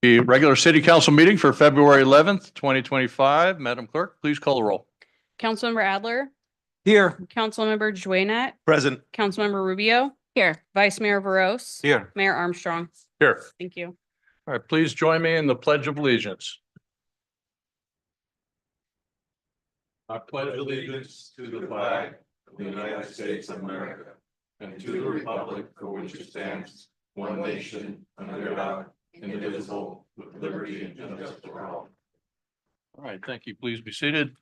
The regular city council meeting for February 11th, 2025. Madam Clerk, please call the roll. Councilmember Adler, Here. Councilmember Duenet, Present. Councilmember Rubio. Here. Vice Mayor Veros. Here. Mayor Armstrong. Here. Thank you. All right, please join me in the Pledge of Allegiance. I pledge allegiance to the flag of the United States of America and to the republic for which it stands, one nation, under God, indivisible, with liberty and justice for all. All right, thank you. Please be seated.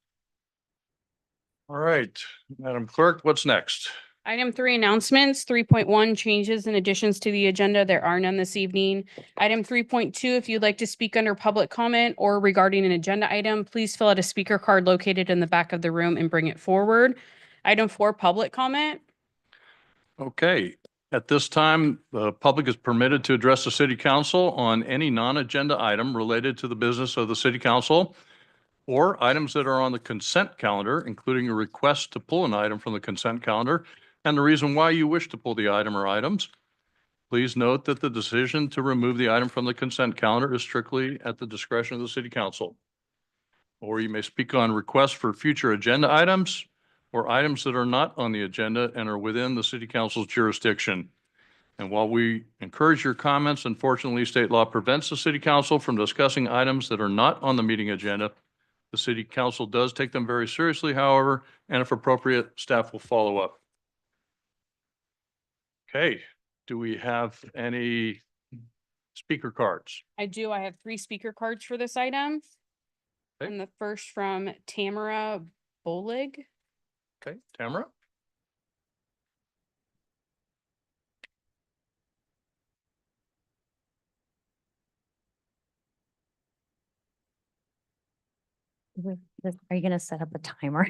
All right, Madam Clerk, what's next? Item 3, announcements. 3.1, changes and additions to the agenda. There are none this evening. Item 3.2, if you'd like to speak under public comment or regarding an agenda item, please fill out a speaker card located in the back of the room and bring it forward. Item 4, public comment. Okay, at this time, the public is permitted to address the city council on any non-agenda item related to the business of the city council or items that are on the consent calendar, including a request to pull an item from the consent calendar and the reason why you wish to pull the item or items. Please note that the decision to remove the item from the consent calendar is strictly at the discretion of the city council. Or you may speak on requests for future agenda items or items that are not on the agenda and are within the city council's jurisdiction. And while we encourage your comments, unfortunately, state law prevents the city council from discussing items that are not on the meeting agenda. The city council does take them very seriously, however, and if appropriate, staff will follow up. Okay, do we have any speaker cards? I do. I have 3 speaker cards for this item. Okay. And the first from Tamara Bolig. Okay, Tamara? Are you going to set up a timer?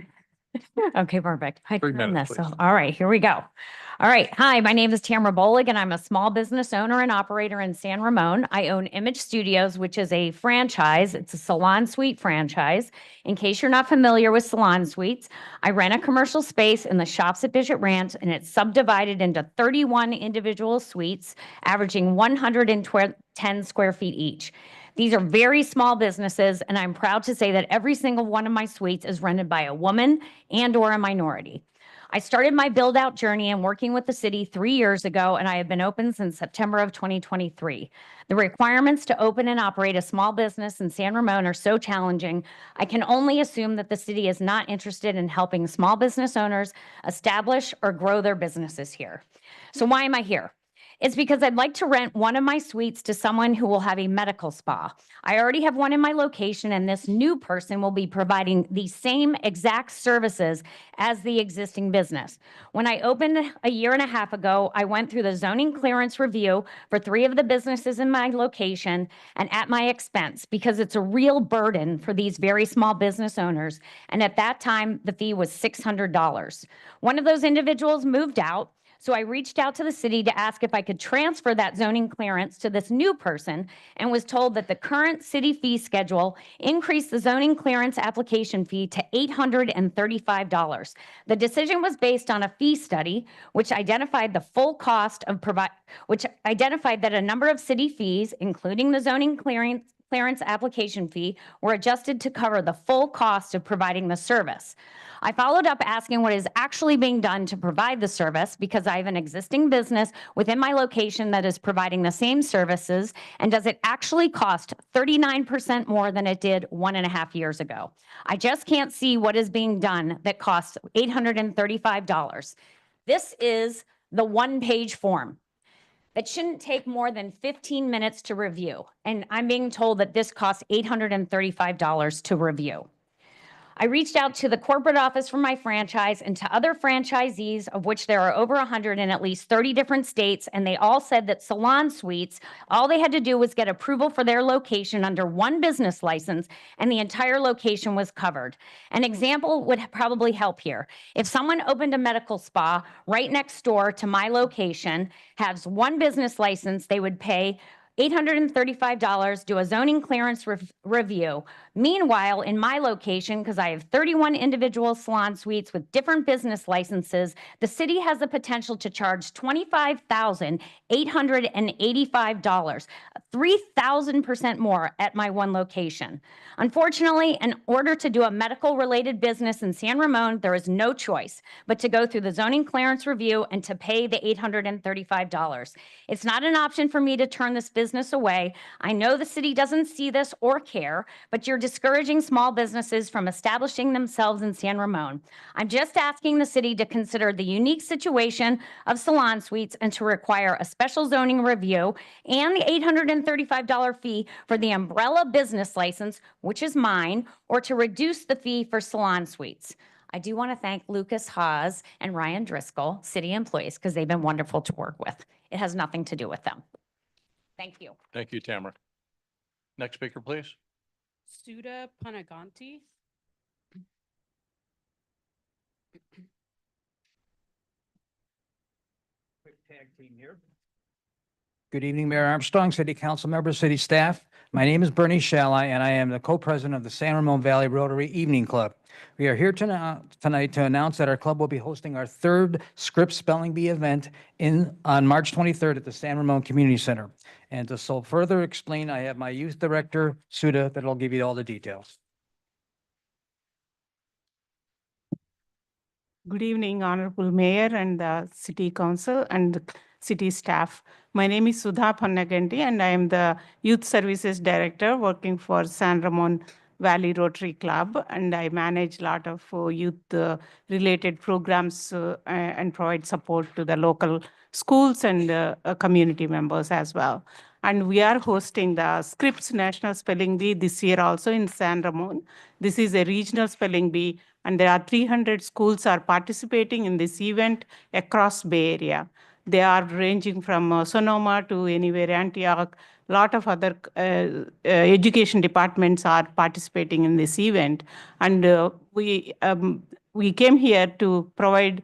Okay, perfect. I 3 found minutes, this. So, please. all right, here we go. All right. Hi, my name is Tamara Bolig, and I'm a small business owner and operator in San Ramon. I own Image Studios, which is a franchise. It's a salon suite franchise. In case you're not familiar with salon suites, I rent a commercial space in the Shops at Bishop Ranch, and it's subdivided into 31 individual suites, averaging 110 square feet each. These are very small businesses, and I'm proud to say that every single one of my suites is rented by a woman and/or a minority. I started my build-out journey and working with the city 3 years ago, and I have been open since September of 2023. The requirements to open and operate a small business in San Ramon are so challenging, I can only assume that the city is not interested in helping small business owners establish or grow their businesses here. So why am I here? It's because I'd like to rent one of my suites to someone who will have a medical spa. I already have one in my location, and this new person will be providing the same exact services as the existing business. When I opened a year and a half ago, I went through the zoning clearance review for 3 of the businesses in my location and at my expense because it's a real burden for these very small business owners. And at that time, the fee was $600. One of those individuals moved out. So I reached out to the city to ask if I could transfer that zoning clearance to this new person and was told that the current city fee schedule increased the zoning clearance application fee to $835. The decision was based on a fee study which identified the full cost of which identified that a number of city fees, including the zoning clearance application fee, were adjusted to cover the full cost of providing the service. I followed up asking what is actually being done to provide the service because I have an existing business within my location that is providing the same services, and does it actually cost 39% more than it did 1.5 years ago? I just can't see what is being done that costs $835. This is the one-page form. It shouldn't take more than 15 minutes to review, and I'm being told that this costs $835 to review. I reached out to the corporate office for my franchise and to other franchisees, of which there are over 100 in at least 30 different states, and they all said that salon suites, all they had to do was get approval for their location under one business license, and the entire location was covered. An example would probably help here. If someone opened a medical spa right next door to my location, has one business license, they would pay $835, do a zoning clearance review. Meanwhile, in my location, because I have 31 individual salon suites with different business licenses, the city has the potential to charge $25,885, 3,000% more at my one location. Unfortunately, in order to do a medical-related business in San Ramon, there is no choice but to go through the zoning clearance review and to pay the $835. It's not an option for me to turn this business away. I know the city doesn't see this or care, but you're discouraging small businesses from establishing themselves in San Ramon. I'm just asking the city to consider the unique situation of salon suites and to require a special zoning review and the $835 fee for the umbrella business license, which is mine, or to reduce the fee for salon suites. I do want to thank Lucas Haas and Ryan Driscoll, city employees, because they've been wonderful to work with. It has nothing to do with them. Thank you. Thank you, Tamara. Next speaker, please. Sudha Panaganti. Quick tag team here. Good evening, Mayor Armstrong, City Council members, city staff. My name is Bernie Shalai, and I am the co-president of the San Ramon Valley Rotary Evening Club. We are here tonight to announce that our club will be hosting our third Scripps Spelling Bee event on March 23rd at the San Ramon Community Center. And to further explain, I have my youth director, Sudha, that'll give you all the details. Good evening, Honorable Mayor and the City Council and city staff. My name is Sudha Pannaganti and I am the Youth Services Director working for San Ramon Valley Rotary Club, and I manage a lot of youth-related programs and provide support to the local schools and community members as well. And we are hosting the Scripps National Spelling Bee this year also in San Ramon. This is a regional spelling bee, and there are 300 schools are participating in this event across Bay Area. They are ranging from Sonoma to anywhere Antioch. A lot of other education departments are participating in this event. And we came here to provide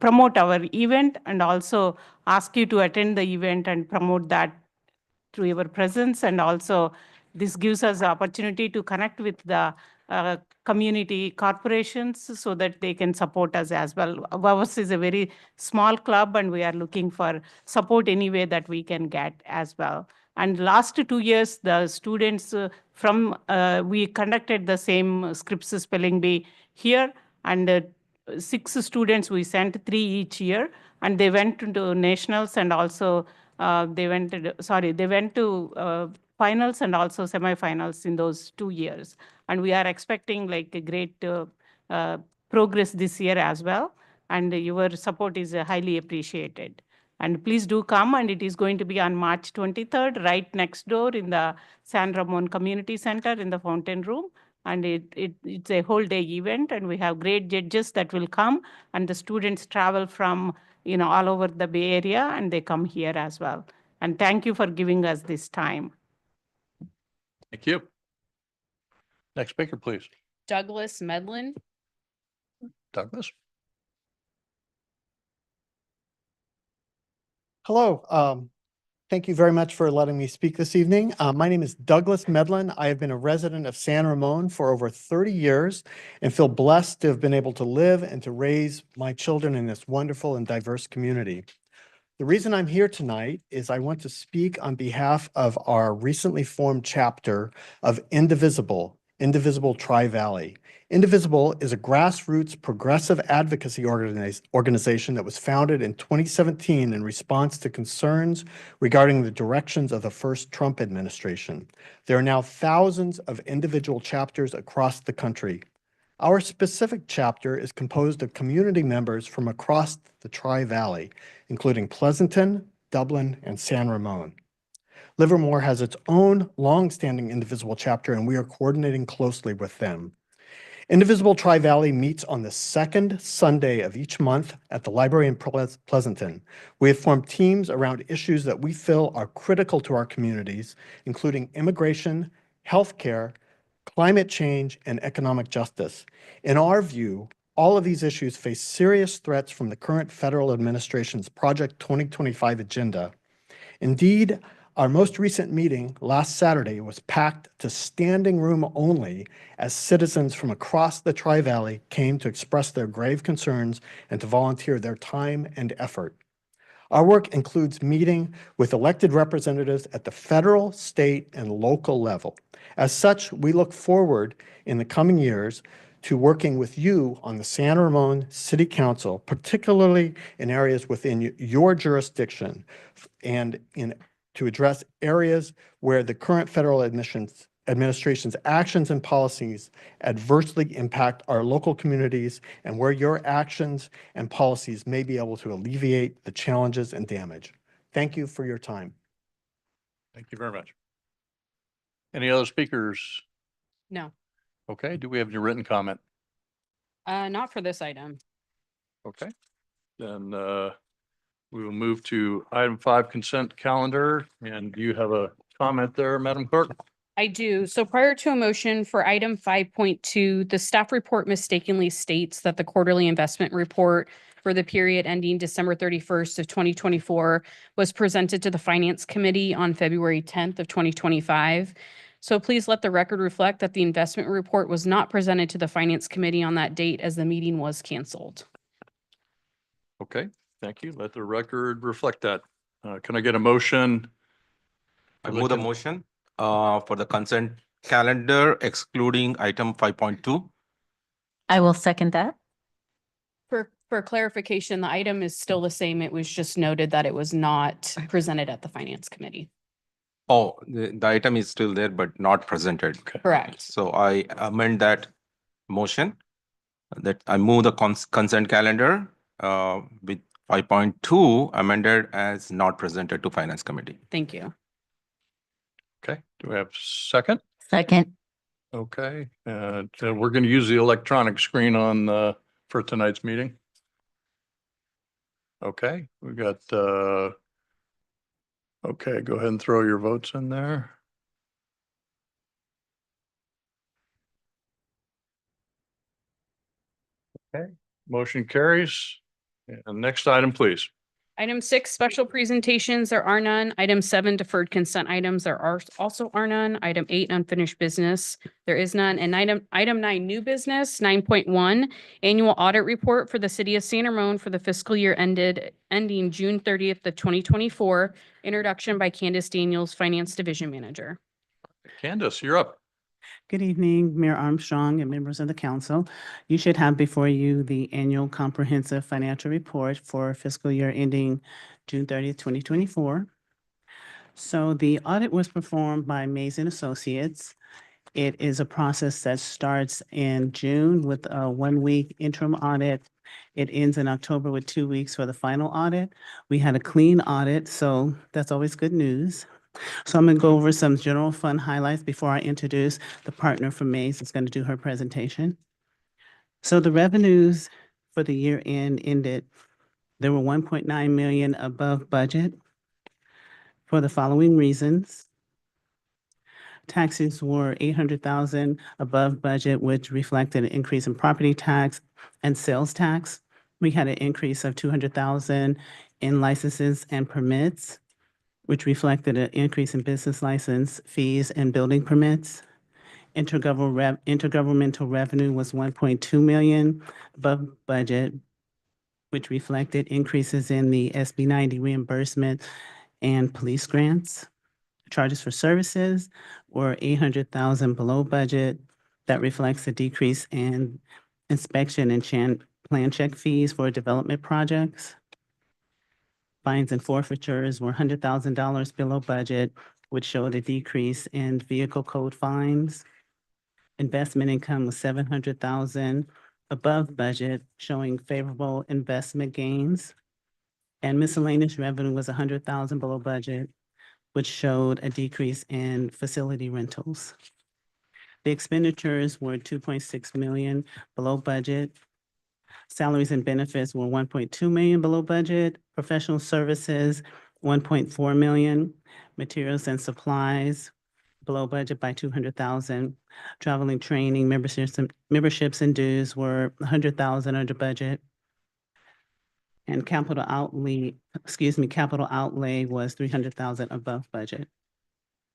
promote our event and also ask you to attend the event and promote that through your presence. And also this gives us the opportunity to connect with the community corporations so that they can support us as well. Ours is a very small club and we are looking for support any way that we can get as well. And last 2 years, the students we conducted the same Scripps Spelling Bee here, and 6 students we sent, 3 each year, and they went to nationals and also they went to finals and also semifinals in those 2 years. And we are expecting like a great progress this year as well. And your support is highly appreciated. And please do come, and it is going to be on March 23rd, right next door in the San Ramon Community Center in the Fountain Room. And it's a whole day event, and we have great judges that will come, and the students travel from all over the Bay Area, and they come here as well. And thank you for giving us this time. Thank you. Next speaker, please. Douglas Medlin. Douglas. Hello. Thank you very much for letting me speak this evening. My name is Douglas Medlin. I have been a resident of San Ramon for over 30 years and feel blessed to have been able to live and to raise my children in this wonderful and diverse community. The reason I'm here tonight is I want to speak on behalf of our recently formed chapter of Indivisible Tri-Valley. Indivisible is a grassroots progressive advocacy organization that was founded in 2017 in response to concerns regarding the directions of the first Trump administration. There are now thousands of individual chapters across the country. Our specific chapter is composed of community members from across the Tri-Valley, including Pleasanton, Dublin, and San Ramon. Livermore has its own long-standing Indivisible chapter, and we are coordinating closely with them. Indivisible Tri-Valley meets on the second Sunday of each month at the library in Pleasanton. We have formed teams around issues that we feel are critical to our communities, including immigration, healthcare, climate change, and economic justice. In our view, all of these issues face serious threats from the current federal administration's Project 2025 agenda, Indeed, our most recent meeting last Saturday was packed to standing room only as citizens from across the Tri-Valley came to express their grave concerns and to volunteer their time and effort. Our work includes meeting with elected representatives at the federal, state, and local level. As such, we look forward in the coming years to working with you on the San Ramon City Council, particularly in areas within your jurisdiction and to address areas where the current federal administration's actions and policies adversely impact our local communities and where your actions and policies may be able to alleviate the challenges and damage. Thank you for your time. Thank you very much. Any other speakers? No, Okay, do we have any written comment? not for this item. Okay, then we will move to item 5 consent calendar. And you have a comment there, Madam Clerk? I do. So prior to a motion for item 5.2, the staff report mistakenly states that the quarterly investment report for the period ending December 31st of 2024 was presented to the Finance Committee on February 10th of 2025. So please let the record reflect that the investment report was not presented to the Finance Committee on that date as the meeting was canceled. Okay, thank you. Let the record reflect that. Can I get a motion? I move the motion for the consent calendar excluding item 5.2. I will second that. For clarification, the item is still the same. It was just noted that it was not presented at the Finance Committee. Oh, the item is still there, but not presented. Correct. So I amend that motion that I move the consent calendar with 5.2 amended as not presented to Finance Committee. Thank you. Okay, do we have second? Second. Okay, so we're going to use the electronic screen on for tonight's meeting. Okay, we got okay, go ahead and throw your votes in there. Okay, motion carries. And next item, please. Item 6, special presentations, there are none. Item 7, deferred consent items, there are none. Item 8, unfinished business, there is none. And item 9, new business, 9.1, annual audit report for the city of San Ramon for the fiscal year ending June 30th of 2024. Introduction by Candace Daniels, Finance Division Manager. Candace, you're up. Good evening, Mayor Armstrong and members of the council. You should have before you the annual comprehensive financial report for fiscal year ending June 30th, 2024. So the audit was performed by Mays & Associates. It is a process that starts in June with a 1-week interim audit. It ends in October with 2 weeks for the final audit. We had a clean audit, so that's always good news. So I'm going to go over some general fund highlights before I introduce the partner from Mays that's going to do her presentation. So the revenues for the year ended, there were 1.9 million above budget for the following reasons. Taxes were 800,000 above budget, which reflected an increase in property tax and sales tax. We had an increase of 200,000 in licenses and permits, which reflected an increase in business license fees and building permits. Intergovernmental revenue was 1.2 million above budget, which reflected increases in the SB 90 reimbursement and police grants. Charges for services were 800,000 below budget. That reflects a decrease in inspection and plan check fees for development projects. Fines and forfeitures were $100,000 below budget, which showed a decrease in vehicle code fines. Investment income was 700,000 above budget, showing favorable investment gains. And miscellaneous revenue was 100,000 below budget, which showed a decrease in facility rentals. The expenditures were 2.6 million below budget. Salaries and benefits were 1.2 million below budget. Professional services, 1.4 million. Materials and supplies below budget by 200,000. Travel and training, memberships and dues were 100,000 under budget. And capital outlay was 300,000 above budget.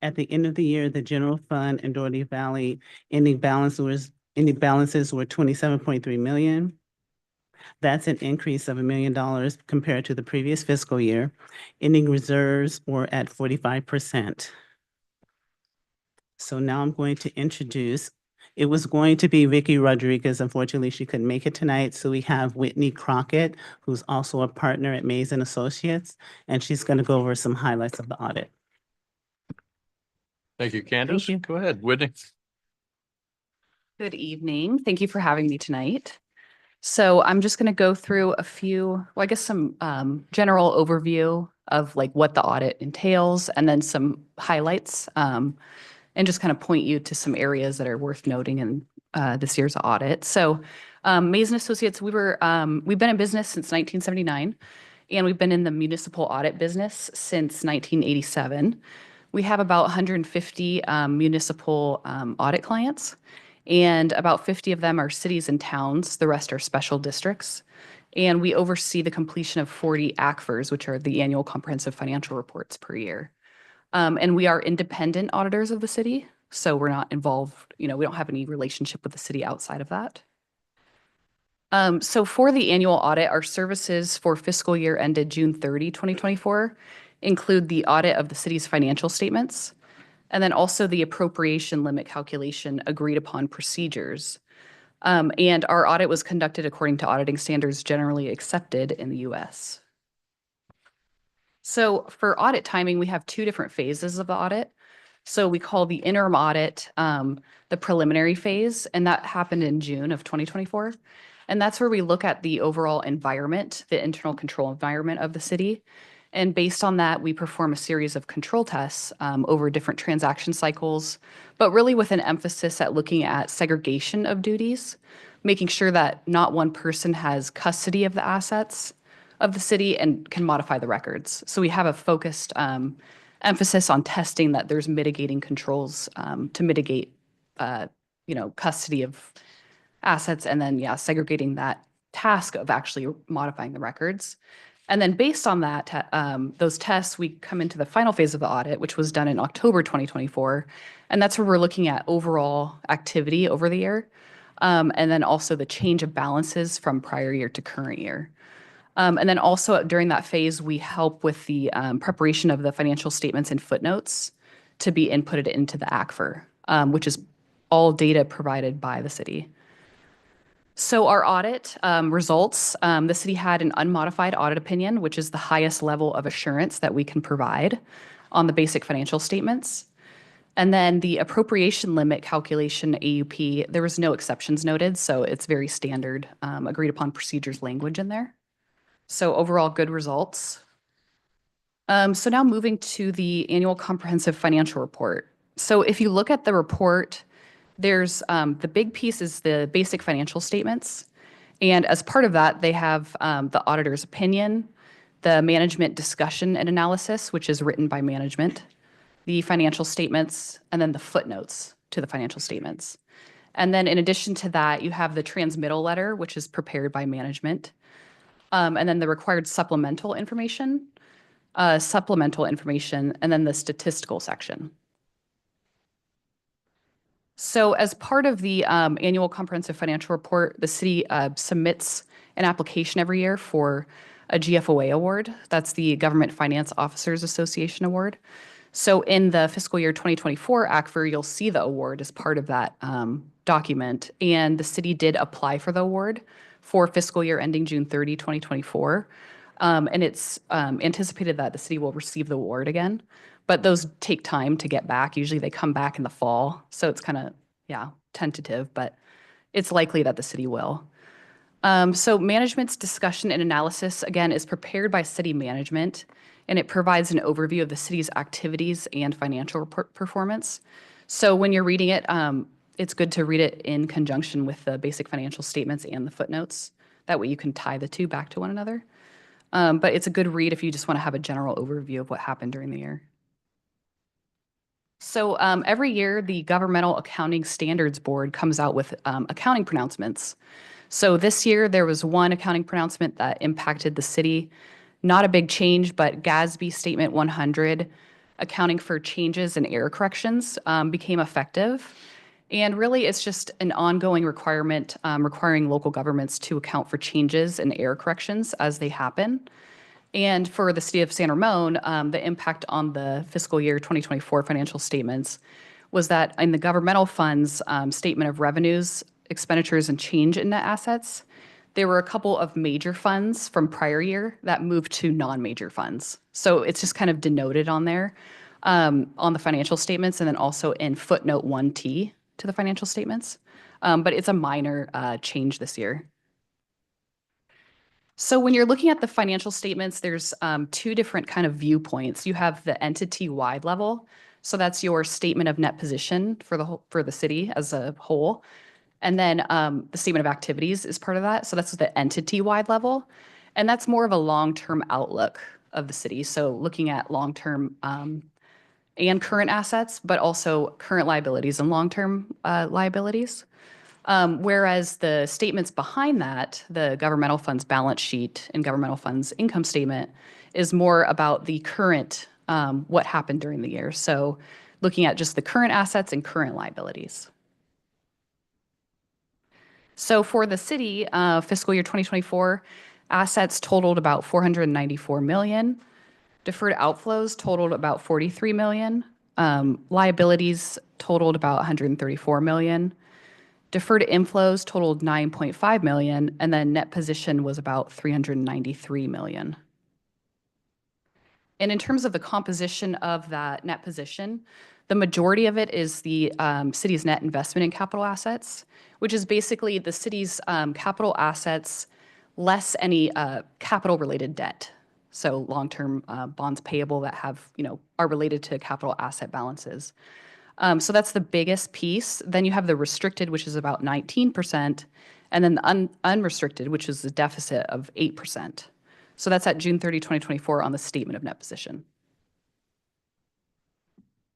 At the end of the year, the general fund in Doherty Valley ending balances were 27.3 million. That's an increase of $1 million compared to the previous fiscal year. Ending reserves were at 45%. So now I'm going to introduce, it was going to be Vicky Rodriguez. Unfortunately, she couldn't make it tonight. So we have Whitney Crockett, who's also a partner at Mays and Associates, and she's going to go over some highlights of the audit. Thank you, Candace. you. Go ahead, Whitney. Good evening. Thank you for having me tonight. So I'm just going to go through a few, well, I guess some general overview of like what the audit entails, and then some highlights, and just kind of point you to some areas that are worth noting in this year's audit. So Mays and Associates, we've been in business since 1979, and we've been in the municipal audit business since 1987. We have about 150 municipal audit clients, and about 50 of them are cities and towns. The rest are special districts. And we oversee the completion of 40 ACFRs, which are the annual comprehensive financial reports per year. And we are independent auditors of the city, so we're not involved, we don't have any relationship with the city outside of that. So for the annual audit, our services for fiscal year ended June 30, 2024, include the audit of the city's financial statements, and then also the appropriation limit calculation agreed upon procedures. And our audit was conducted according to auditing standards generally accepted in the US. So for audit timing, we have two different phases of the audit. So we call the interim audit the preliminary phase, and that happened in June of 2024. And that's where we look at the overall environment, the internal control environment of the city. And based on that, we perform a series of control tests over different transaction cycles, but really with an emphasis at looking at segregation of duties, making sure that not one person has custody of the assets of the city and can modify the records. So we have a focused emphasis on testing that there's mitigating controls to mitigate, custody of assets, and then, segregating that task of actually modifying the records. And then based on that, those tests, we come into the final phase of the audit, which was done in October 2024. And that's where we're looking at overall activity over the year, and then also the change of balances from prior year to current year. And then also during that phase, we help with the preparation of the financial statements and footnotes to be inputted into the ACFR, which is all data provided by the city. So our audit results, the city had an unmodified audit opinion, which is the highest level of assurance that we can provide on the basic financial statements. And then the appropriation limit calculation, AUP, there was no exceptions noted, so it's very standard agreed upon procedures language in there. So overall, good results. So now moving to the annual comprehensive financial report. So if you look at the report, there's the big piece is the basic financial statements. And as part of that, they have the auditor's opinion, the management discussion and analysis, which is written by management, the financial statements, and then the footnotes to the financial statements. And then in addition to that, you have the transmittal letter, which is prepared by management, and then the required supplemental information, and then the statistical section. So as part of the annual comprehensive financial report, the city submits an application every year for a GFOA award. That's the Government Finance Officers Association Award. So in the fiscal year 2024 ACFR, you'll see the award as part of that document. And the city did apply for the award for fiscal year ending June 30, 2024. And it's anticipated that the city will receive the award again. But those take time to get back. Usually they come back in the fall. So it's kind of, tentative, but it's likely that the city will. So management's discussion and analysis, again, is prepared by city management, and it provides an overview of the city's activities and financial report performance. So when you're reading it, it's good to read it in conjunction with the basic financial statements and the footnotes. That way you can tie the two back to one another. But it's a good read if you just want to have a general overview of what happened during the year. So every year, the Governmental Accounting Standards Board comes out with accounting pronouncements. So this year, there was one accounting pronouncement that impacted the city. Not a big change, but GASB Statement 100, accounting for changes in error corrections, became effective. And really, it's just an ongoing requirement requiring local governments to account for changes in error corrections as they happen. And for the city of San Ramon, the impact on the fiscal year 2024 financial statements was that in the governmental funds statement of revenues, expenditures, and change in net assets, there were a couple of major funds from prior year that moved to non-major funds. So it's just kind of denoted on there on the financial statements, and then also in footnote 1T to the financial statements. But it's a minor change this year. So when you're looking at the financial statements, there's two different kind of viewpoints. You have the entity-wide level. So that's your statement of net position for the city as a whole. And then the statement of activities is part of that. So that's the entity-wide level. And that's more of a long-term outlook of the city. So looking at long-term and current assets, but also current liabilities and long-term liabilities. Whereas the statements behind that, the governmental funds balance sheet and governmental funds income statement, is more about the current, what happened during the year. So looking at just the current assets and current liabilities. So for the city, fiscal year 2024, assets totaled about 494 million. Deferred outflows totaled about 43 million. Liabilities totaled about 134 million. Deferred inflows totaled 9.5 million, and then net position was about 393 million. And in terms of the composition of that net position, the majority of it is the city's net investment in capital assets, which is basically the city's capital assets less any capital-related debt. So long-term bonds payable that have, are related to capital asset balances. So that's the biggest piece. Then you have the restricted, which is about 19%, and then the unrestricted, which is the deficit of 8%. So that's at June 30, 2024 on the statement of net position.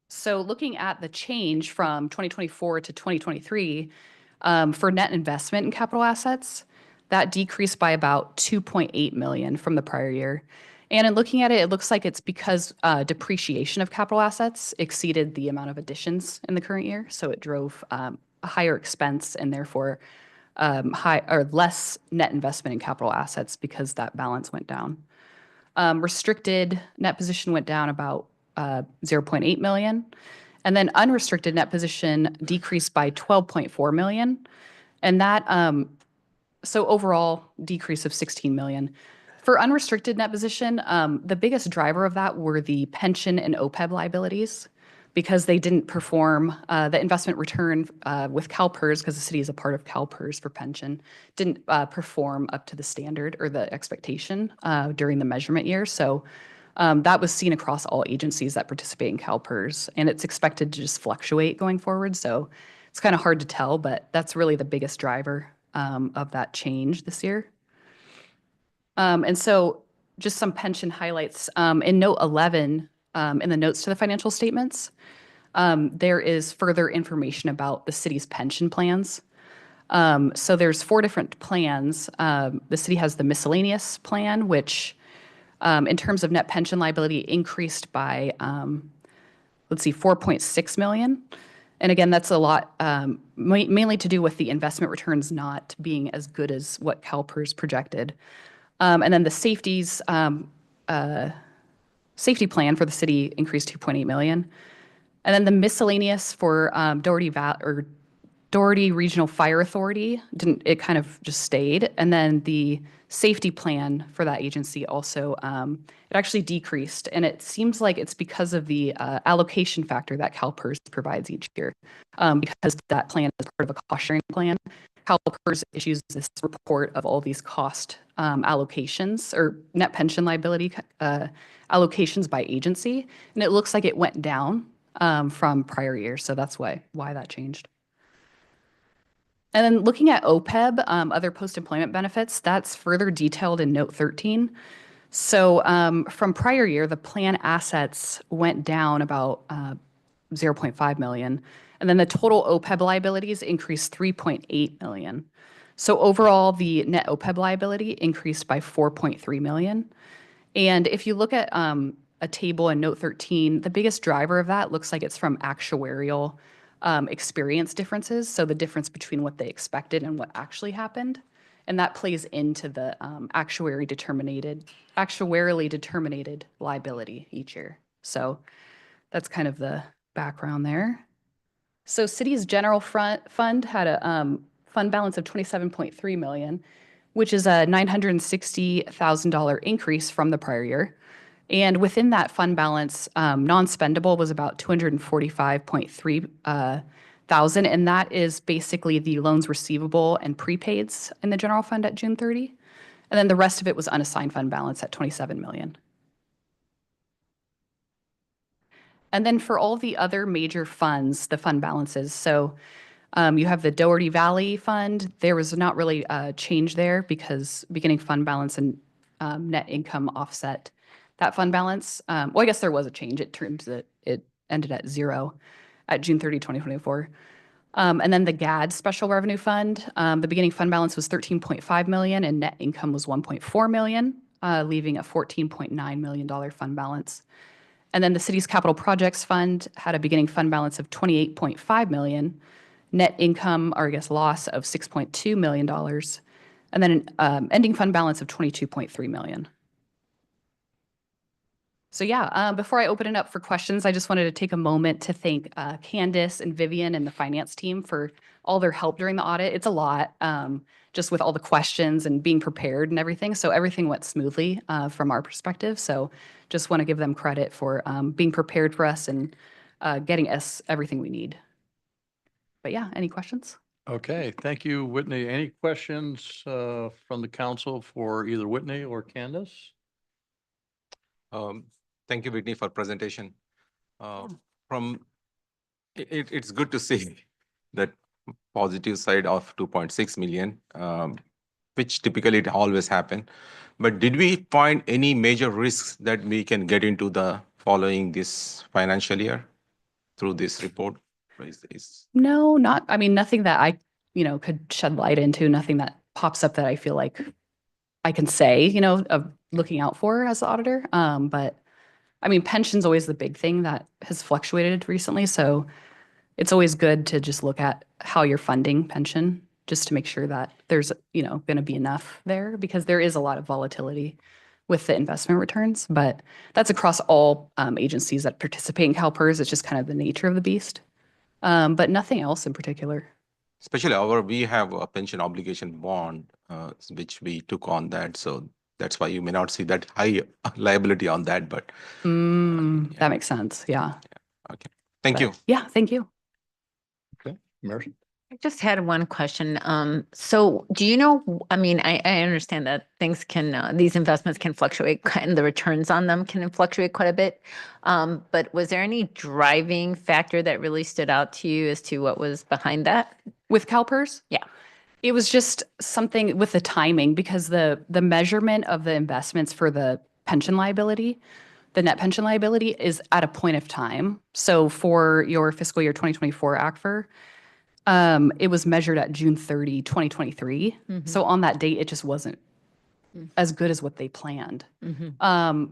So looking at the change from 2024 to 2023, for net investment in capital assets, that decreased by about 2.8 million from the prior year. And in looking at it, it looks like it's because depreciation of capital assets exceeded the amount of additions in the current year. So it drove a higher expense and therefore less net investment in capital assets because that balance went down. Restricted net position went down about 0.8 million. And then unrestricted net position decreased by 12.4 million. And that, so overall decrease of 16 million. For unrestricted net position, the biggest driver of that were the pension and OPEB liabilities because they didn't perform the investment return with CalPERS, because the city is a part of CalPERS for pension, didn't perform up to the standard or the expectation during the measurement year. So that was seen across all agencies that participate in CalPERS, and it's expected to just fluctuate going forward. So it's kind of hard to tell, but that's really the biggest driver of that change this year. And so just some pension highlights. In note 11, in the notes to the financial statements, there is further information about the city's pension plans. So there's 4 different plans. The city has the miscellaneous plan, which in terms of net pension liability increased by, 4.6 million. And again, that's a lot, mainly to do with the investment returns not being as good as what CalPERS projected. And then the safety plan for the city increased 2.8 million. And then the miscellaneous for Doherty Regional Fire Authority, it kind of just stayed. And then the safety plan for that agency also, it actually decreased. And it seems like it's because of the allocation factor that CalPERS provides each year. Because that plan is part of a cost sharing plan, CalPERS issues this report of all these cost allocations or net pension liability allocations by agency. And it looks like it went down from prior years. So that's why that changed. And then looking at OPEB, other post-employment benefits, that's further detailed in note 13. So from prior year, the plan assets went down about 0.5 million. And then the total OPEB liabilities increased 3.8 million. So overall, the net OPEB liability increased by 4.3 million. And if you look at a table in note 13, the biggest driver of that looks like it's from actuarial experience differences. So the difference between what they expected and what actually happened. And that plays into the actuarially determined liability each year. So that's kind of the background there. So city's general fund had a fund balance of 27.3 million, which is a $960,000 increase from the prior year. And within that fund balance, non-spendable was about 245.3 thousand, and that is basically the loans receivable and prepaids in the general fund at June 30. And then the rest of it was unassigned fund balance at 27 million. And then for all the other major funds, the fund balances, so you have the Doherty Valley Fund. There was not really a change there because beginning fund balance and net income offset that fund balance. Well, I guess there was a change. It turns that it ended at 0 at June 30, 2024. And then the GAD Special Revenue Fund, the beginning fund balance was 13.5 million and net income was 1.4 million, leaving a $14.9 million fund balance. And then the city's capital projects fund had a beginning fund balance of 28.5 million, net income, or I guess loss of $6.2 million, and then an ending fund balance of 22.3 million. So yeah, before I open it up for questions, I just wanted to take a moment to thank Candace and Vivian and the finance team for all their help during the audit. It's a lot, just with all the questions and being prepared and everything. So everything went smoothly from our perspective. So just want to give them credit for being prepared for us and getting us everything we need. But yeah, any questions? Okay, thank you, Whitney. Any questions from the council for either Whitney or Candace? Thank you, Whitney, for presentation. It's good to see that positive side of 2.6 million, which typically it always happen. But did we find any major risks that we can get into the following this financial year through this report? No, I mean, nothing that I, could shed light into, nothing that pops up that I feel like I can say, of looking out for as the auditor. But I mean, pension's always the big thing that has fluctuated recently. So it's always good to just look at how you're funding pension, just to make sure that there's, going to be enough there, because there is a lot of volatility with the investment returns. But that's across all agencies that participate in CalPERS. It's just kind of the nature of the beast. But nothing else in particular. Especially we have a pension obligation bond, which we took on that. So that's why you may not see that high liability on that, but. That makes sense. Yeah. Okay. Thank you. Yeah. Thank you. Okay, Mercy. I just had one question. So do you know, I mean, I understand that things these investments can fluctuate and the returns on them can fluctuate quite a bit. But was there any driving factor that really stood out to you as to what was behind that? With CalPERS? Yeah. It was just something with the timing, because the measurement of the investments for the pension liability, the net pension liability, is at a point of time. So for your fiscal year 2024 ACFR, it was measured at June 30, 2023. So on that date, it just wasn't as good as what they planned.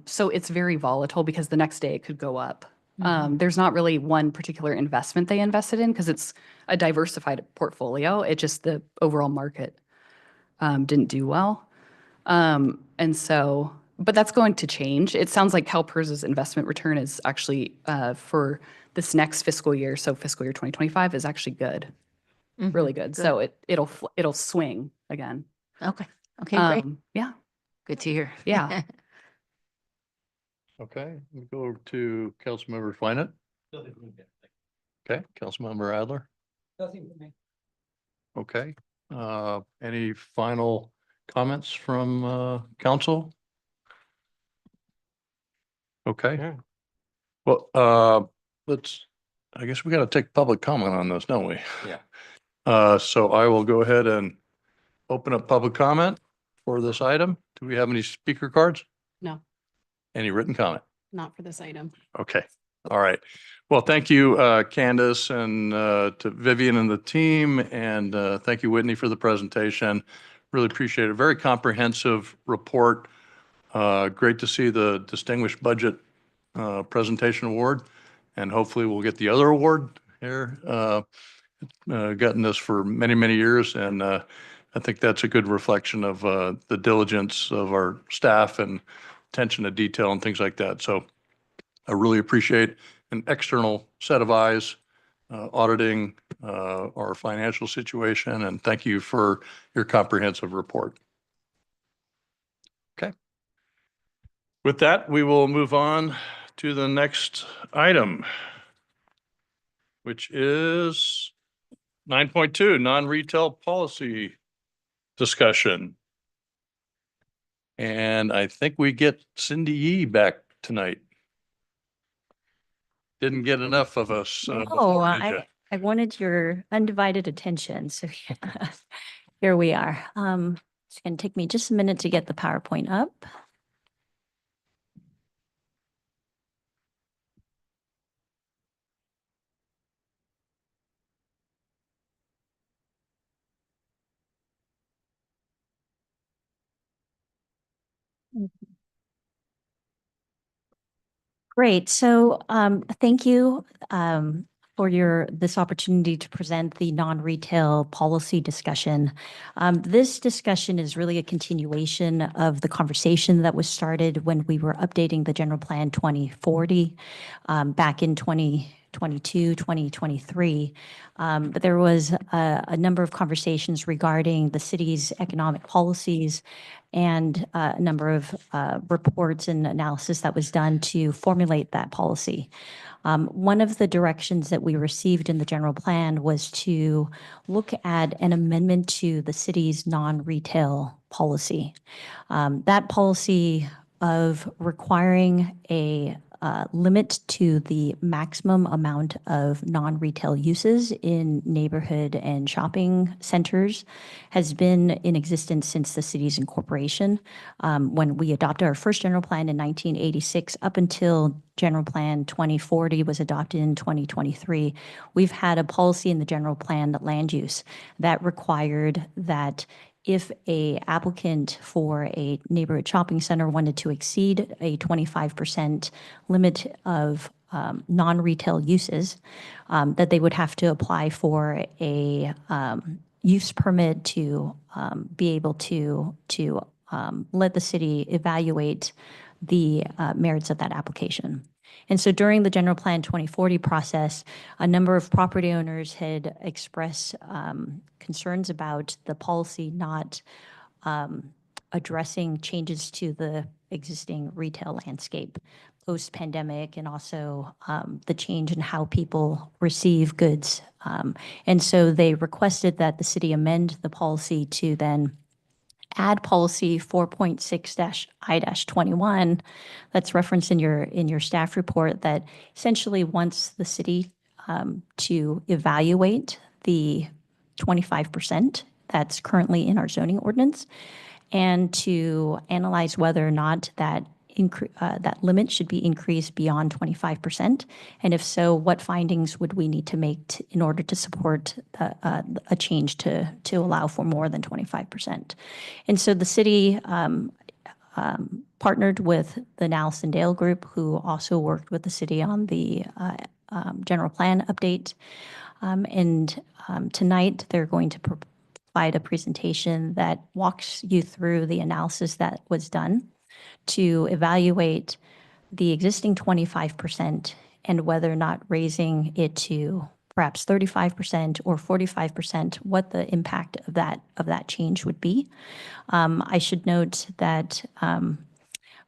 So it's very volatile because the next day it could go up. There's not really one particular investment they invested in because it's a diversified portfolio. It just, the overall market didn't do well. And so, but that's going to change. It sounds like CalPERS's investment return is actually for this next fiscal year, so fiscal year 2025, is actually good. Really good. So it'll swing again. Okay. Okay, great. Yeah. Good to hear. Yeah. Okay, we go to Councilmember Flynn. Okay, Councilmember Adler. Nothing for me. Okay, any final comments from council? Okay. Yeah. Well, I guess we got to take public comment on this, don't we? Yeah. So I will go ahead and open up public comment for this item. Do we have any speaker cards? No, Any written comment? not for this item. Okay, all right. Well, thank you, Candace, and to Vivian and the team, and thank you, Whitney, for the presentation. Really appreciate it. Very comprehensive report. Great to see the Distinguished Budget Presentation Award, and hopefully we'll get the other award here. Gotten this for many, many years, and I think that's a good reflection of the diligence of our staff and attention to detail and things like that. So I really appreciate an external set of eyes auditing our financial situation, and thank you for your comprehensive report. Okay. With that, we will move on to the next item, which is 9.2, non-retail policy discussion. And I think we get Cindy Yee back tonight. Didn't get enough of us. Oh, before, did ya? I wanted your undivided attention, so here we are. It's going to take me just a minute to get the PowerPoint up. Great. So thank you for this opportunity to present the non-retail policy discussion. This discussion is really a continuation of the conversation that was started when we were updating the General Plan 2040 back in 2022, 2023. But there was a number of conversations regarding the city's economic policies and a number of reports and analysis that was done to formulate that policy. One of the directions that we received in the general plan was to look at an amendment to the city's non-retail policy. That policy of requiring a limit to the maximum amount of non-retail uses in neighborhood and shopping centers has been in existence since the city's incorporation. When we adopted our first general plan in 1986, up until General Plan 2040 was adopted in 2023, we've had a policy in the general plan, that land use, that required that if a applicant for a neighborhood shopping center wanted to exceed a 25% limit of non-retail uses, that they would have to apply for a use permit to be able to let the city evaluate the merits of that application. And so during the General Plan 2040 process, a number of property owners had expressed concerns about the policy not addressing changes to the existing retail landscape post-pandemic, and also the change in how people receive goods. And so they requested that the city amend the policy to then add policy 4.6-I-21 that's referenced in your staff report, that essentially wants the city to evaluate the 25% that's currently in our zoning ordinance, and to analyze whether or not that limit should be increased beyond 25%. And if so, what findings would we need to make in order to support a change to allow for more than 25%? And so the city partnered with the Nallison Dale Group, who also worked with the city on the general plan update. And tonight, they're going to provide a presentation that walks you through the analysis that was done to evaluate the existing 25% and whether or not raising it to perhaps 35% or 45%, what the impact of that change would be. I should note that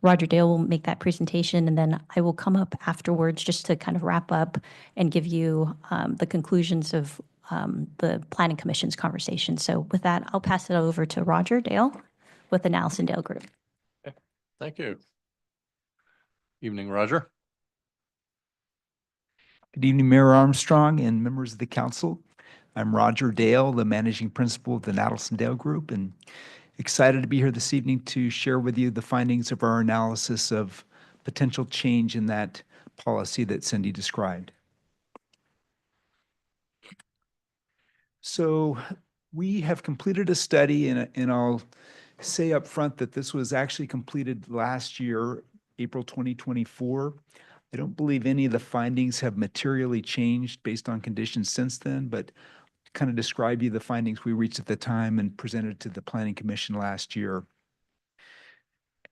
Roger Dale will make that presentation, and then I will come up afterwards just to kind of wrap up and give you the conclusions of the Planning Commission's conversation. So with that, I'll pass it over to Roger Dale with the Nallison Dale Group. Thank you. Evening, Roger. Good evening, Mayor Armstrong and members of the council. I'm Roger Dale, the managing principal of the Nallison Dale Group, and excited to be here this evening to share with you the findings of our analysis of potential change in that policy that Cindy described. So we have completed a study, and I'll say up front that this was actually completed last year, April 2024. I don't believe any of the findings have materially changed based on conditions since then, but kind of describe you the findings we reached at the time and presented to the Planning Commission last year.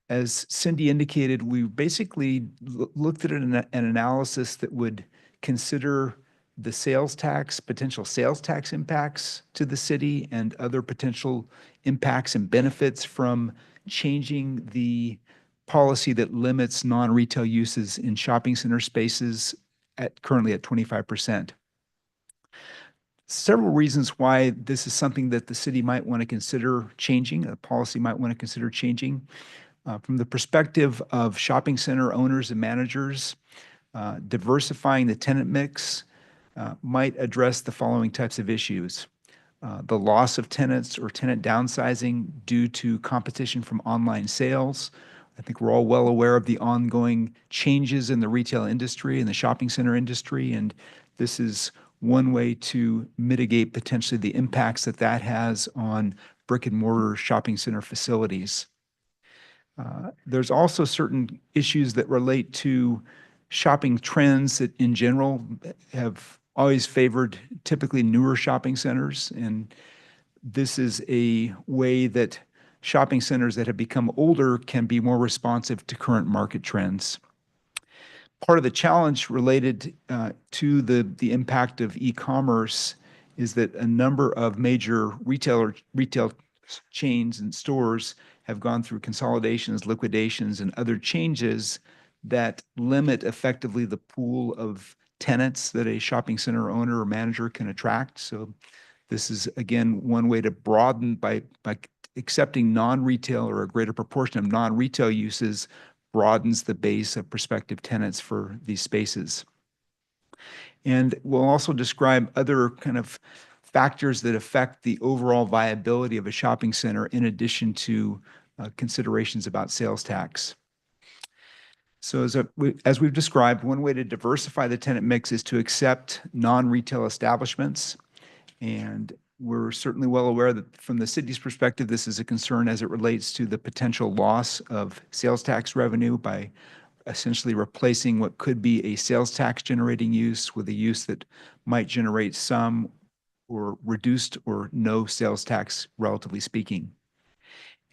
As Cindy indicated, we basically looked at an analysis that would consider the sales tax, potential sales tax impacts to the city, and other potential impacts and benefits from changing the policy that limits non-retail uses in shopping center spaces currently at 25%. Several reasons why this is something that the city might want to consider changing, a policy might want to consider changing. From the perspective of shopping center owners and managers, diversifying the tenant mix might address the following types of issues. The loss of tenants or tenant downsizing due to competition from online sales. I think we're all well aware of the ongoing changes in the retail industry and the shopping center industry, and this is one way to mitigate potentially the impacts that that has on brick and mortar shopping center facilities. There's also certain issues that relate to shopping trends that in general have always favored typically newer shopping centers. And this is a way that shopping centers that have become older can be more responsive to current market trends. Part of the challenge related to the impact of e-commerce is that a number of major retail chains and stores have gone through consolidations, liquidations, and other changes that limit effectively the pool of tenants that a shopping center owner or manager can attract. So this is, again, one way to broaden by accepting non-retail or a greater proportion of non-retail uses broadens the base of prospective tenants for these spaces. And we'll also describe other kind of factors that affect the overall viability of a shopping center in addition to considerations about sales tax. So as we've described, one way to diversify the tenant mix is to accept non-retail establishments. And we're certainly well aware that from the city's perspective, this is a concern as it relates to the potential loss of sales tax revenue by essentially replacing what could be a sales tax generating use with a use that might generate some or reduced or no sales tax, relatively speaking.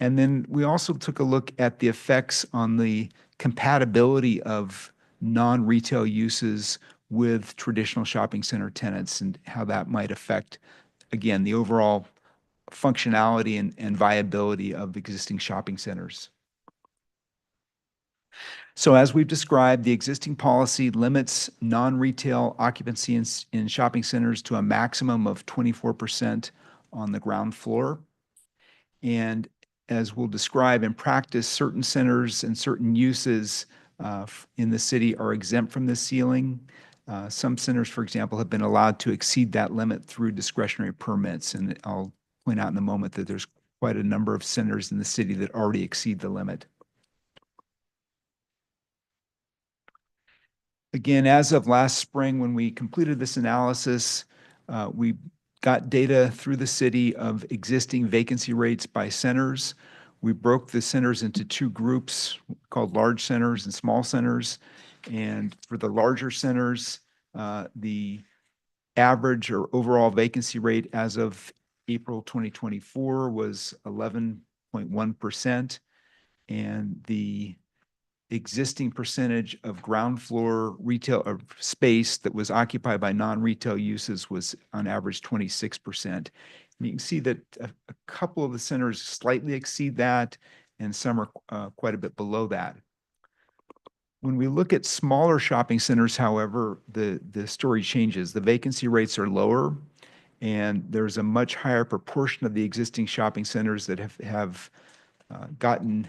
And then we also took a look at the effects on the compatibility of non-retail uses with traditional shopping center tenants and how that might affect, again, the overall functionality and viability of existing shopping centers. So as we've described, the existing policy limits non-retail occupancy in shopping centers to a maximum of 24% on the ground floor. And as we'll describe in practice, certain centers and certain uses in the city are exempt from this ceiling. Some centers, for example, have been allowed to exceed that limit through discretionary permits. And I'll point out in a moment that there's quite a number of centers in the city that already exceed the limit. Again, as of last spring, when we completed this analysis, we got data through the city of existing vacancy rates by centers. We broke the centers into two groups called large centers and small centers. And for the larger centers, the average or overall vacancy rate as of April 2024 was 11.1%. And the existing percentage of ground floor retail or space that was occupied by non-retail uses was on average 26%. And you can see that a couple of the centers slightly exceed that and some are quite a bit below that. When we look at smaller shopping centers, however, the story changes. The vacancy rates are lower and there's a much higher proportion of the existing shopping centers that have gotten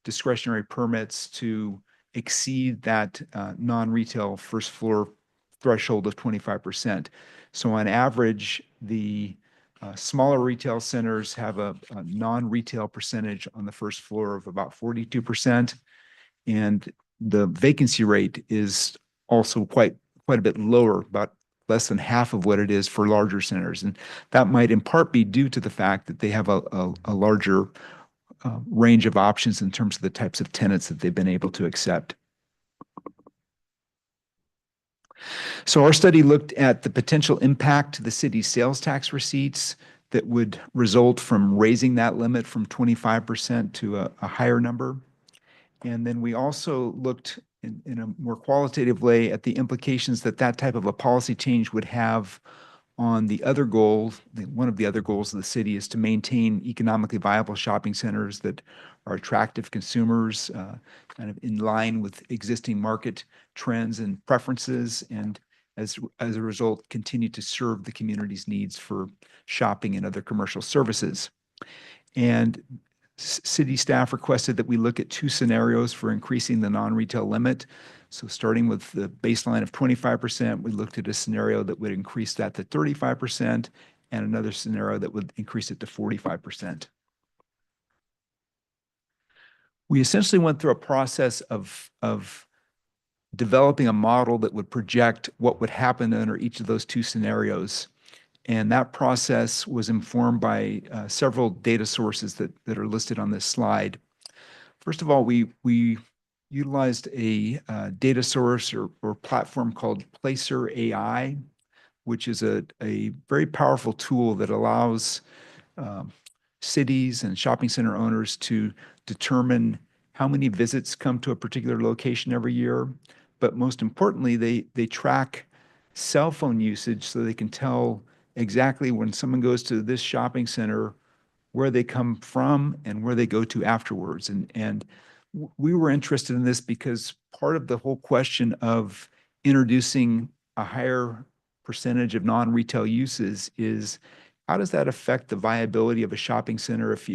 discretionary permits to exceed that non-retail first floor threshold of 25%. So on average, the smaller retail centers have a non-retail percentage on the first floor of about 42%. And the vacancy rate is also quite a bit lower, about less than half of what it is for larger centers. And that might in part be due to the fact that they have a larger range of options in terms of the types of tenants that they've been able to accept. So our study looked at the potential impact to the city's sales tax receipts that would result from raising that limit from 25% to a higher number. And then we also looked in a more qualitative way at the implications that that type of a policy change would have on the other goal. One of the other goals of the city is to maintain economically viable shopping centers that are attractive to consumers, kind of in line with existing market trends and preferences, and as a result, continue to serve the community's needs for shopping and other commercial services. And city staff requested that we look at two scenarios for increasing the non-retail limit. So starting with the baseline of 25%, we looked at a scenario that would increase that to 35% and another scenario that would increase it to 45%. We essentially went through a process of developing a model that would project what would happen under each of those two scenarios. And that process was informed by several data sources that are listed on this slide. First of all, we utilized a data source or platform called Placer AI, which is a very powerful tool that allows cities and shopping center owners to determine how many visits come to a particular location every year. But most importantly, they track cell phone usage so they can tell exactly when someone goes to this shopping center, where they come from and where they go to afterwards. And we were interested in this because part of the whole question of introducing a higher percentage of non-retail uses is how does that affect the viability of a shopping center if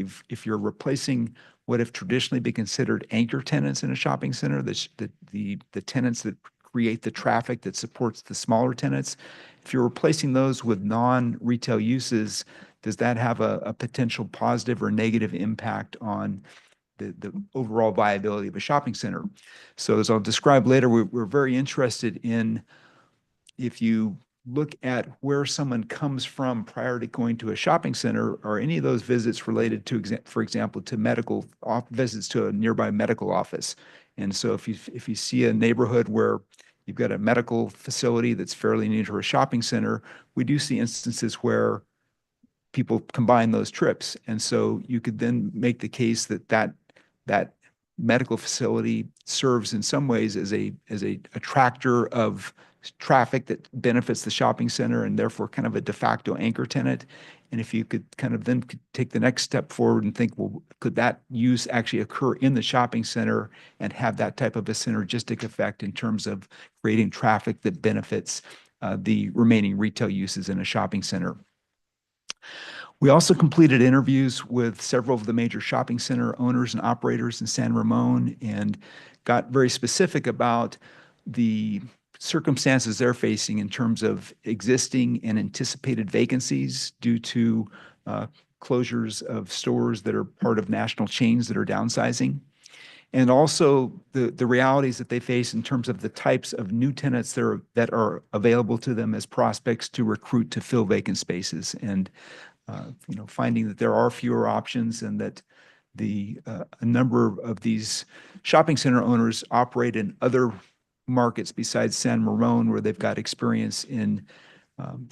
you're replacing what have traditionally been considered anchor tenants in a shopping center, the tenants that create the traffic that supports the smaller tenants. If you're replacing those with non-retail uses, does that have a potential positive or negative impact on the overall viability of a shopping center? So as I'll describe later, we're very interested in, if you look at where someone comes from prior to going to a shopping center, are any of those visits related to, for example, to medical visits to a nearby medical office? And so if you see a neighborhood where you've got a medical facility that's fairly near to a shopping center, we do see instances where people combine those trips. And so you could then make the case that medical facility serves in some ways as a attractor of traffic that benefits the shopping center and therefore kind of a de facto anchor tenant. And if you could kind of then take the next step forward and think, well, could that use actually occur in the shopping center and have that type of a synergistic effect in terms of creating traffic that benefits the remaining retail uses in a shopping center? We also completed interviews with several of the major shopping center owners and operators in San Ramon and got very specific about the circumstances they're facing in terms of existing and anticipated vacancies due to closures of stores that are part of national chains that are downsizing, and also the realities that they face in terms of the types of new tenants that are available to them as prospects to recruit to fill vacant spaces, and finding that there are fewer options and that a number of these shopping center owners operate in other markets besides San Ramon, where they've got experience in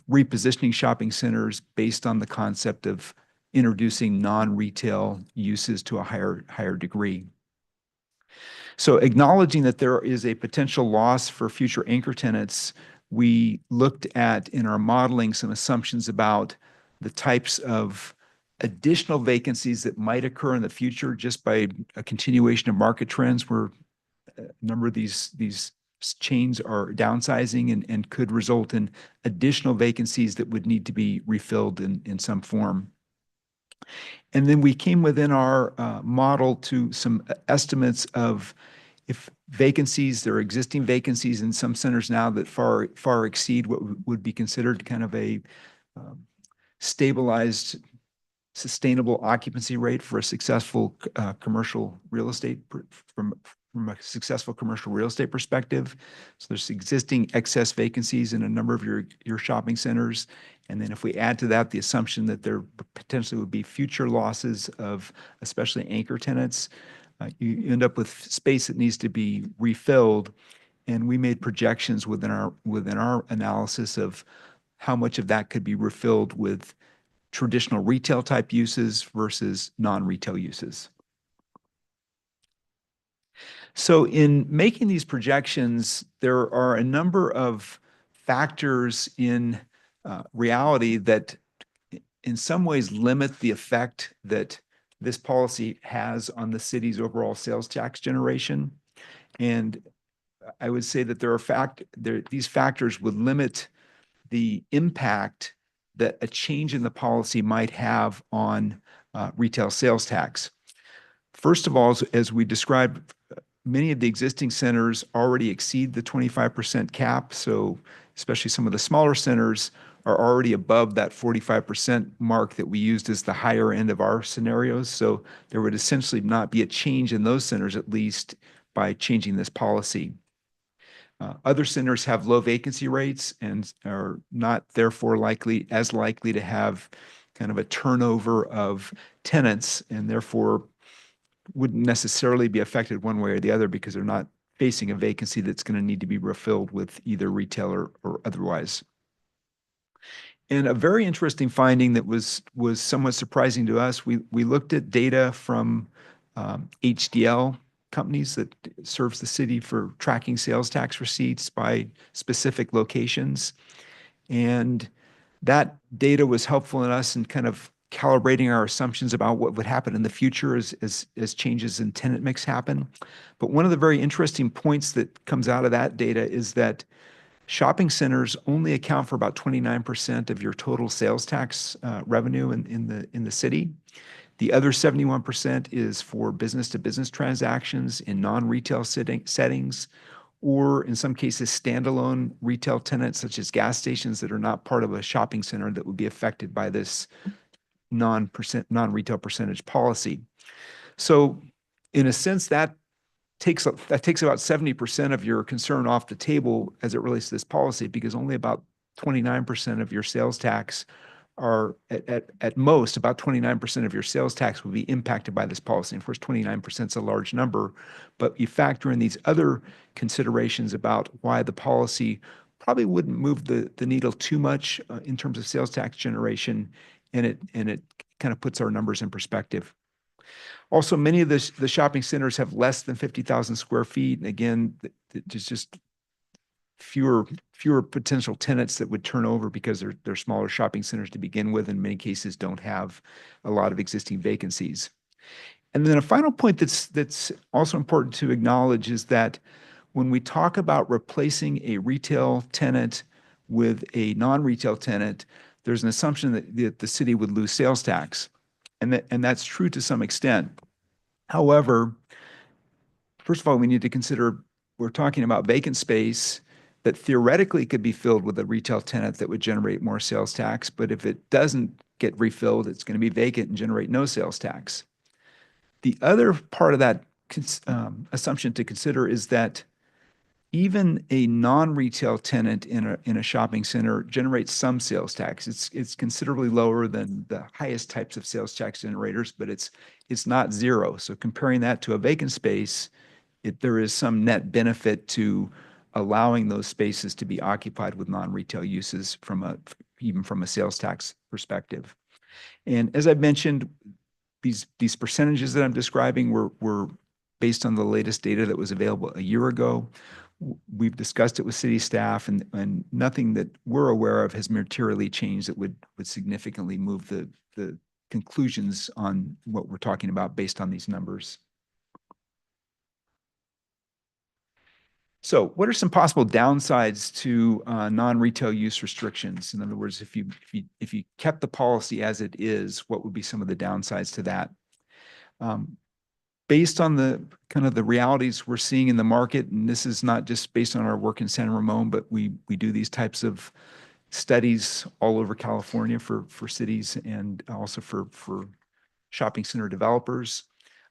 repositioning shopping centers based on the concept of introducing non-retail uses to a higher degree. So acknowledging that there is a potential loss for future anchor tenants, we looked at in our modeling some assumptions about the types of additional vacancies that might occur in the future just by a continuation of market trends, where a number of these chains are downsizing and could result in additional vacancies that would need to be refilled in some form. And then we came within our model to some estimates of if vacancies, there are existing vacancies in some centers now that far exceed what would be considered kind of a stabilized, sustainable occupancy rate for a successful commercial real estate from a successful commercial real estate perspective. So there's existing excess vacancies in a number of your shopping centers. And then if we add to that the assumption that there potentially would be future losses of especially anchor tenants, you end up with space that needs to be refilled. And we made projections within our analysis of how much of that could be refilled with traditional retail type uses versus non-retail uses. So in making these projections, there are a number of factors in reality that in some ways limit the effect that this policy has on the city's overall sales tax generation. And I would say that these factors would limit the impact that a change in the policy might have on retail sales tax. First of all, as we described, many of the existing centers already exceed the 25% cap. So especially some of the smaller centers are already above that 45% mark that we used as the higher end of our scenarios. So there would essentially not be a change in those centers, at least by changing this policy. Other centers have low vacancy rates and are not therefore as likely to have kind of a turnover of tenants, and therefore wouldn't necessarily be affected one way or the other because they're not facing a vacancy that's going to need to be refilled with either retail or otherwise. And a very interesting finding that was somewhat surprising to us, we looked at data from HDL companies that serves the city for tracking sales tax receipts by specific locations. And that data was helpful in us in kind of calibrating our assumptions about what would happen in the future as changes in tenant mix happen. But one of the very interesting points that comes out of that data is that shopping centers only account for about 29% of your total sales tax revenue in the city. The other 71% is for business-to-business transactions in non-retail settings, or in some cases, standalone retail tenants such as gas stations that are not part of a shopping center that would be affected by this non-retail percentage policy. So in a sense, that takes about 70% of your concern off the table as it relates to this policy, because only about 29% of your sales tax are at most about 29% of your sales tax will be impacted by this policy. And of course, 29% is a large number, but you factor in these other considerations about why the policy probably wouldn't move the needle too much in terms of sales tax generation, and it kind of puts our numbers in perspective. Also, many of the shopping centers have less than 50,000 square feet. And again, there's just fewer potential tenants that would turn over because they're smaller shopping centers to begin with, in many cases don't have a lot of existing vacancies. And then a final point that's also important to acknowledge is that when we talk about replacing a retail tenant with a non-retail tenant, there's an assumption that the city would lose sales tax. And that's true to some extent. However, first of all, we need to consider we're talking about vacant space that theoretically could be filled with a retail tenant that would generate more sales tax. But if it doesn't get refilled, it's going to be vacant and generate no sales tax. The other part of that assumption to consider is that even a non-retail tenant in a shopping center generates some sales tax. It's considerably lower than the highest types of sales tax generators, but it's not zero. So comparing that to a vacant space, there is some net benefit to allowing those spaces to be occupied with non-retail uses even from a sales tax perspective. And as I've mentioned, these percentages that I'm describing were based on the latest data that was available a year ago. We've discussed it with city staff, and nothing that we're aware of has materially changed that would significantly move the conclusions on what we're talking about based on these numbers. So what are some possible downsides to non-retail use restrictions? In other words, if you kept the policy as it is, what would be some of the downsides to that? Based on the kind of the realities we're seeing in the market, and this is not just based on our work in San Ramon, but we do these types of studies all over California for cities and also for shopping center developers.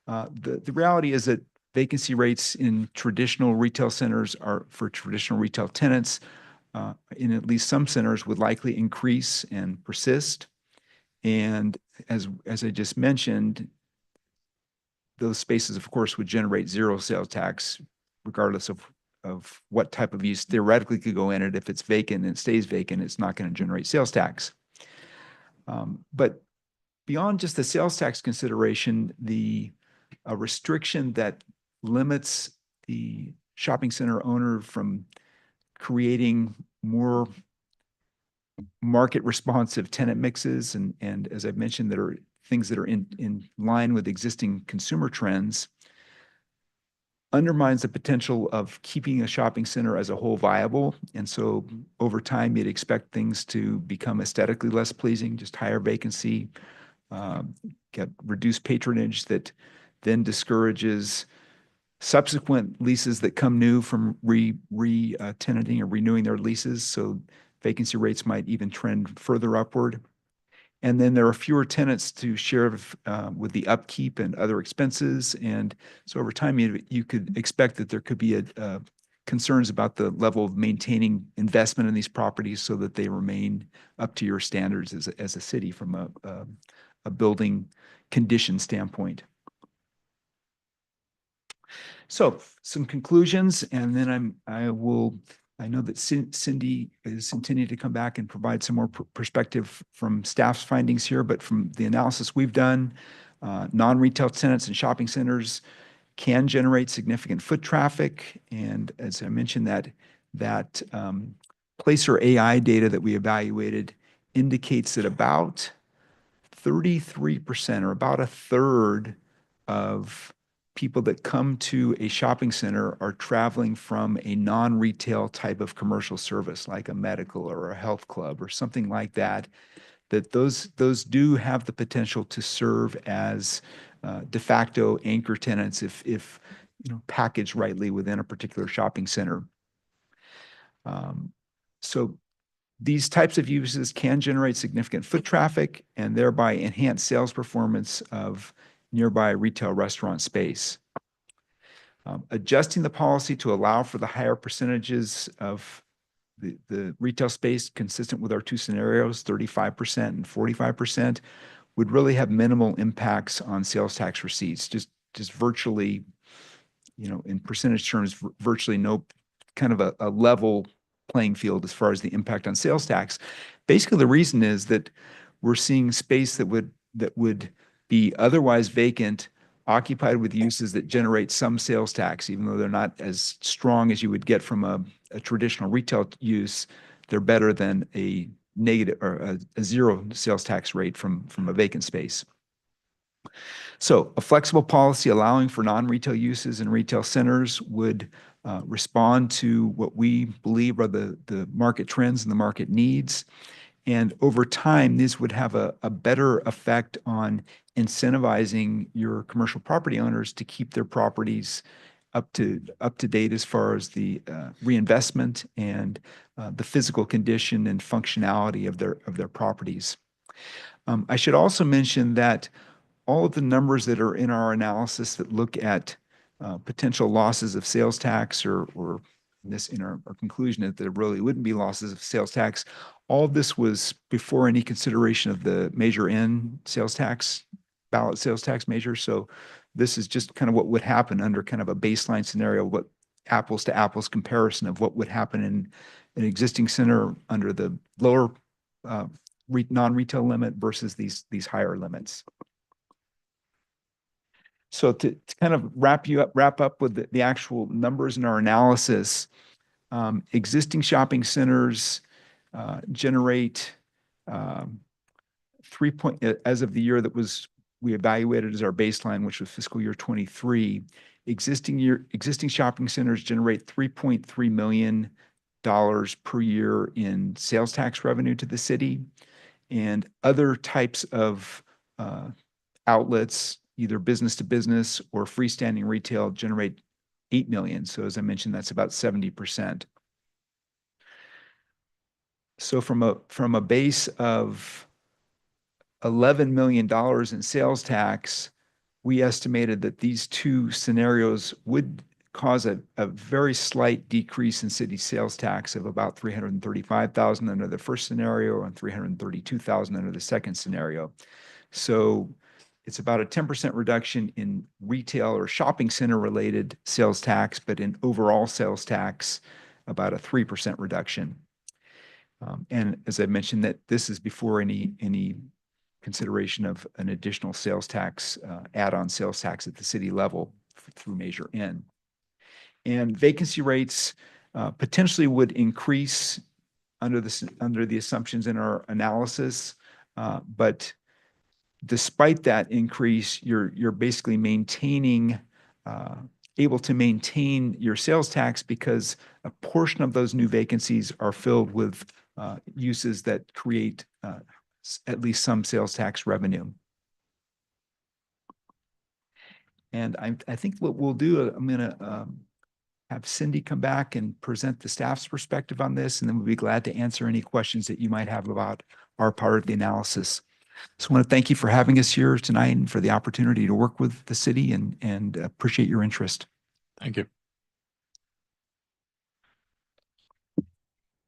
The reality is that vacancy rates in traditional retail centers are for traditional retail tenants in at least some centers would likely increase and persist. And as I just mentioned, those spaces, of course, would generate zero sales tax regardless of what type of use theoretically could go in it. If it's vacant and it stays vacant, it's not going to generate sales tax. But beyond just the sales tax consideration, a restriction that limits the shopping center owner from creating more market responsive tenant mixes and as I've mentioned, that are things that are in line with existing consumer trends, undermines the potential of keeping a shopping center as a whole viable. And so over time, you'd expect things to become aesthetically less pleasing, just higher vacancy, get reduced patronage that then discourages subsequent leases that come new from tenanting or renewing their leases. So vacancy rates might even trend further upward. And then there are fewer tenants to share with the upkeep and other expenses. And so over time, you could expect that there could be concerns about the level of maintaining investment in these properties so that they remain up to your standards as a city from a building condition standpoint. So some conclusions, and then I know that Cindy is intending to come back and provide some more perspective from staff's findings here, but from the analysis we've done, non-retail tenants and shopping centers can generate significant foot traffic. And as I mentioned, that Placer AI data that we evaluated indicates that about 33% or about a third of people that come to a shopping center are traveling from a non-retail type of commercial service like a medical or a health club or something like that, that those do have the potential to serve as de facto anchor tenants if packaged rightly within a particular shopping center. So these types of uses can generate significant foot traffic and thereby enhance sales performance of nearby retail restaurant space. Adjusting the policy to allow for the higher percentages of the retail space consistent with our two scenarios, 35% and 45%, would really have minimal impacts on sales tax receipts, just virtually, in percentage terms, virtually no kind of a level playing field as far as the impact on sales tax. Basically, the reason is that we're seeing space that would be otherwise vacant, occupied with uses that generate some sales tax, even though they're not as strong as you would get from a traditional retail use. They're better than a negative or a zero sales tax rate from a vacant space. So a flexible policy allowing for non-retail uses in retail centers would respond to what we believe are the market trends and the market needs. And over time, this would have a better effect on incentivizing your commercial property owners to keep their properties up to date as far as the reinvestment and the physical condition and functionality of their properties. I should also mention that all of the numbers that are in our analysis that look at potential losses of sales tax or in our conclusion that there really wouldn't be losses of sales tax. All of this was before any consideration of the Measure N sales tax, ballot sales tax measure. So this is just kind of what would happen under kind of a baseline scenario, what apples to apples comparison of what would happen in an existing center under the lower non-retail limit versus these higher limits. So to kind of wrap up with the actual numbers in our analysis, existing shopping centers generate as of the year that we evaluated as our baseline, which was fiscal year 23, existing shopping centers generate $3.3 million per year in sales tax revenue to the city, and other types of outlets, either business to business or freestanding retail, generate $8 million. So as I mentioned, that's about 70%. So from a base of $11 million in sales tax, we estimated that these two scenarios would cause a very slight decrease in city sales tax of about 335,000 under the first scenario and 332,000 under the second scenario. So it's about a 10% reduction in retail or shopping center related sales tax, but in overall sales tax, about a 3% reduction. And as I mentioned, that this is before any consideration of an additional sales tax, add-on sales tax at the city level through Measure N. And vacancy rates potentially would increase under the assumptions in our analysis, but despite that increase, you're basically able to maintain your sales tax because a portion of those new vacancies are filled with uses that create at least some sales tax revenue. And I think what we'll do, I'm going to have Cindy come back and present the staff's perspective on this, and then we'll be glad to answer any questions that you might have about our part of the analysis. So I want to thank you for having us here tonight and for the opportunity to work with the city, and appreciate your interest. Thank you.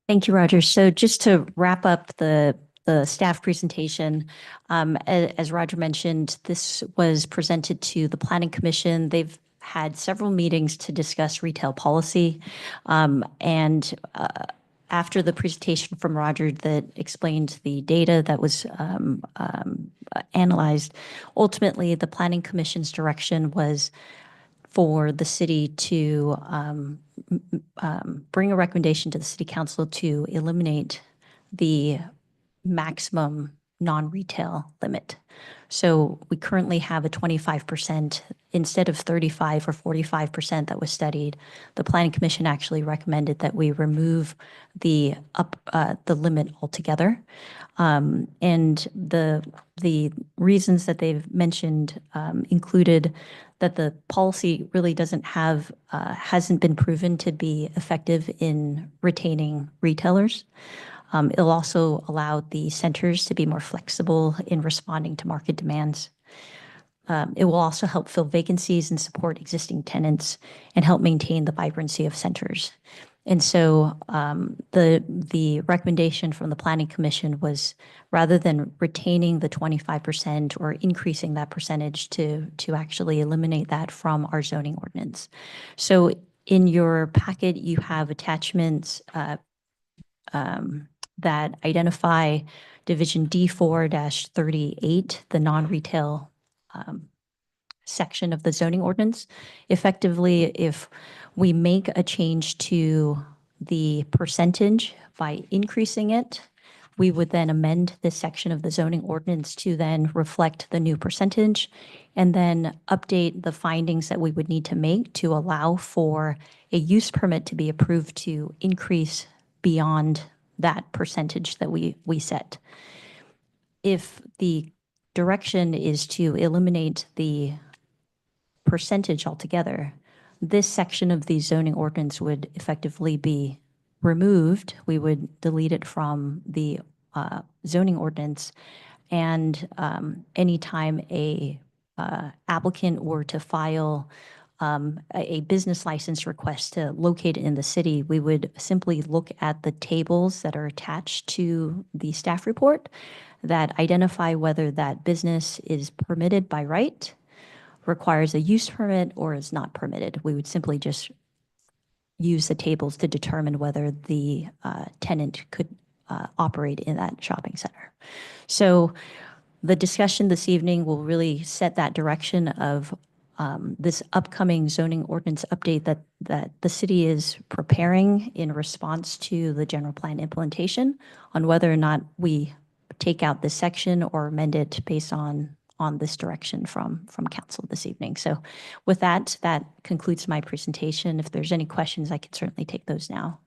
Thank you, Roger. So just to wrap up the staff presentation, as Roger mentioned, this was presented to the Planning Commission. They've had several meetings to discuss retail policy. And after the presentation from Roger that explained the data that was analyzed, ultimately the Planning Commission's direction was for the city to bring a recommendation to the City Council to eliminate the maximum non-retail limit. So we currently have a 25% instead of 35 or 45% that was studied. The Planning Commission actually recommended that we remove the limit altogether. And the reasons that they've mentioned included that the policy really hasn't been proven to be effective in retaining retailers. It'll also allow the centers to be more flexible in responding to market demands. It will also help fill vacancies and support existing tenants and help maintain the vibrancy of centers. And so the recommendation from the Planning Commission was, rather than retaining the 25% or increasing that percentage, to actually eliminate that from our zoning ordinance. So in your packet, you have attachments that identify Division D4-38, the non-retail section of the zoning ordinance. Effectively, if we make a change to the percentage by increasing it, we would then amend this section of the zoning ordinance to then reflect the new percentage and then update the findings that we would need to make to allow for a use permit to be approved to increase beyond that percentage that we set. If the direction is to eliminate the percentage altogether, this section of the zoning ordinance would effectively be removed. We would delete it from the zoning ordinance, and anytime a applicant were to file a business license request to locate in the city, we would simply look at the tables that are attached to the staff report that identify whether that business is permitted by right, requires a use permit, or is not permitted. We would simply just use the tables to determine whether the tenant could operate in that shopping center. So the discussion this evening will really set that direction of this upcoming zoning ordinance update that the city is preparing in response to the general plan implementation, on whether or not we take out this section or amend it based on this direction from council this evening. So with that concludes my presentation. If there's any questions, I can certainly take those now.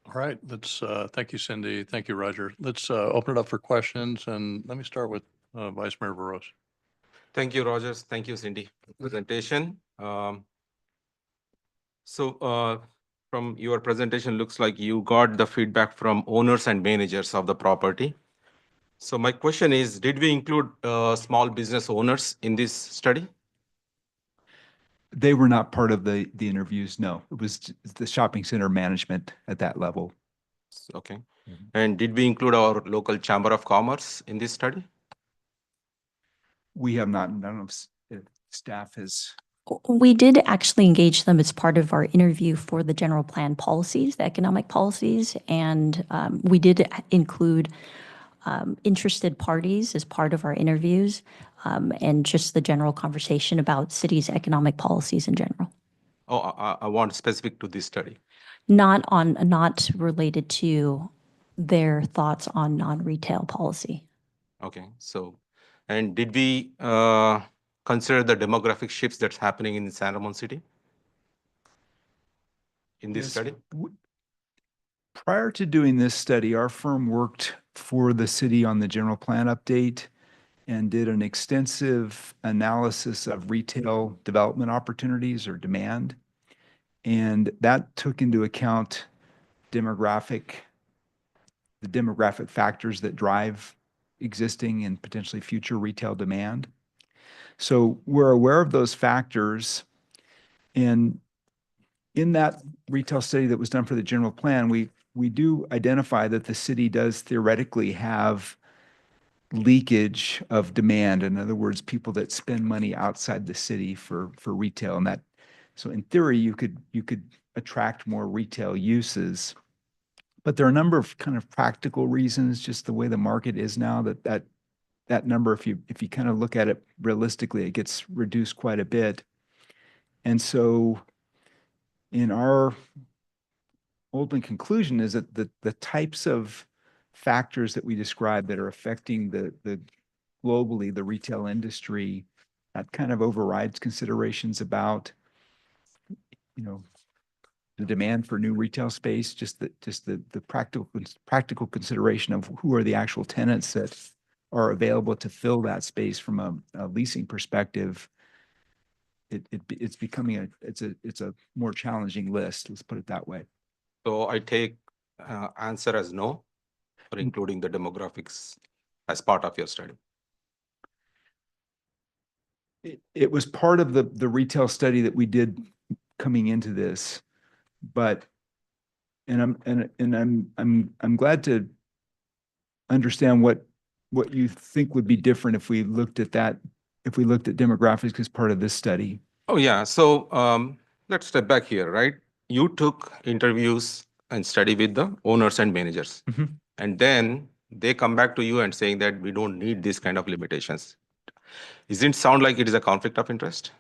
All right, let's, thank you, Cindy. Thank you, Roger. Let's open it up for questions, and let me start with Vice Mayor Burrows. Thank you, Rogers. Thank you, Cindy, for the presentation. From your presentation, looks like you got the feedback from owners and managers of the property. So my question is, did we include small business owners in this study? They were not part of the interviews, no. It was the shopping center management at that level. Okay. And did we include our local Chamber of Commerce in this study? We have not, I don't know if staff has. We did actually engage them as part of our interview for the general plan policies, the economic policies, and we did include interested parties as part of our interviews and just the general conversation about city's economic policies in general. Oh, I want specific to this study. Not related to their thoughts on non-retail policy. Okay, so, and did we consider the demographic shifts that's happening in San Ramon City in this Yes, study? Prior to doing this study, our firm worked for the city on the general plan update and did an extensive analysis of retail development opportunities or demand. And that took into account the demographic factors that drive existing and potentially future retail demand. So we're aware of those factors. And in that retail study that was done for the general plan, we do identify that the city does theoretically have leakage of demand. In other words, people that spend money outside the city for retail. And that, so in theory, you could attract more retail uses. But there are a number of kind of practical reasons, just the way the market is now, that number, if you kind of look at it realistically, it gets reduced quite a bit. And so in our ultimate conclusion is that the types of factors that we described that are affecting the globally, the retail industry, that kind of overrides considerations about, the demand for new retail space, just the practical consideration of who are the actual tenants that are available to fill that space from a leasing perspective. It's becoming it's a more challenging list. Let's put it that way. So I take answer as no, for including the demographics as part of your study. It was part of the retail study that we did coming into this, but I'm glad to understand what you think would be different if we looked at demographics as part of this study. Oh yeah, so let's step back here, right? You took interviews and study with the owners and managers, and then they come back to you and saying that we don't need this kind of limitations. Doesn't it sound like it is a conflict of interest?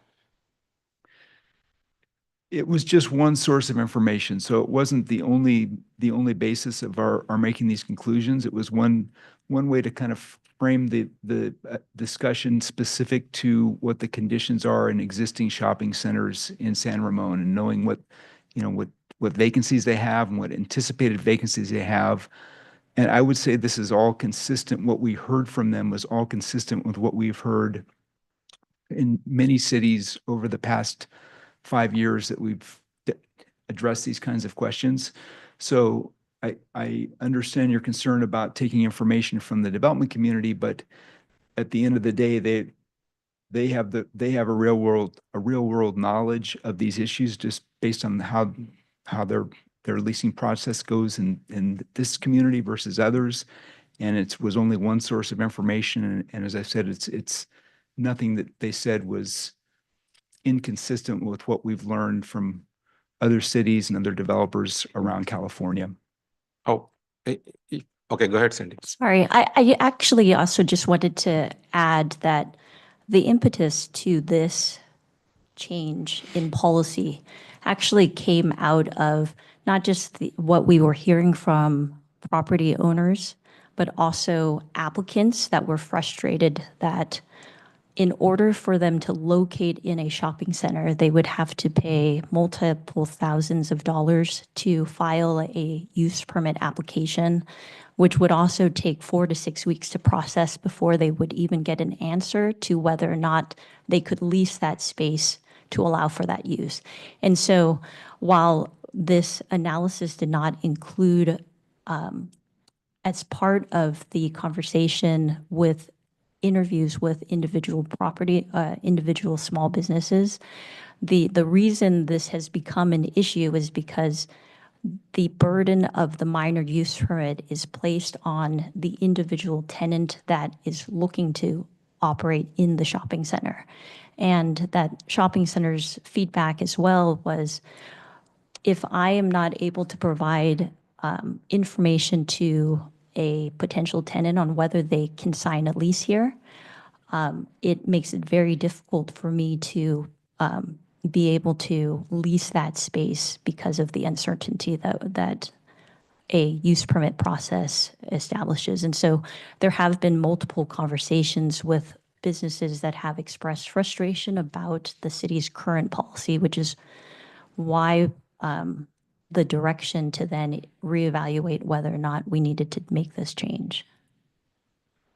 It was just one source of information, so it wasn't the only basis of our making these conclusions. It was one way to kind of frame the discussion specific to what the conditions are in existing shopping centers in San Ramon, and knowing what vacancies they have and what anticipated vacancies they have. And I would say this is all consistent. What we heard from them was all consistent with what we've heard in many cities over the past 5 years that we've addressed these kinds of questions. So I understand your concern about taking information from the development community, but at the end of the day, they have a real world knowledge of these issues just based on how their leasing process goes in this community versus others. And it was only one source of information. And as I said, it's nothing that they said was inconsistent with what we've learned from other cities and other developers around California. Oh, okay, go ahead, Cindy. Sorry, I actually also just wanted to add that the impetus to this change in policy actually came out of not just what we were hearing from property owners, but also applicants that were frustrated that in order for them to locate in a shopping center, they would have to pay multiple thousands of dollars to file a use permit application, which would also take 4 to 6 weeks to process before they would even get an answer to whether or not they could lease that space to allow for that use. And so while this analysis did not include as part of the conversation with interviews with individual small businesses, the reason this has become an issue is because the burden of the minor use permit is placed on the individual tenant that is looking to operate in the shopping center. And that shopping center's feedback as well was, if I am not able to provide information to a potential tenant on whether they can sign a lease here, it makes it very difficult for me to be able to lease that space because of the uncertainty that a use permit process establishes. And so there have been multiple conversations with businesses that have expressed frustration about the city's current policy, which is why the direction to then reevaluate whether or not we needed to make this change.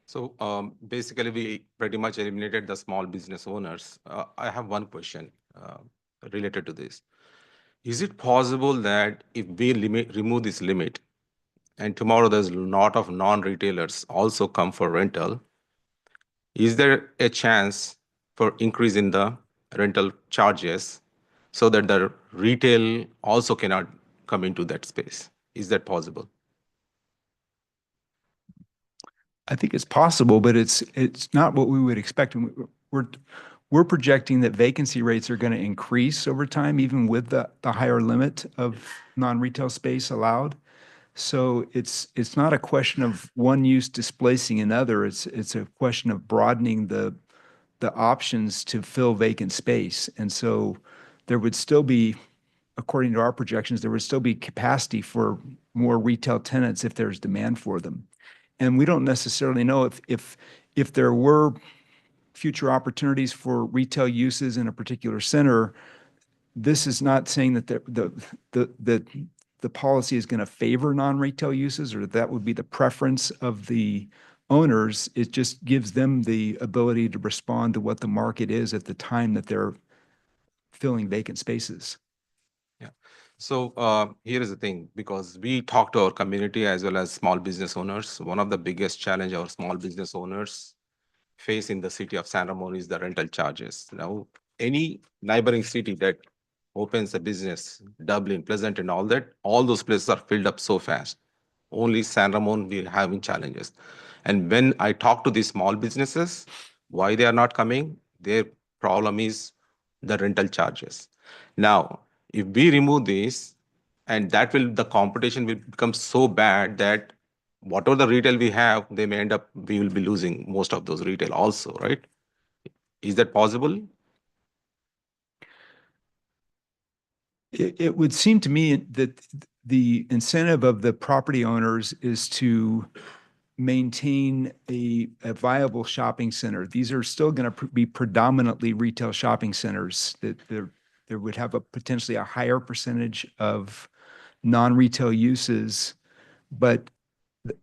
So basically, we pretty much eliminated the small business owners. I have one question related to this. Is it possible that if we remove this limit, and tomorrow there's a lot of non-retailers also come for rental, is there a chance for increase in the rental charges so that the retail also cannot come into that space? Is that possible? I think it's possible, but it's not what we would expect. And we're projecting that vacancy rates are going to increase over time, even with the higher limit of non-retail space allowed. So it's not a question of one use displacing another. It's a question of broadening the options to fill vacant space. And so there would still be, according to our projections, there would still be capacity for more retail tenants if there's demand for them. And we don't necessarily know if there were future opportunities for retail uses in a particular center. This is not saying that the policy is going to favor non-retail uses, or that would be the preference of the owners. It just gives them the ability to respond to what the market is at the time that they're filling vacant spaces. Yeah. So here is the thing, because we talk to our community as well as small business owners. One of the biggest challenge our small business owners face in the city of San Ramon is the rental charges. Now, any neighboring city that opens a business, Dublin, Pleasant, and all that, all those places are filled up so fast. Only San Ramon, we're having challenges. And when I talk to these small businesses, why they are not coming, their problem is the rental charges. Now, if we remove this, and the competition will become so bad that whatever the retail we have, we will be losing most of those retail also, right? Is that possible? It would seem to me that the incentive of the property owners is to maintain a viable shopping center. These are still going to be predominantly retail shopping centers, that there would have potentially a higher percentage of non-retail uses, but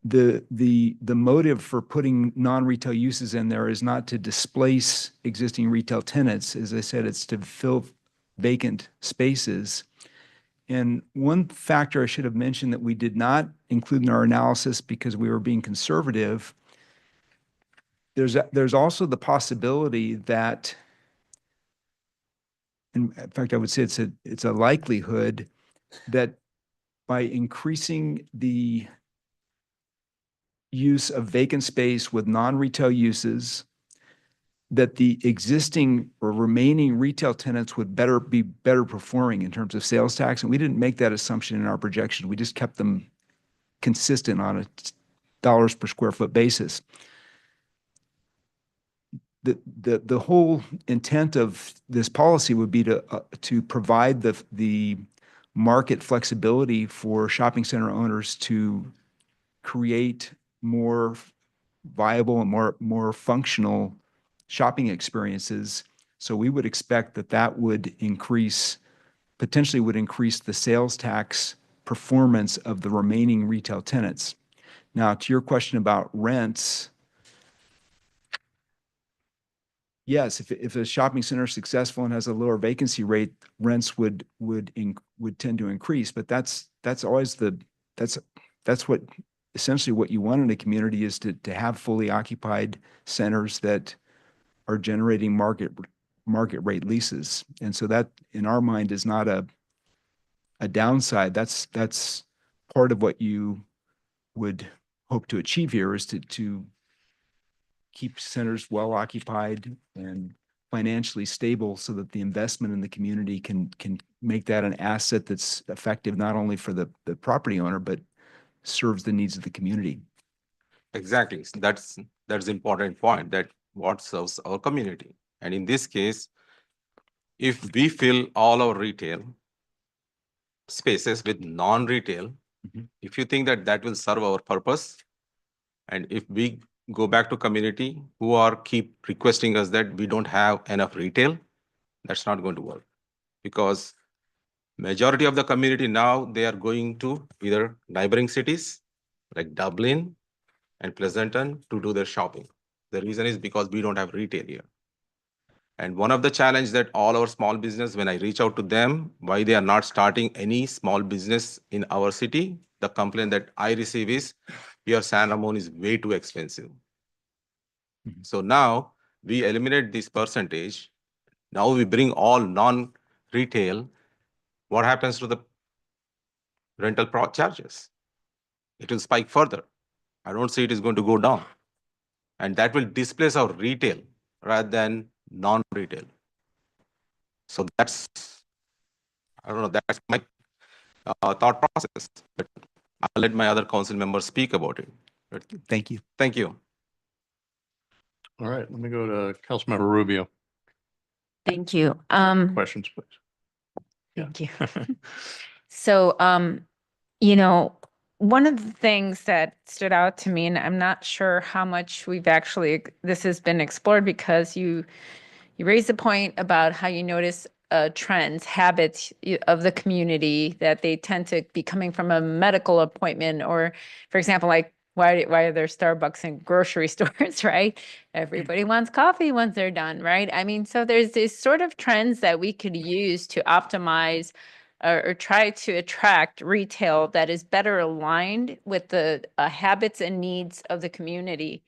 the motive for putting non-retail uses in there is not to displace existing retail tenants. As I said, it's to fill vacant spaces. And one factor I should have mentioned that we did not include in our analysis because we were being conservative, there's also the possibility that, in fact, I would say it's a likelihood that by increasing the use of vacant space with non-retail uses, that the existing or remaining retail tenants would be better performing in terms of sales tax. And we didn't make that assumption in our projection. We just kept them consistent on a dollars per square foot basis. The whole intent of this policy would be to provide the market flexibility for shopping center owners to create more viable and more functional shopping experiences. So we would expect that would potentially increase the sales tax performance of the remaining retail tenants. Now, to your question about rents, yes, if a shopping center is successful and has a lower vacancy rate, rents would tend to increase. But that's always that's what essentially what you want in a community is to have fully occupied centers that are generating market rate leases. And so that, in our mind, is not a downside. That's part of what you would hope to achieve here, is to keep centers well occupied and financially stable so that the investment in the community can make that an asset that's effective not only for the property owner, but serves the needs of the community. Exactly. So that's important point, that what serves our community. And in this case, if we fill all our retail spaces with non-retail, if you think that that will serve our purpose, and if we go back to community who are keep requesting us that we don't have enough retail, that's not going to work. Because majority of the community now, they are going to either neighboring cities like Dublin and Pleasanton to do their shopping. The reason is because we don't have retail here. And one of the challenge that all our small business, when I reach out to them, why they are not starting any small business in our city, the complaint that I receive is, here San Ramon is way too expensive. So now we eliminate this percentage. Now we bring all non-retail. What happens to the rental charges? It will spike further. I don't see it is going to go down. And that will displace our retail rather than non-retail. So that's, I don't know, that's my thought process. But I'll let my other council members speak about it. But Thank you. thank you. All right, let me go to Councilmember Rubio. Thank you. Questions, please. Thank you. So, you know, one of the things that stood out to me, and I'm not sure how much this has been explored, because you raised the point about how you notice trends, habits of the community, that they tend to be coming from a medical appointment, or, for example, like, why are there Starbucks in grocery stores, right? Everybody wants coffee once they're done, right? I mean, so there's these sort of trends that we could use to optimize or try to attract retail that is better aligned with the habits and needs of the community.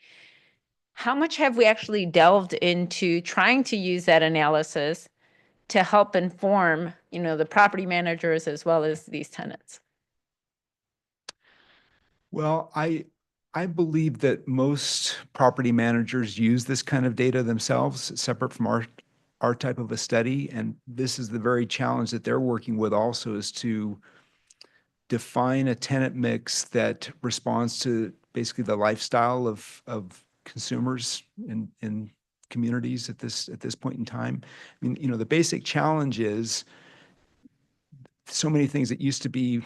How much have we actually delved into trying to use that analysis to help inform, the property managers as well as these tenants? Well, I believe that most property managers use this kind of data themselves, separate from our type of a study. And this is the very challenge that they're working with also, is to define a tenant mix that responds to basically the lifestyle of consumers in communities at this point in time. I mean, the basic challenge is so many things that used to be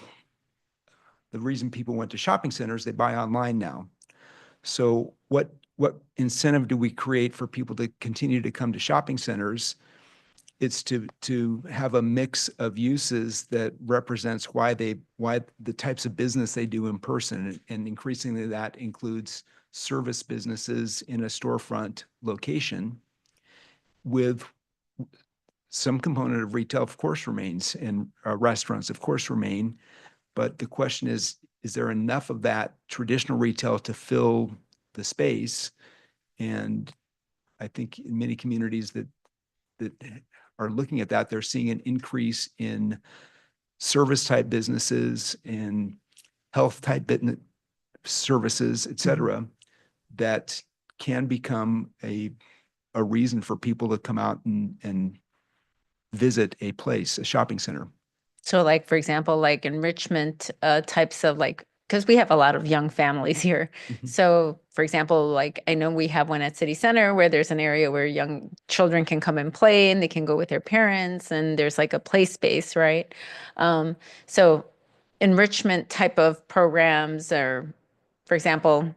the reason people went to shopping centers, they buy online now. So what incentive do we create for people to continue to come to shopping centers? It's to have a mix of uses that represents why the types of business they do in person. And increasingly that includes service businesses in a storefront location, with some component of retail, of course, remains, and restaurants, of course, remain. But the question is there enough of that traditional retail to fill the space? And I think in many communities that are looking at that, they're seeing an increase in service type businesses and health type business services, et cetera, that can become a reason for people to come out and visit a place, a shopping center. So like, for example, like enrichment types of because we have a lot of young families here. Mhm. So for example, like I know we have one at City Center where there's an area where young children can come and play and they can go with their parents, and there's like a play space, right? So enrichment type of programs, or for example,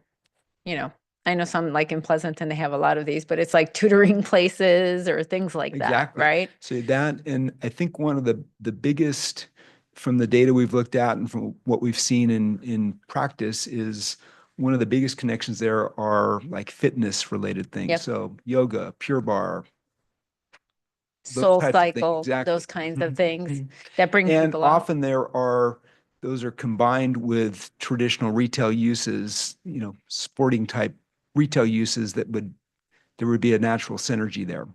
I know some like in Pleasanton, they have a lot of these, but it's like tutoring places or things like that, Exactly. right? So that, and I think one of the biggest, from the data we've looked at and from what we've seen in practice, is one of the biggest connections there are like fitness related things. Yep. So yoga, Pure Barre, those Soul types of things. Cycle, Exactly. those kinds of Mhm. things that bring And people out. often there are those are combined with traditional retail uses, sporting type retail uses there would be a natural synergy there.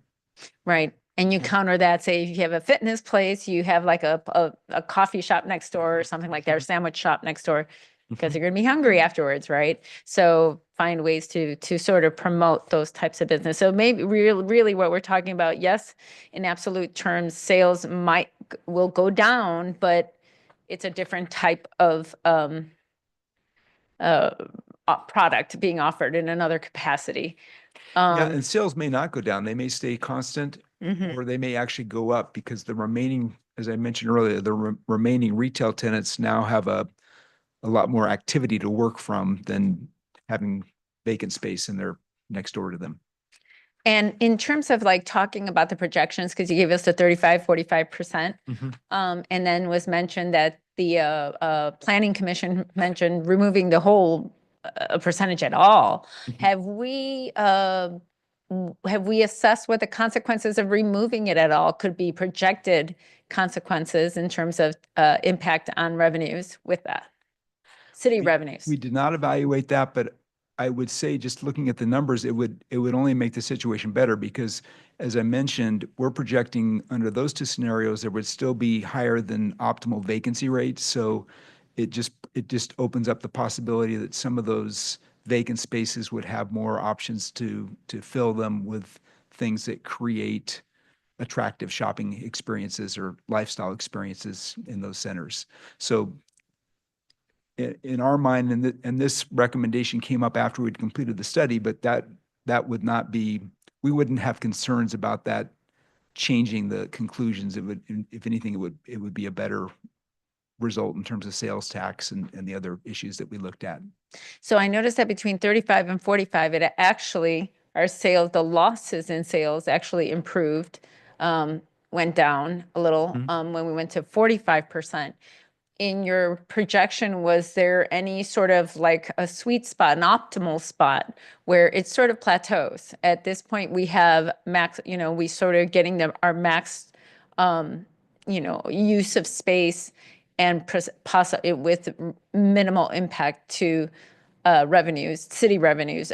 Right. And you counter that, say, if you have a fitness place, you have like a coffee shop next door or something like that, or sandwich shop next door, because you're going to be hungry afterwards, right? So find ways to sort of promote those types of business. So maybe really what we're talking about, yes, in absolute terms, sales will go down, but it's a different type of product being offered in another capacity. Yeah, and sales may not go down. They may stay constant, Mhm. or they may actually go up because the remaining, as I mentioned earlier, the remaining retail tenants now have a lot more activity to work from than having vacant space in their next door to them. And in terms of like talking about the projections, because you gave us the 35, 45%, Mhm. and then was mentioned that the planning commission mentioned removing the whole percentage at all. Mhm. Have we assessed what the consequences of removing it at all could be, projected consequences in terms of impact on revenues with that? City revenues. We did not evaluate that, but I would say, just looking at the numbers, it would only make the situation better because, as I mentioned, we're projecting under those two scenarios, there would still be higher than optimal vacancy rates. So it just opens up the possibility that some of those vacant spaces would have more options to fill them with things that create attractive shopping experiences or lifestyle experiences in those centers. So in our mind, and this recommendation came up after we'd completed the study, but that would not be, we wouldn't have concerns about that changing the conclusions. It would, if anything, it would be a better result in terms of sales tax and the other issues that we looked at. So I noticed that between 35 and 45, it actually, our sales, the losses in sales actually improved, went down a little when we went to 45%. In your projection, was there any sort of like a sweet spot, an optimal spot where it sort of plateaus? At this point, we have max, we sort of getting our max, use of space and with minimal impact to revenues, city revenues,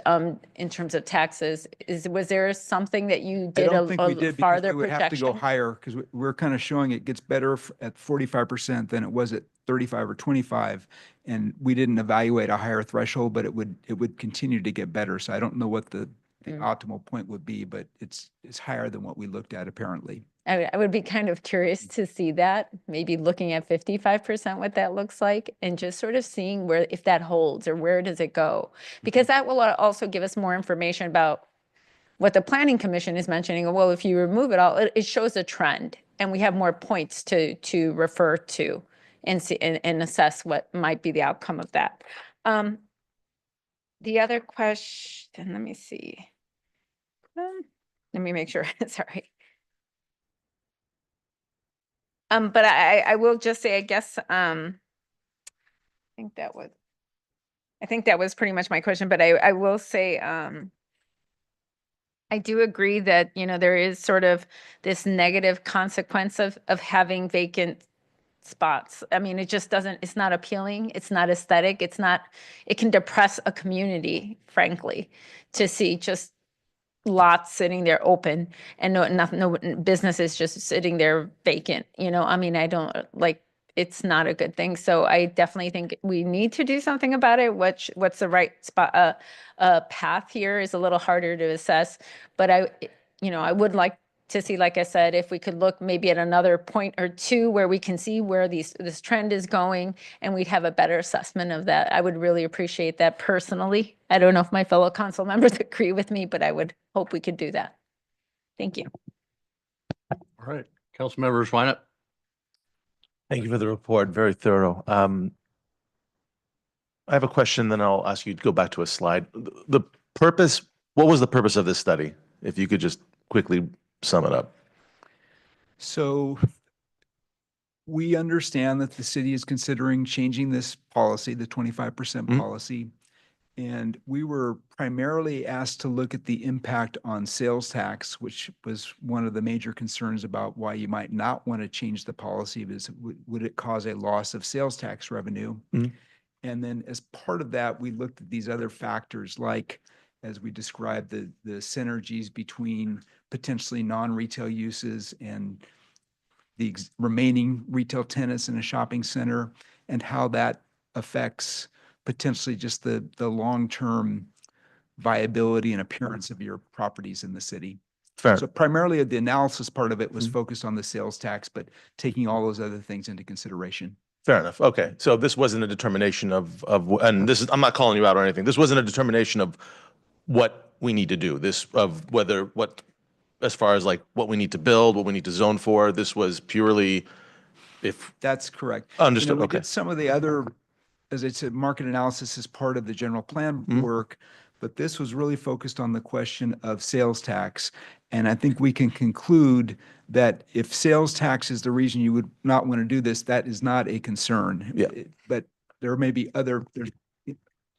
in terms of taxes. Was there something that you I did don't think we a did because farther we would have to go projection? higher because we're kind of showing it gets better at 45% than it was at 35 or 25. And we didn't evaluate a higher threshold, but it would continue to get better. So I don't know what the optimal point would be, but it's higher than what we looked at apparently. I would be kind of curious to see that, maybe looking at 55%, what that looks like, and just sort of seeing where, if that holds or where does it go? Because that will also give us more information about what the planning commission is mentioning. Well, if you remove it all, it shows a trend and we have more points to refer to and see and assess what might be the outcome of that. The other question, let me see. Let me make sure, sorry. But I will just say, I guess, I think that was pretty much my question, but I will say, I do agree that, there is sort of this negative consequence of having vacant spots. I mean, it just doesn't, it's not appealing. It's not aesthetic. It can depress a community, frankly, to see just lots sitting there open and no businesses just sitting there vacant, I mean, I don't like, it's not a good thing. So I definitely think we need to do something about it. What's the right spot, path here is a little harder to assess, but I would like to see, like I said, if we could look maybe at another point or two where we can see where this trend is going and we'd have a better assessment of that. I would really appreciate that personally. I don't know if my fellow council members agree with me, but I would hope we could do that. Thank you. All right, Councilmember Schweinert. Thank you for the report. Very thorough. I have a question, then I'll ask you to go back to a slide. The purpose, what was the purpose of this study? If you could just quickly sum it up. So we understand that the city is considering changing this policy, the 25% policy. And we were primarily asked to look at the impact on sales tax, which was one of the major concerns about why you might not want to change the policy, is would it cause a loss of sales tax revenue? Mhm. And then as part of that, we looked at these other factors, like, as we described, the synergies between potentially non-retail uses and the remaining retail tenants in a shopping center, and how that affects potentially just the long-term viability and appearance of your properties in the city. Fair. So primarily the analysis part of it was focused on the sales tax, but taking all those other things into consideration. Fair enough. Okay. So this wasn't a determination and this is, I'm not calling you out or anything. This wasn't a determination of what we need to do. As far as like what we need to build, what we need to zone for, this was purely if. That's correct. Understood. We Okay. did some of the other, as I said, market analysis is part of the general plan work, but this was really focused on the question of sales tax. And I think we can conclude that if sales tax is the reason you would not want to do this, that is not a concern. Yeah. But there may be there's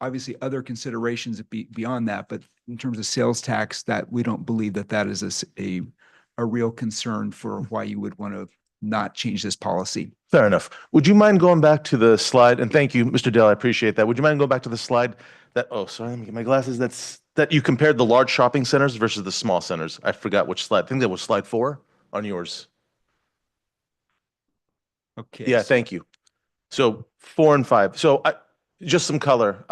obviously other considerations beyond that, but in terms of sales tax, that we don't believe that is a real concern for why you would want to not change this policy. Fair enough. Would you mind going back to the slide? And thank you, Mr. Dale, I appreciate that. Would you mind going back to the slide sorry, let me get my glasses. That you compared the large shopping centers versus the small centers. I forgot which slide. I think that was slide 4 on yours. Okay. Yeah, thank you. So 4 and 5. So just some color.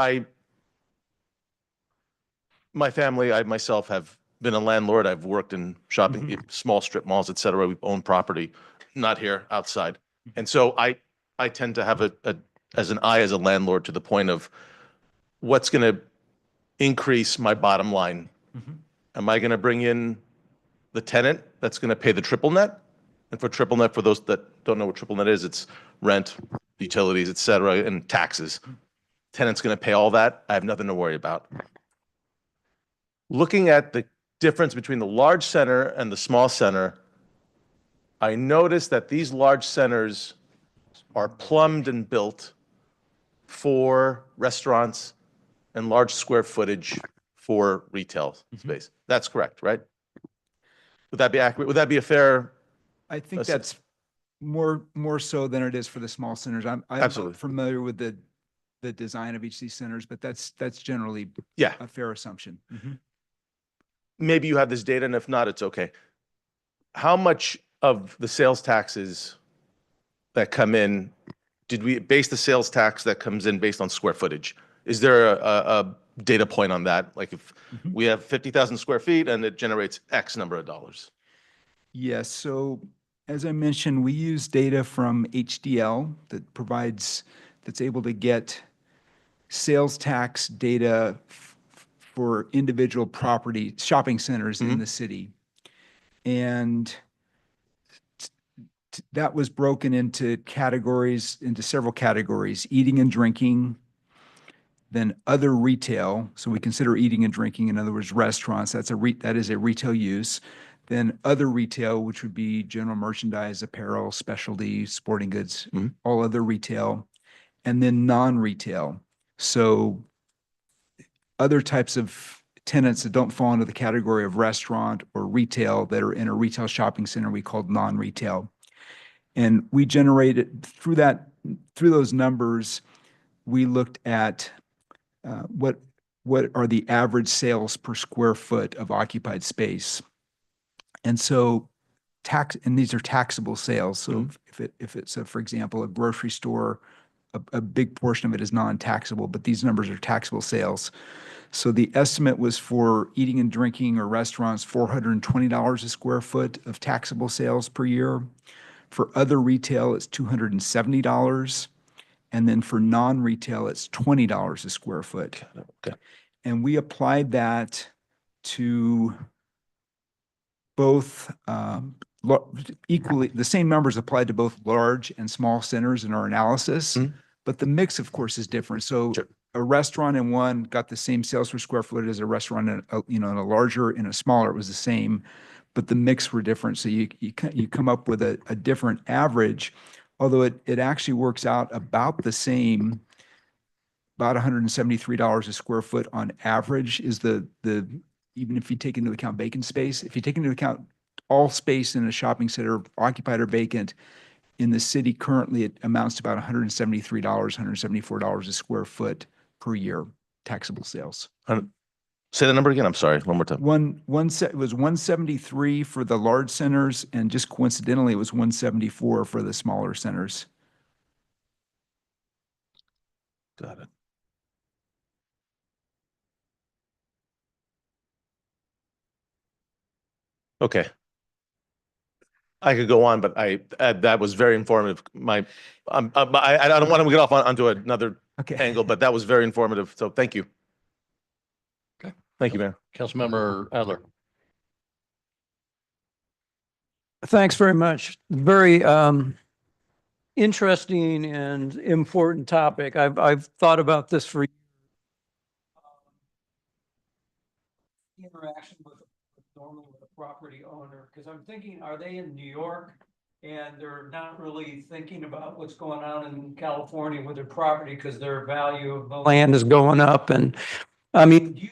My family, I myself have been a landlord. I've worked in shopping, small strip malls, et cetera. We've owned property, not here, outside. And so I tend to have as a landlord to the point of what's going to increase my bottom line. Am I going to bring in the tenant that's going to pay the triple net? And for triple net, for those that don't know what triple net is, it's rent, utilities, et cetera, and taxes. Tenant's going to pay all that. I have nothing to worry about. Looking at the difference between the large center and the small center, I noticed that these large centers are plumbed and built for restaurants and large square footage for retail space. That's correct, right? Would that be accurate? Would that be a fair? I think that's more so than it is for the small centers. I'm Absolutely. not familiar with the design of each of these centers, but that's generally Yeah. a fair assumption. Maybe you have this data, and if not, it's okay. How much of the sales taxes that come in, did we base the sales tax that comes in based on square footage? Is there a data point on that? Like if we have 50,000 square feet and it generates X number of dollars? Yes. So as I mentioned, we use data from HDL that's able to get sales tax data for individual property shopping centers in the city. And that was broken into several categories: eating and drinking, then other retail. So we consider eating and drinking, in other words, restaurants. That is a retail use. Then other retail, which would be general merchandise, apparel, specialty, sporting goods, all other retail. And then non-retail. So other types of tenants that don't fall into the category of restaurant or retail that are in a retail shopping center, we called non-retail. And we generated through those numbers, we looked at what are the average sales per square foot of occupied space. And so these are taxable sales. So if it's for example, a grocery store, a big portion of it is non-taxable, but these numbers are taxable sales. So the estimate was for eating and drinking or restaurants, $420 a square foot of taxable sales per year. For other retail, it's $270. And then for non-retail, it's $20 a square foot. Okay. And we applied that to both equally, the same numbers applied to both large and small centers in our analysis, but the mix, of course, is different. So a restaurant in one got the same sales per square foot as a restaurant in a larger, in a smaller, it was the same, but the mix were different. So you come up with a different average, although it actually works out about the same about $173 a square foot on average is even if you take into account vacant space. If you take into account all space in a shopping center, occupied or vacant, in the city currently, it amounts to about $173, $174 a square foot per year, taxable sales. Say the number again. I'm sorry. One more time. It was 173 for the large centers, and just coincidentally, it was 174 for the smaller centers. Got it. Okay. I could go on, but that was very informative. I don't want to get off onto another Okay. angle, but that was very informative. So thank you. Okay. Thank you, Mayor. Councilmember Adler. Thanks very much. Very interesting and important topic. I've thought about this for interaction with normally with a property owner, because I'm thinking, are they in New York and they're not really thinking about what's going on in California with their property because their value of the land is going up? And I mean, do you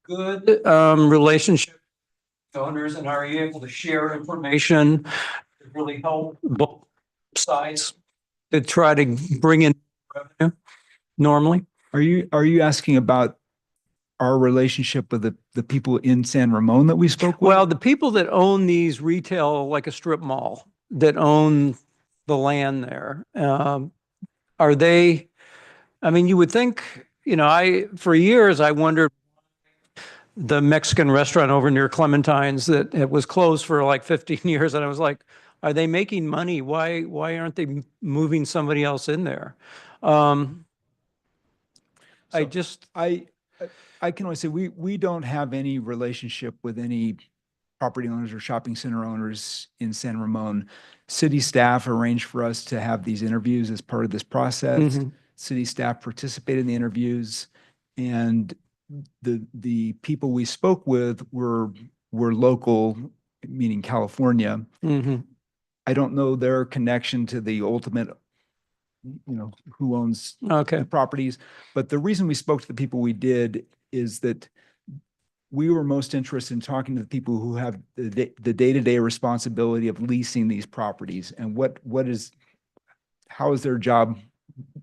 have a good relationship with owners, and are you able to share information to really help both sides to try to bring in revenue normally? Are you asking about our relationship with the people in San Ramon that we spoke with? Well, the people that own these retail, like a strip mall, that own the land there, are they, I mean, you would think, for years, I wondered the Mexican restaurant over near Clementine's that it was closed for like 15 years. And I was like, are they making money? Why aren't they moving somebody else in there? I can only say we don't have any relationship with any property owners or shopping center owners in San Ramon. City staff arranged for us to have these interviews as part of this process. City staff participated in the interviews, and the people we spoke with were local, meaning California. I don't know their connection to the ultimate, who owns the properties. But the reason we spoke to the people we did is that we were most interested in talking to the people who have the day-to-day responsibility of leasing these properties, and how is their job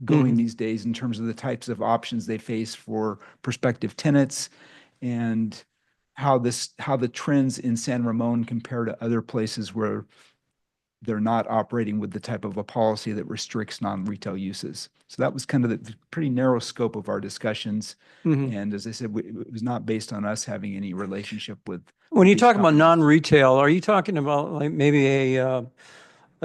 going these days in terms of the types of options they face for prospective tenants, and how the trends in San Ramon compare to other places where they're not operating with the type of a policy that restricts non-retail uses. So that was kind of the pretty narrow scope of our discussions. And as I said, it was not based on us having any relationship with. When you talk about non-retail, are you talking about like maybe a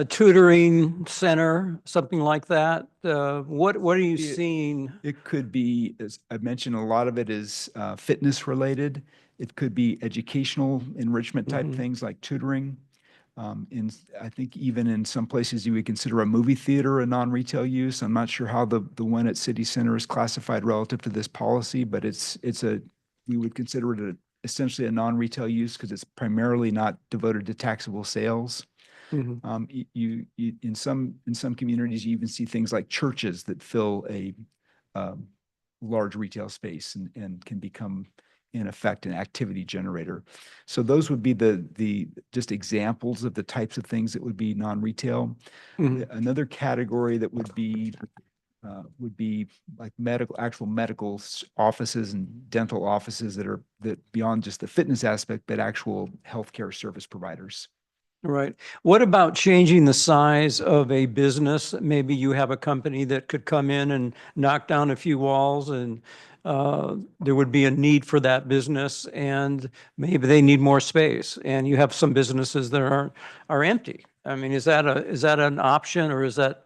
tutoring center, something like that? What are you seeing? It could be, as I mentioned, a lot of it is fitness related. It could be educational enrichment type things like tutoring. I think even in some places you would consider a movie theater a non-retail use. I'm not sure how the one at City Center is classified relative to this policy, but we would consider it essentially a non-retail use because it's primarily not devoted to taxable sales. In some communities, you even see things like churches that fill a large retail space and can become, in effect, an activity generator. So those would be the just examples of the types of things that would be non-retail. Another category that would be like actual medical offices and dental offices that beyond just the fitness aspect, but actual healthcare service providers. Right. What about changing the size of a business? Maybe you have a company that could come in and knock down a few walls, and there would be a need for that business, and maybe they need more space, and you have some businesses that are empty. I mean, is that an option, or is that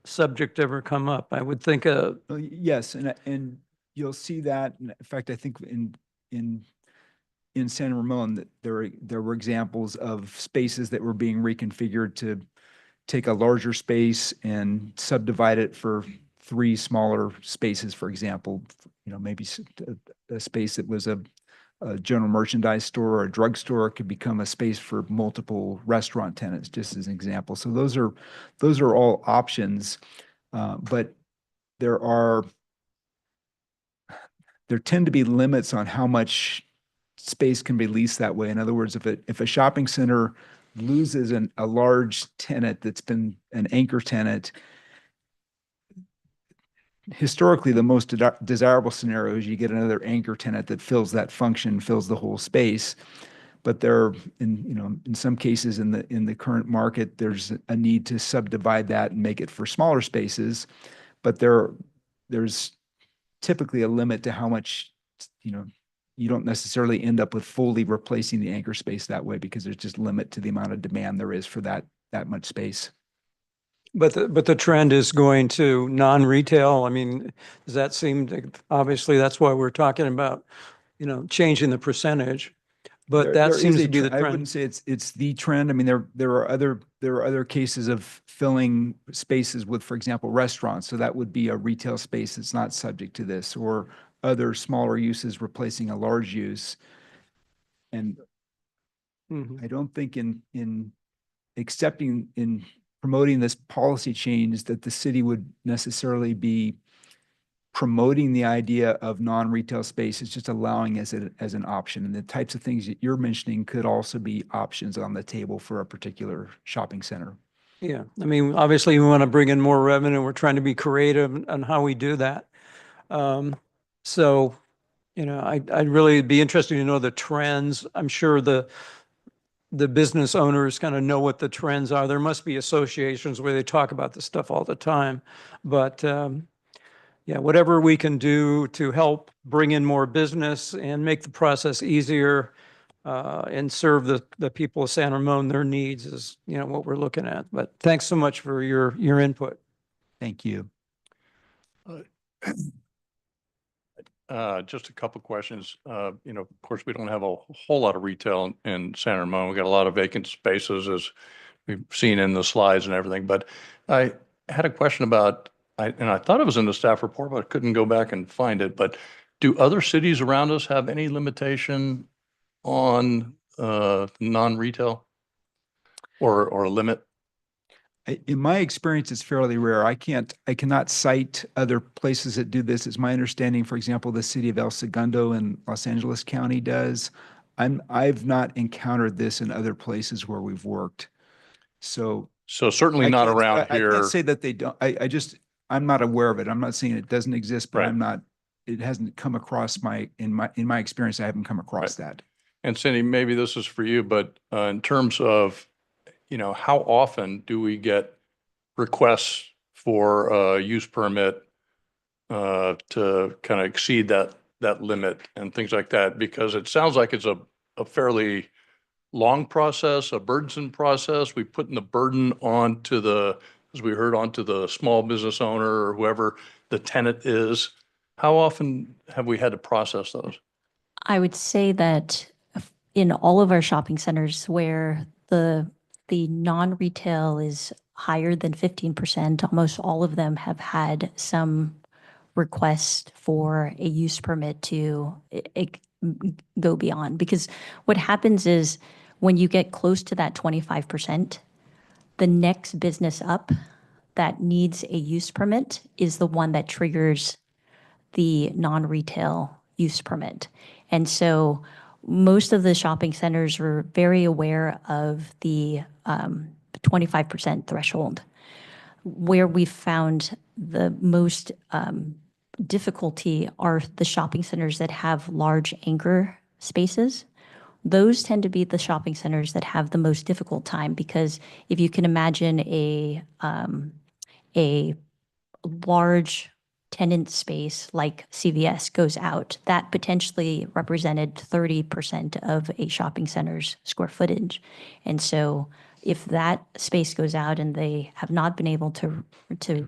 subject ever come up? I would think yes, and you'll see that. In fact, I think in San Ramon that there were examples of spaces that were being reconfigured to take a larger space and subdivide it for 3 smaller spaces, for example. Maybe a space that was a general merchandise store or a drugstore could become a space for multiple restaurant tenants, just as an example. So those are all options, but there are there tend to be limits on how much space can be leased that way. In other words, if a shopping center loses a large tenant that's been an anchor tenant, historically, the most desirable scenario is you get another anchor tenant that fills that function, fills the whole space. But in some cases in the current market, there's a need to subdivide that and make it for smaller spaces. But there's typically a limit to how much, you don't necessarily end up with fully replacing the anchor space that way, because there's just limit to the amount of demand there is for that much space. But the trend is going to non-retail. I mean, does that seem, obviously, that's why we're talking about, changing the percentage. But that There seems is to be the I trend. wouldn't say it's the trend. I mean, there are other cases of filling spaces with, for example, restaurants. So that would be a retail space that's not subject to this, or other smaller uses replacing a large use. And Mhm. I don't think in promoting this policy change that the city would necessarily be promoting the idea of non-retail space. It's just allowing as an option. And the types of things that you're mentioning could also be options on the table for a particular shopping center. Yeah, I mean, obviously, we want to bring in more revenue. We're trying to be creative on how we do that. So, I'd really be interested to know the trends. I'm sure the business owners kind of know what the trends are. There must be associations where they talk about this stuff all the time. But yeah, whatever we can do to help bring in more business and make the process easier and serve the people of San Ramon, their needs is, what we're looking at. But thanks so much for your input. Thank you. Just a couple questions. Of course, we don't have a whole lot of retail in San Ramon. We got a lot of vacant spaces, as we've seen in the slides and everything. But I had a question about, and I thought it was in the staff report, but I couldn't go back and find it. But do other cities around us have any limitation on non-retail or a limit? In my experience, it's fairly rare. I cannot cite other places that do this. It's my understanding, for example, the city of El Segundo in Los Angeles County does. I've not encountered this in other places where we've worked. So certainly not around here. I can't say that they don't. I'm not aware of it. I'm not saying it doesn't exist, but Right. It hasn't come across in my experience, I haven't come across that. And Cindy, maybe this is for you, but in terms of, how often do we get requests for a use permit to kind of exceed that limit and things like that? Because it sounds like it's a fairly long process, a burdensome process. We putting the burden onto as we heard, onto the small business owner or whoever the tenant is. How often have we had to process those? I would say that in all of our shopping centers where the non-retail is higher than 15%, almost all of them have had some request for a use permit to go beyond. Because what happens is when you get close to that 25%, the next business up that needs a use permit is the one that triggers the non-retail use permit. And so most of the shopping centers are very aware of the 25% threshold. Where we found the most difficulty are the shopping centers that have large anchor spaces. Those tend to be the shopping centers that have the most difficult time, because if you can imagine a large tenant space like CVS goes out, that potentially represented 30% of a shopping center's square footage. And so if that space goes out and they have not been able to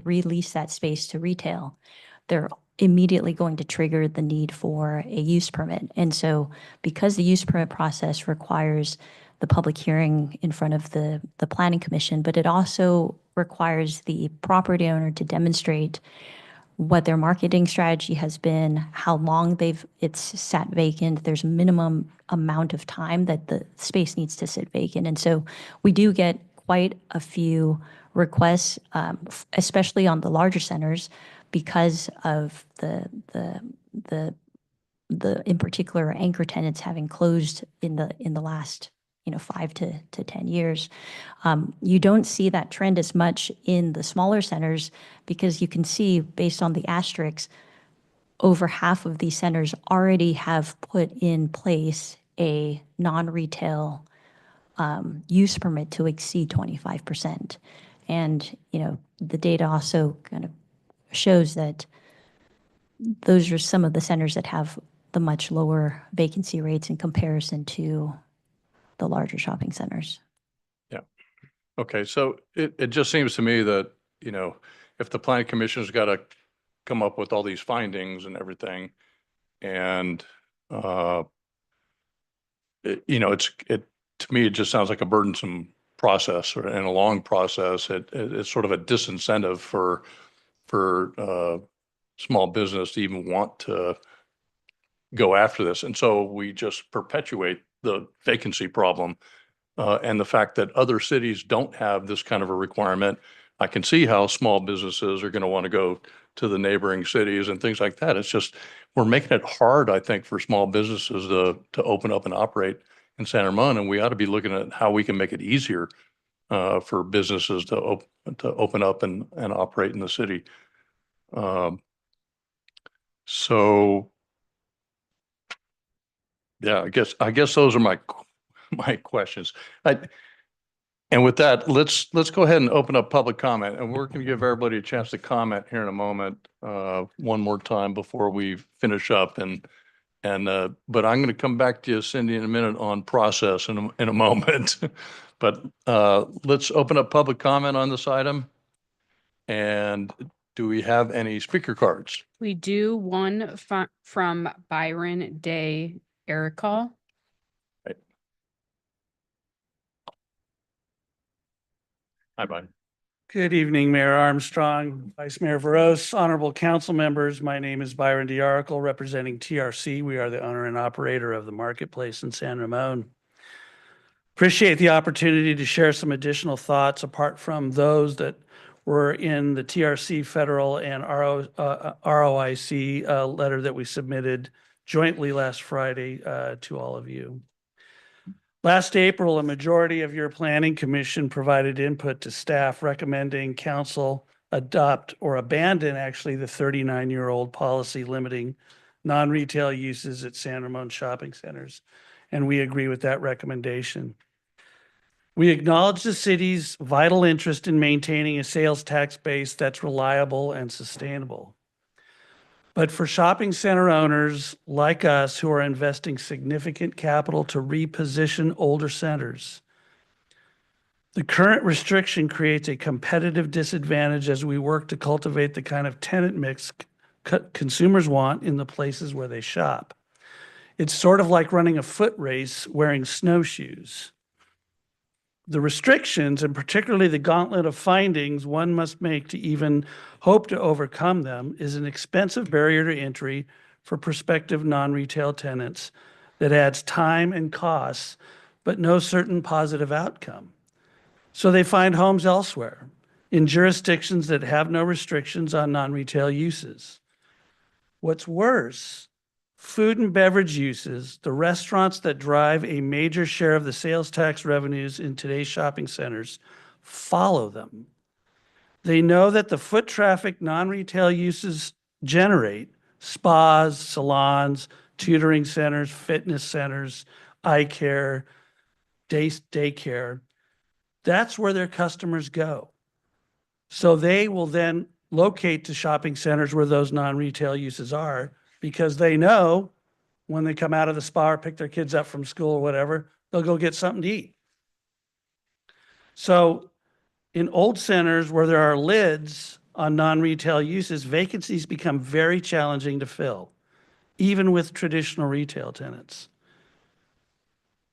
release that space to retail, they're immediately going to trigger the need for a use permit. And so because the use permit process requires the public hearing in front of the Planning Commission, but it also requires the property owner to demonstrate what their marketing strategy has been, how long it's sat vacant. There's a minimum amount of time that the space needs to sit vacant. And so we do get quite a few requests, especially on the larger centers, because of the in particular, anchor tenants having closed in the last, 5 to 10 years. You don't see that trend as much in the smaller centers because you can see, based on the asterisks, over half of these centers already have put in place a non-retail use permit to exceed 25%. And, the data also kind of shows that those are some of the centers that have the much lower vacancy rates in comparison to the larger shopping centers. Yeah. Okay, so it just seems to me that, if the planning commission's got to come up with all these findings and everything, and, to me, it just sounds like a burdensome process and a long process. It's sort of a disincentive for small business to even want to go after this. And so we just perpetuate the vacancy problem. And the fact that other cities don't have this kind of a requirement, I can see how small businesses are going to want to go to the neighboring cities and things like that. It's just, we're making it hard, I think, for small businesses to open up and operate in San Ramon, and we ought to be looking at how we can make it easier for businesses to open up and operate in the city. So, yeah, I guess those are my questions. And with that, let's go ahead and open up public comment, and we're going to give everybody a chance to comment here in a moment, one more time before we finish up. But I'm going to come back to you, Cindy, in a minute on process in a moment. But let's open up public comment on this item. And do we have any speaker cards? We do one from Byron Day Erica. Right. Hi, Byron. Good evening, Mayor Armstrong, Vice Mayor Veros, honorable council members. My name is Byron DeArcle, representing TRC. We are the owner and operator of the marketplace in San Ramon. Appreciate the opportunity to share some additional thoughts apart from those that were in the TRC federal and ROIC letter that we submitted jointly last Friday to all of you. Last April, a majority of your planning commission provided input to staff recommending council adopt or abandon actually the 39-year-old policy limiting non-retail uses at San Ramon shopping centers. And we agree with that recommendation. We acknowledge the city's vital interest in maintaining a sales tax base that's reliable and sustainable. But for shopping center owners like us who are investing significant capital to reposition older centers, the current restriction creates a competitive disadvantage as we work to cultivate the kind of tenant mix consumers want in the places where they shop. It's sort of like running a foot race wearing snowshoes. The restrictions, and particularly the gauntlet of findings one must make to even hope to overcome them, is an expensive barrier to entry for prospective non-retail tenants that adds time and costs, but no certain positive outcome. So they find homes elsewhere, in jurisdictions that have no restrictions on non-retail uses. What's worse, food and beverage uses, the restaurants that drive a major share of the sales tax revenues in today's shopping centers, follow them. They know that the foot traffic non-retail uses generate, spas, salons, tutoring centers, fitness centers, eye care, daycare, that's where their customers go. So they will then locate to shopping centers where those non-retail uses are, because they know when they come out of the spa or pick their kids up from school or whatever, they'll go get something to eat. So in old centers where there are lids on non-retail uses, vacancies become very challenging to fill, even with traditional retail tenants.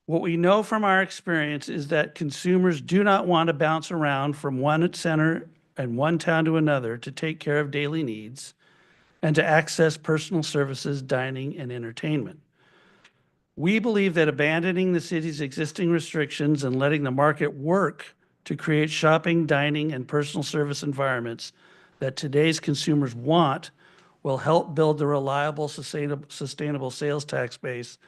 What we know from our experience is that consumers do not want to bounce around from one center and one town to another to take care of daily needs and to access personal services, dining, and entertainment. We believe that abandoning the city's existing restrictions and letting the market work to create shopping, dining, and personal service environments that today's consumers want will help build the reliable, sustainable sales tax base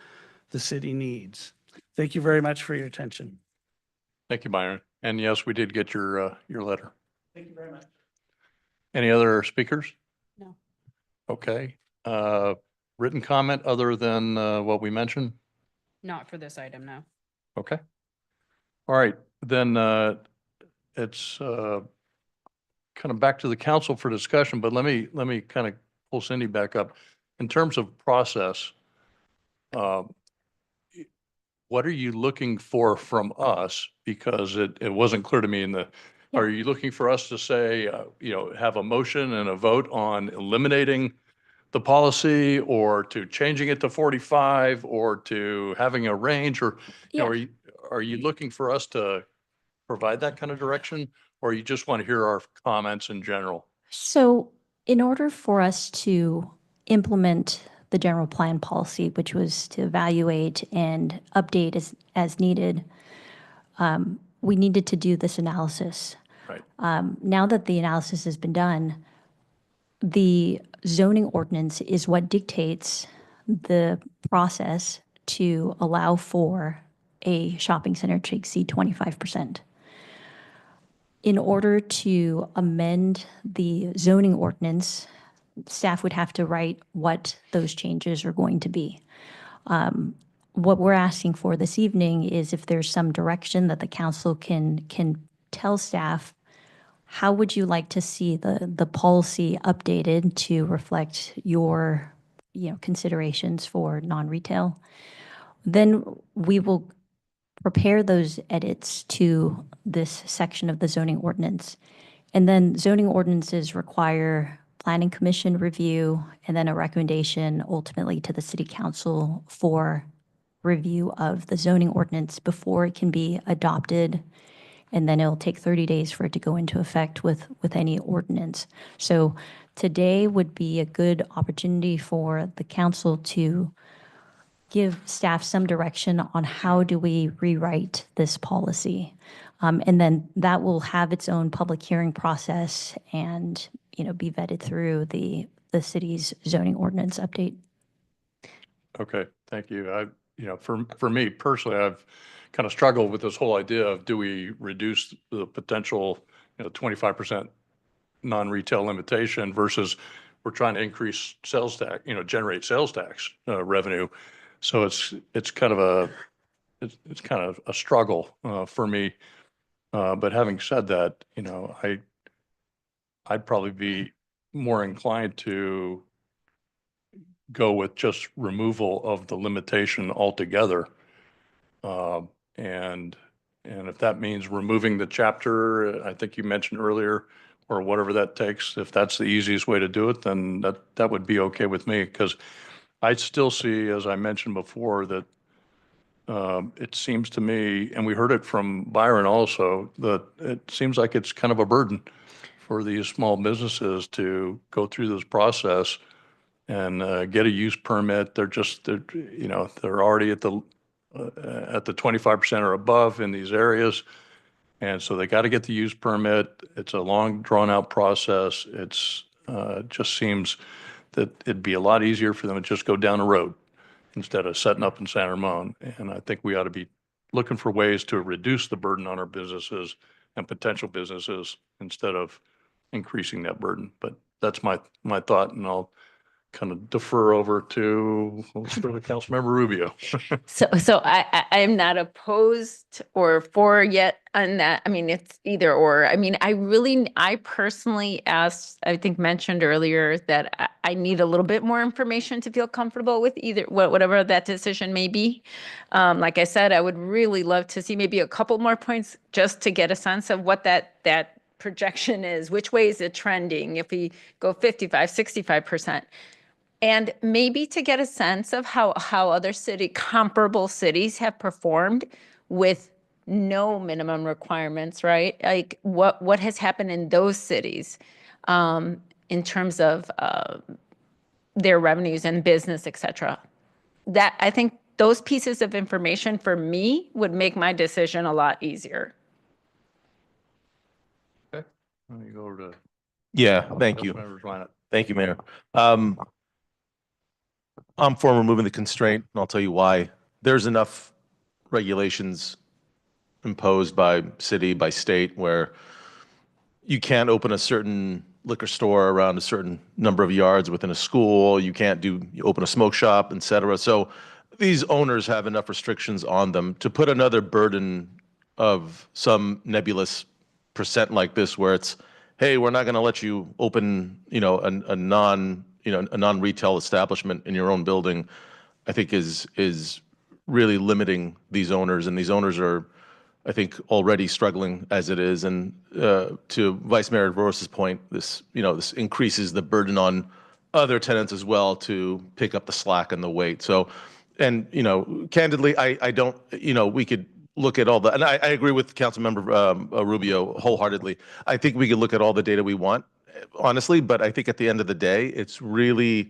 the city needs. Thank you very much for your attention. Thank you, Byron. And yes, we did get your letter. Thank you very much. Any other speakers? No. Okay. Written comment other than what we mentioned? Not for this item, no. Okay. All right, then it's kind of back to the council for discussion, but let me kind of pull Cindy back up. In terms of process, what are you looking for from us? Because it wasn't clear to me are you looking for us to say, have a motion and a vote on eliminating the policy, or to changing it to 45, or to having a range, or, are you looking for us to provide that kind of direction, or you just want to hear our comments in general? So in order for us to implement the general plan policy, which was to evaluate and update as needed, we needed to do this analysis. Right. Now that the analysis has been done, the zoning ordinance is what dictates the process to allow for a shopping center to exceed 25%. In order to amend the zoning ordinance, staff would have to write what those changes are going to be. What we're asking for this evening is if there's some direction that the council can tell staff, how would you like to see the policy updated to reflect your considerations for non-retail? Then we will prepare those edits to this section of the zoning ordinance. And then zoning ordinances require planning commission review and then a recommendation ultimately to the city council for review of the zoning ordinance before it can be adopted. And then it'll take 30 days for it to go into effect with any ordinance. So today would be a good opportunity for the council to give staff some direction on how do we rewrite this policy. And then that will have its own public hearing process and, be vetted through the city's zoning ordinance update. Okay, thank you. For me personally, I've kind of struggled with this whole idea of, do we reduce the potential, 25% non-retail limitation versus we're trying to increase sales tax, generate sales tax revenue. So it's kind of a struggle for me. But having said that, I'd probably be more inclined to go with just removal of the limitation altogether. And if that means removing the chapter, I think you mentioned earlier, or whatever that takes, if that's the easiest way to do it, then that would be okay with me. Because I still see, as I mentioned before, that it seems to me, and we heard it from Byron also, that it seems like it's kind of a burden for these small businesses to go through this process and get a use permit. They're already at the 25% or above in these areas. And so they got to get the use permit. It's a long drawn out process. It's just seems that it'd be a lot easier for them to just go down the road instead of setting up in San Ramon. And I think we ought to be looking for ways to reduce the burden on our businesses and potential businesses instead of increasing that burden. But that's my thought, and I'll kind of defer over to Councilmember Rubio. So I am not opposed or for yet on that. I mean, it's either or. I mean, I personally mentioned earlier that I need a little bit more information to feel comfortable with whatever that decision may be. Like I said, I would really love to see maybe a couple more points just to get a sense of what that projection is. Which way is it trending? If we go 55, 65%. And maybe to get a sense of how other comparable cities have performed with no minimum requirements, right? Like what has happened in those cities in terms of their revenues and business, et cetera. That I think those pieces of information for me would make my decision a lot easier. Okay, let me go over to Yeah, thank you. Councilmember Reinert. Thank you, Mayor. I'm for removing the constraint, and I'll tell you why. There's enough regulations imposed by city, by state, where you can't open a certain liquor store around a certain number of yards within a school. You can't open a smoke shop, et cetera. So these owners have enough restrictions on them to put another burden of some nebulous percent like this, where it's, hey, we're not going to let you open, a non-retail establishment in your own building, I think is really limiting these owners. And these owners are, I think, already struggling as it is. And to Vice Mayor Rosas' point, this increases the burden on other tenants as well to pick up the slack and the weight. So, and candidly, I don't, we could look at all the, and I agree with Councilmember Rubio wholeheartedly. I think we could look at all the data we want, honestly, but I think at the end of the day, it's really,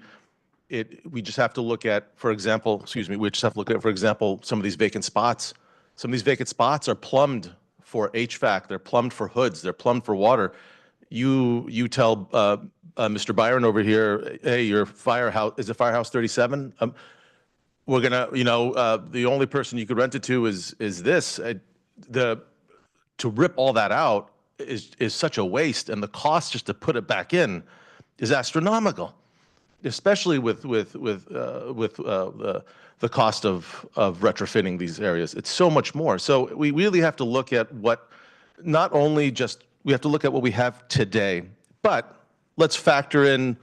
we just have to look at, for example, some of these vacant spots. Some of these vacant spots are plumbed for HVAC, they're plumbed for hoods, they're plumbed for water. You tell Mr. Byron over here, hey, your firehouse, is it Firehouse 37? We're gonna, the only person you could rent it to is this. To rip all that out is such a waste, and the cost just to put it back in is astronomical, especially with the cost of retrofitting these areas. It's so much more. So we really have to look at we have to look at what we have today, but let's factor in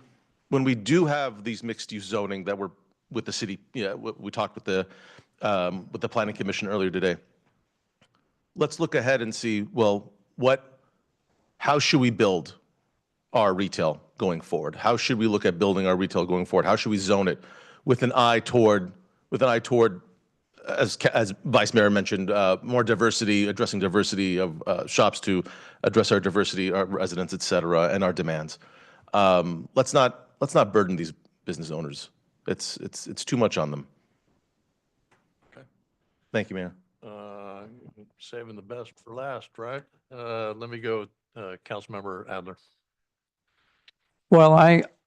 when we do have these mixed use zoning that we're with the city. We talked with the Planning Commission earlier today. Let's look ahead and see, well, how should we build our retail going forward? How should we look at building our retail going forward? How should we zone it with an eye toward, as Vice Mayor mentioned, more diversity, addressing diversity of shops to address our diversity, our residents, et cetera, and our demands. Let's not burden these business owners. It's too much on them. Okay. Thank you, Mayor. Saving the best for last, right? Let me go, Councilmember Adler. Well,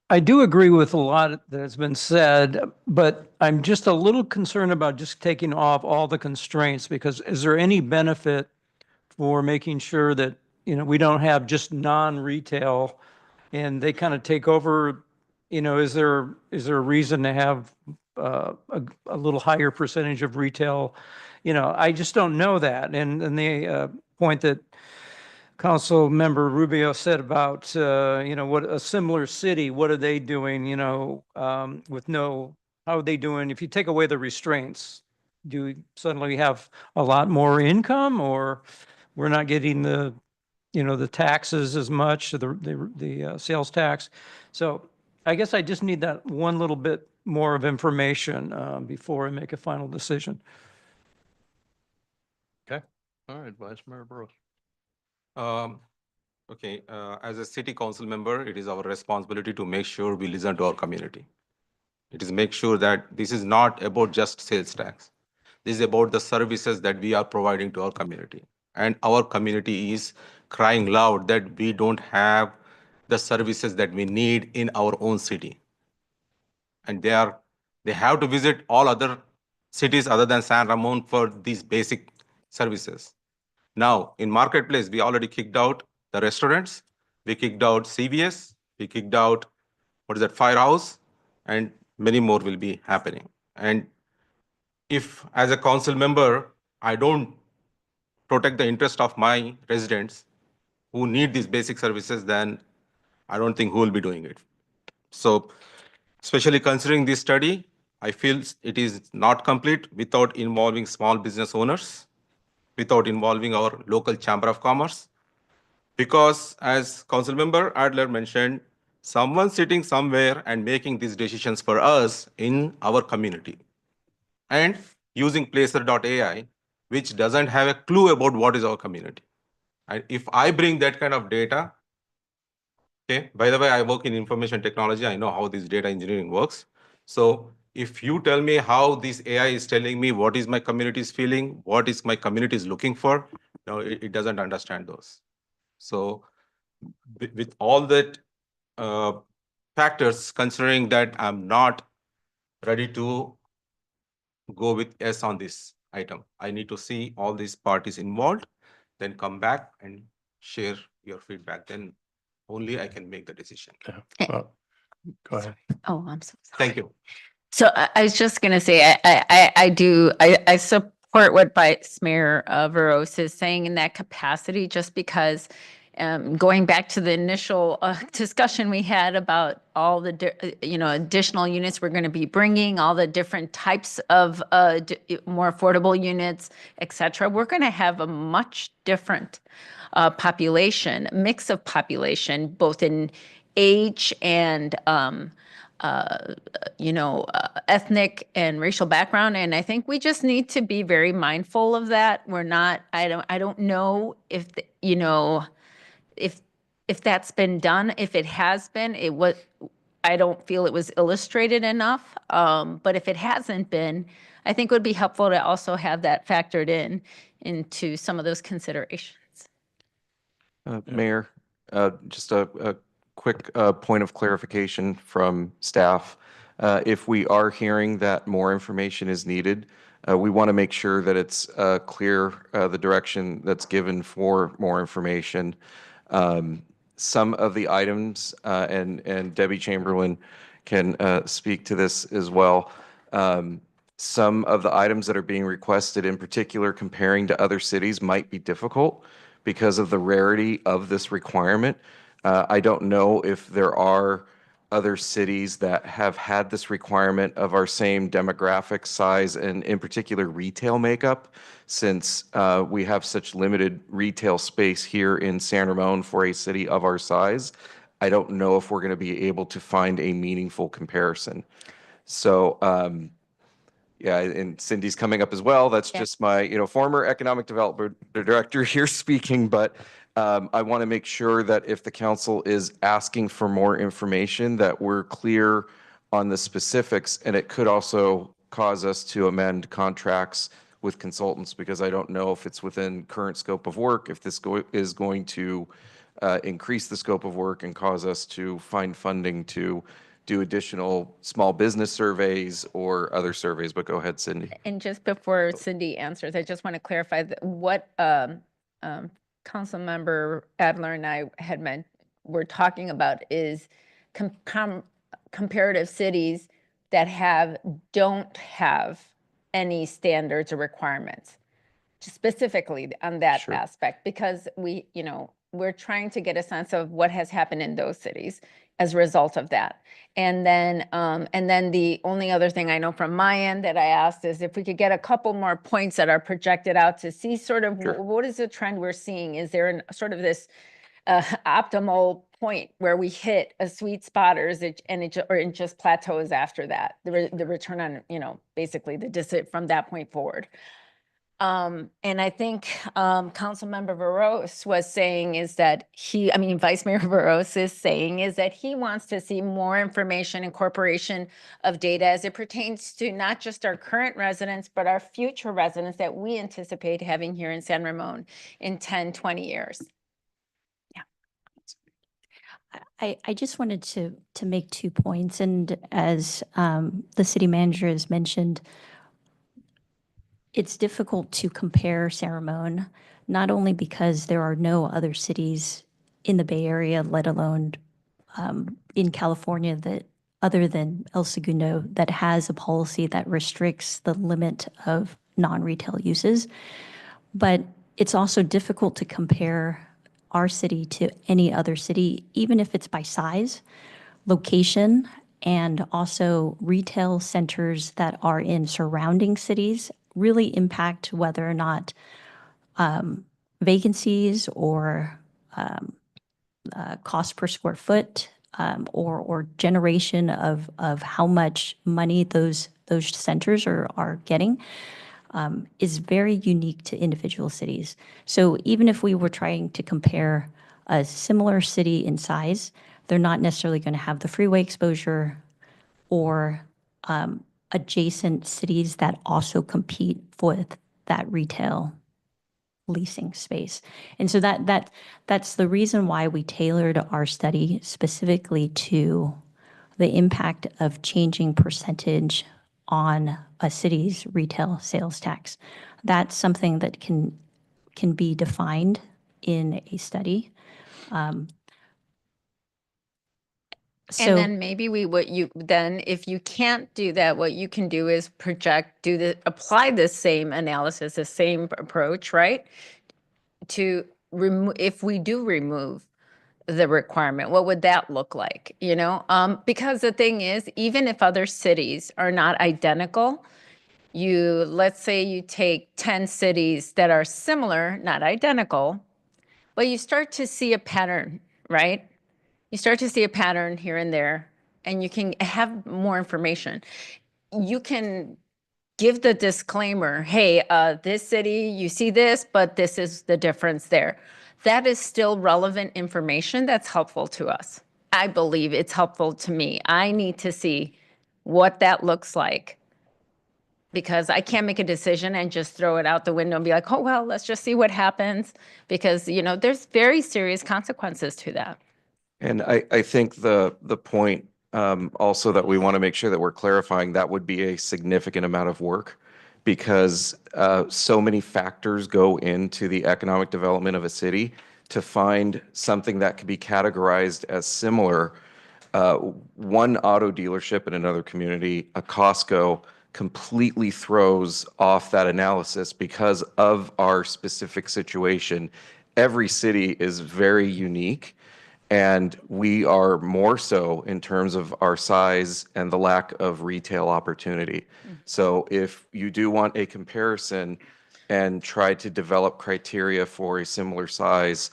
I do agree with a lot that has been said, but I'm just a little concerned about just taking off all the constraints, because is there any benefit for making sure that, we don't have just non-retail and they kind of take over, is there a reason to have a little higher percentage of retail? I just don't know that. And the point that Council Member Rubio said about, what a similar city, what are they doing, how are they doing? If you take away the restraints, do we suddenly have a lot more income, or we're not getting the taxes as much, the sales tax? So I guess I just need that one little bit more of information before I make a final decision. Okay. All right, Vice Mayor Burrows. Okay, as a city council member, it is our responsibility to make sure we listen to our community. It is make sure that this is not about just sales tax. This is about the services that we are providing to our community. And our community is crying loud that we don't have the services that we need in our own city. And they have to visit all other cities other than San Ramon for these basic services. Now, in Marketplace, we already kicked out the restaurants, we kicked out CVS, we kicked out, Firehouse, and many more will be happening. And if, as a council member, I don't protect the interest of my residents who need these basic services, then I don't think who will be doing it. So, especially considering this study, I feel it is not complete without involving small business owners, without involving our local chamber of commerce. Because as Council Member Adler mentioned, someone sitting somewhere and making these decisions for us in our community. And using Placer.ai, which doesn't have a clue about what is our community. And if I bring that kind of data, okay, by the way, I work in information technology, I know how this data engineering works. So if you tell me how this AI is telling me what is my community is feeling, what is my community is looking for, no, it doesn't understand those. So with all that factors, considering that I'm not ready to go with yes on this item. I need to see all these parties involved, then come back and share your feedback. Then only I can make the decision. Well, go ahead. Oh, I'm so sorry. Thank you. So I was just gonna say, I support what Vice Mayor Veros is saying in that capacity, just because going back to the initial discussion we had about all the, additional units we're going to be bringing, all the different types of more affordable units, et cetera, we're going to have a much different mix of population, both in age and ethnic and racial background. And I think we just need to be very mindful of that. I don't know if, if that's been done. If it has been, I don't feel it was illustrated enough. But if it hasn't been, I think it would be helpful to also have that factored into some of those considerations. Mayor, just a quick point of clarification from staff. If we are hearing that more information is needed, we want to make sure that it's clear the direction that's given for more information. Some of the items, and Debbie Chamberlain can speak to this as well. Some of the items that are being requested, in particular comparing to other cities, might be difficult because of the rarity of this requirement. I don't know if there are other cities that have had this requirement of our same demographic size and in particular retail makeup, since we have such limited retail space here in San Ramon for a city of our size. I don't know if we're going to be able to find a meaningful comparison. So yeah, and Cindy's coming up as well. That's just my, former economic development director here speaking, but I want to make sure that if the council is asking for more information, that we're clear on the specifics, and it could also cause us to amend contracts with consultants, because I don't know if it's within current scope of work, if this is going to increase the scope of work and cause us to find funding to do additional small business surveys or other surveys. But go ahead, Cindy. And just before Cindy answers, I just want to clarify that what Councilmember Adler and I we're talking about is comparative cities that don't have any standards or requirements, specifically on that aspect, because we're trying to get a sense of what has happened in those cities as a result of that. And then the only other thing I know from my end that I asked is if we could get a couple more points that are projected out to see sort of what is the trend we're seeing? Is there sort of this optimal point where we hit a sweet spot, or it just plateaus after that? The return on, basically the from that point forward. And I think Councilmember Veros was saying is that Vice Mayor Veros is saying is that he wants to see more information, incorporation of data as it pertains to not just our current residents, but our future residents that we anticipate having here in San Ramon in 10, 20 years. I just wanted to make 2 points. And as the city manager has mentioned, it's difficult to compare San Ramon, not only because there are no other cities in the Bay Area, let alone in California, that other than El Segundo, that has a policy that restricts the limit of non-retail uses. But it's also difficult to compare our city to any other city, even if it's by size, location, and also retail centers that are in surrounding cities really impact whether or not vacancies or cost per square foot or generation of how much money those centers are getting is very unique to individual cities. So even if we were trying to compare a similar city in size, they're not necessarily going to have the freeway exposure or adjacent cities that also compete with that retail leasing space. And so that's the reason why we tailored our study specifically to the impact of changing percentage on a city's retail sales tax. That's something that can be defined in a study. So And then maybe if you can't do that, what you can do is apply the same analysis, the same approach, right? To remove, if we do remove the requirement, what would that look like? Because the thing is, even if other cities are not identical, let's say you take 10 cities that are similar, not identical, but you start to see a pattern, right? You start to see a pattern here and there, and you can have more information. You can give the disclaimer, hey, this city, you see this, but this is the difference there. That is still relevant information that's helpful to us. I believe it's helpful to me. I need to see what that looks like, because I can't make a decision and just throw it out the window and be like, oh, well, let's just see what happens, because there's very serious consequences to that. And I think the point also that we want to make sure that we're clarifying, that would be a significant amount of work, because so many factors go into the economic development of a city. To find something that could be categorized as similar, one auto dealership in another community, a Costco, completely throws off that analysis because of our specific situation. Every city is very unique, and we are more so in terms of our size and the lack of retail opportunity. So if you do want a comparison and try to develop criteria for a similar size,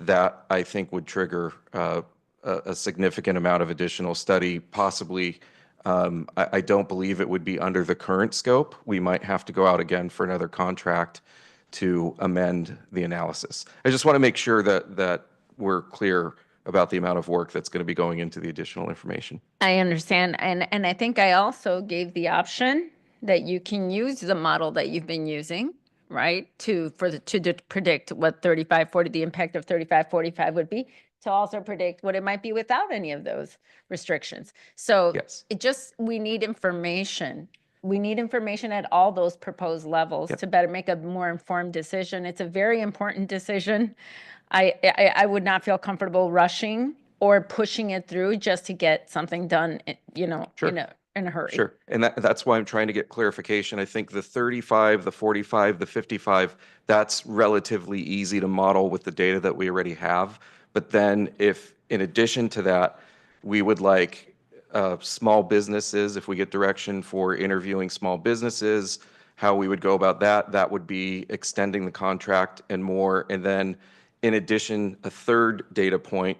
that I think would trigger a significant amount of additional study, possibly. I don't believe it would be under the current scope. We might have to go out again for another contract to amend the analysis. I just want to make sure that we're clear about the amount of work that's going to be going into the additional information. I understand. And I think I also gave the option that you can use the model that you've been using, right? To predict what 3540, the impact of 3545 would be, to also predict what it might be without any of those restrictions. So Yes. we need information. We need information at all those proposed levels to better make a more informed decision. It's a very important decision. I would not feel comfortable rushing or pushing it through just to get something done, Sure. in a hurry. Sure. And that's why I'm trying to get clarification. I think the 35, the 45, the 55, that's relatively easy to model with the data that we already have. But then if, in addition to that, we would like small businesses, if we get direction for interviewing small businesses, how we would go about that, that would be extending the contract and more. And then in addition, a third data point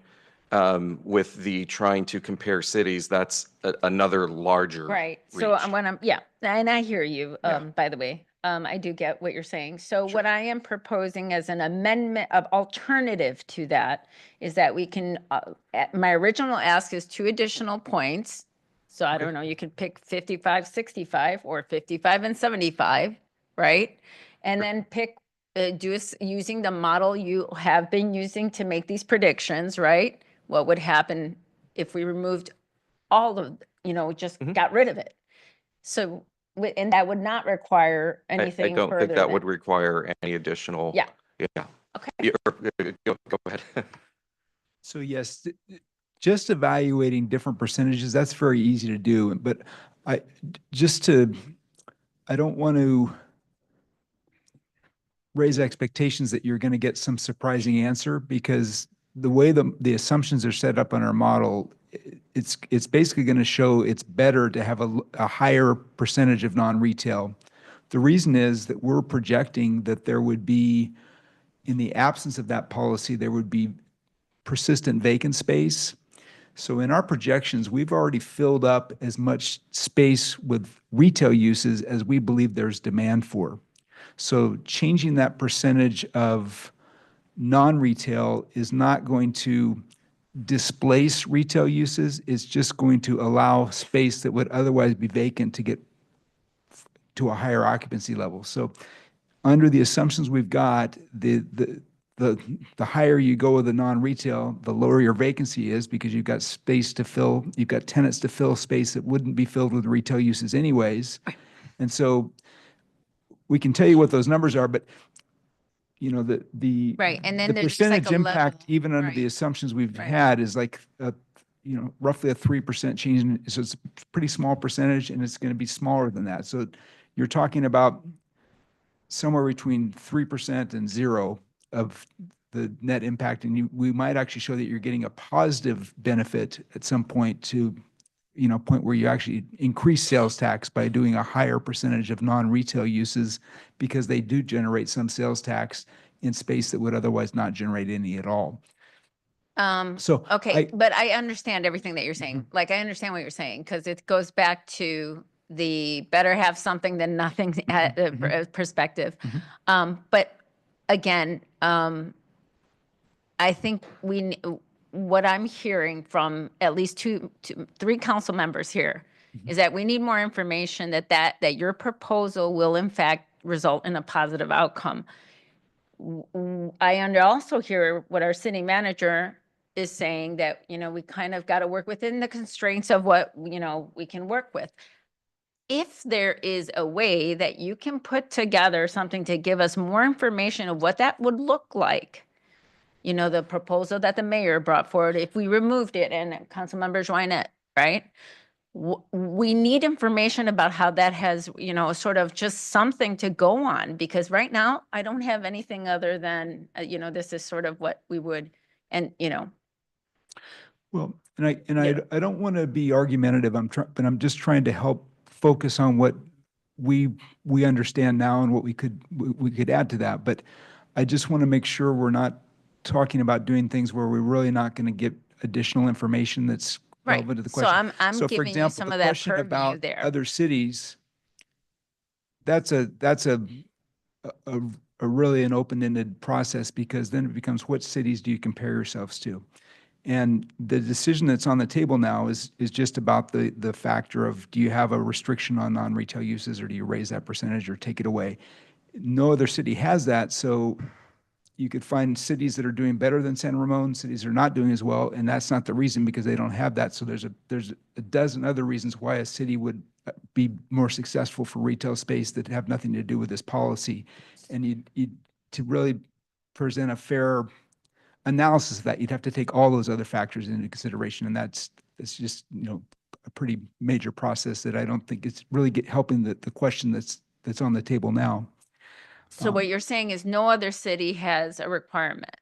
with the trying to compare cities, that's another larger Right. So reach. yeah, and I hear you, by the way. I do get what you're saying. So what I am proposing as an amendment of alternative to that is that we can, my original ask is 2 additional points. So I don't know, you could pick 55, 65 or 55 and 75, right? And then pick, using the model you have been using to make these predictions, right? What would happen if we removed all of, just got rid of it? So, and that would not require anything I don't further think that than- would require any additional. Yeah. Yeah. Okay. Go ahead. So yes, just evaluating different percentages, that's very easy to do. But I don't want to raise expectations that you're going to get some surprising answer, because the way the assumptions are set up on our model, it's basically going to show it's better to have a higher percentage of non-retail. The reason is that we're projecting that there would be, in the absence of that policy, there would be persistent vacant space. So in our projections, we've already filled up as much space with retail uses as we believe there's demand for. So changing that percentage of non-retail is not going to displace retail uses. It's just going to allow space that would otherwise be vacant to get to a higher occupancy level. So under the assumptions we've got, the higher you go with the non-retail, the lower your vacancy is because you've got space to fill, you've got tenants to fill space that wouldn't be filled with retail uses anyways. And so we can tell you what those numbers are, but you know, the Right, and then the there's just like percentage a impact, level. even under the Right. assumptions we've Right. had, is like, roughly a 3% change. So it's a pretty small percentage, and it's going to be smaller than that. So you're talking about somewhere between 3% and 0 of the net impact. And we might actually show that you're getting a positive benefit at some point to, point where you actually increase sales tax by doing a higher percentage of non-retail uses because they do generate some sales tax in space that would otherwise not generate any at all. So Okay, but I understand everything that you're saying. Like, I understand what you're saying, because it goes back to the better have something than nothing perspective. But again, I think what I'm hearing from at least three council members here is that we need more information that your proposal will in fact result in a positive outcome. I also hear what our city manager is saying, that, we kind of got to work within the constraints of what, we can work with. If there is a way that you can put together something to give us more information of what that would look like, the proposal that the mayor brought forward, if we removed it, and Councilmember Joinet, right? We need information about how that has, sort of just something to go on, because right now I don't have anything other than, this is sort of what we would, and, Well, I don't want to be argumentative. But I'm just trying to help focus on what we understand now and what we could add to that. But I just want to make sure we're not talking about doing things where we're really not going to get additional information that's right. relevant to the So question. I'm So, for giving you example, some the of that question purview about there. other cities, that's a really an open-ended process, because then it becomes, what cities do you compare yourselves to? And the decision that's on the table now is just about the factor of, do you have a restriction on non-retail uses, or do you raise that percentage or take it away? No other city has that, so you could find cities that are doing better than San Ramon, cities that are not doing as well, and that's not the reason, because they don't have that. So there's a dozen other reasons why a city would be more successful for retail space that have nothing to do with this policy. And to really present a fair analysis of that, you'd have to take all those other factors into consideration, and it's just a pretty major process that I don't think it's really helping the question that's on the table now. So what you're saying is no other city has a requirement.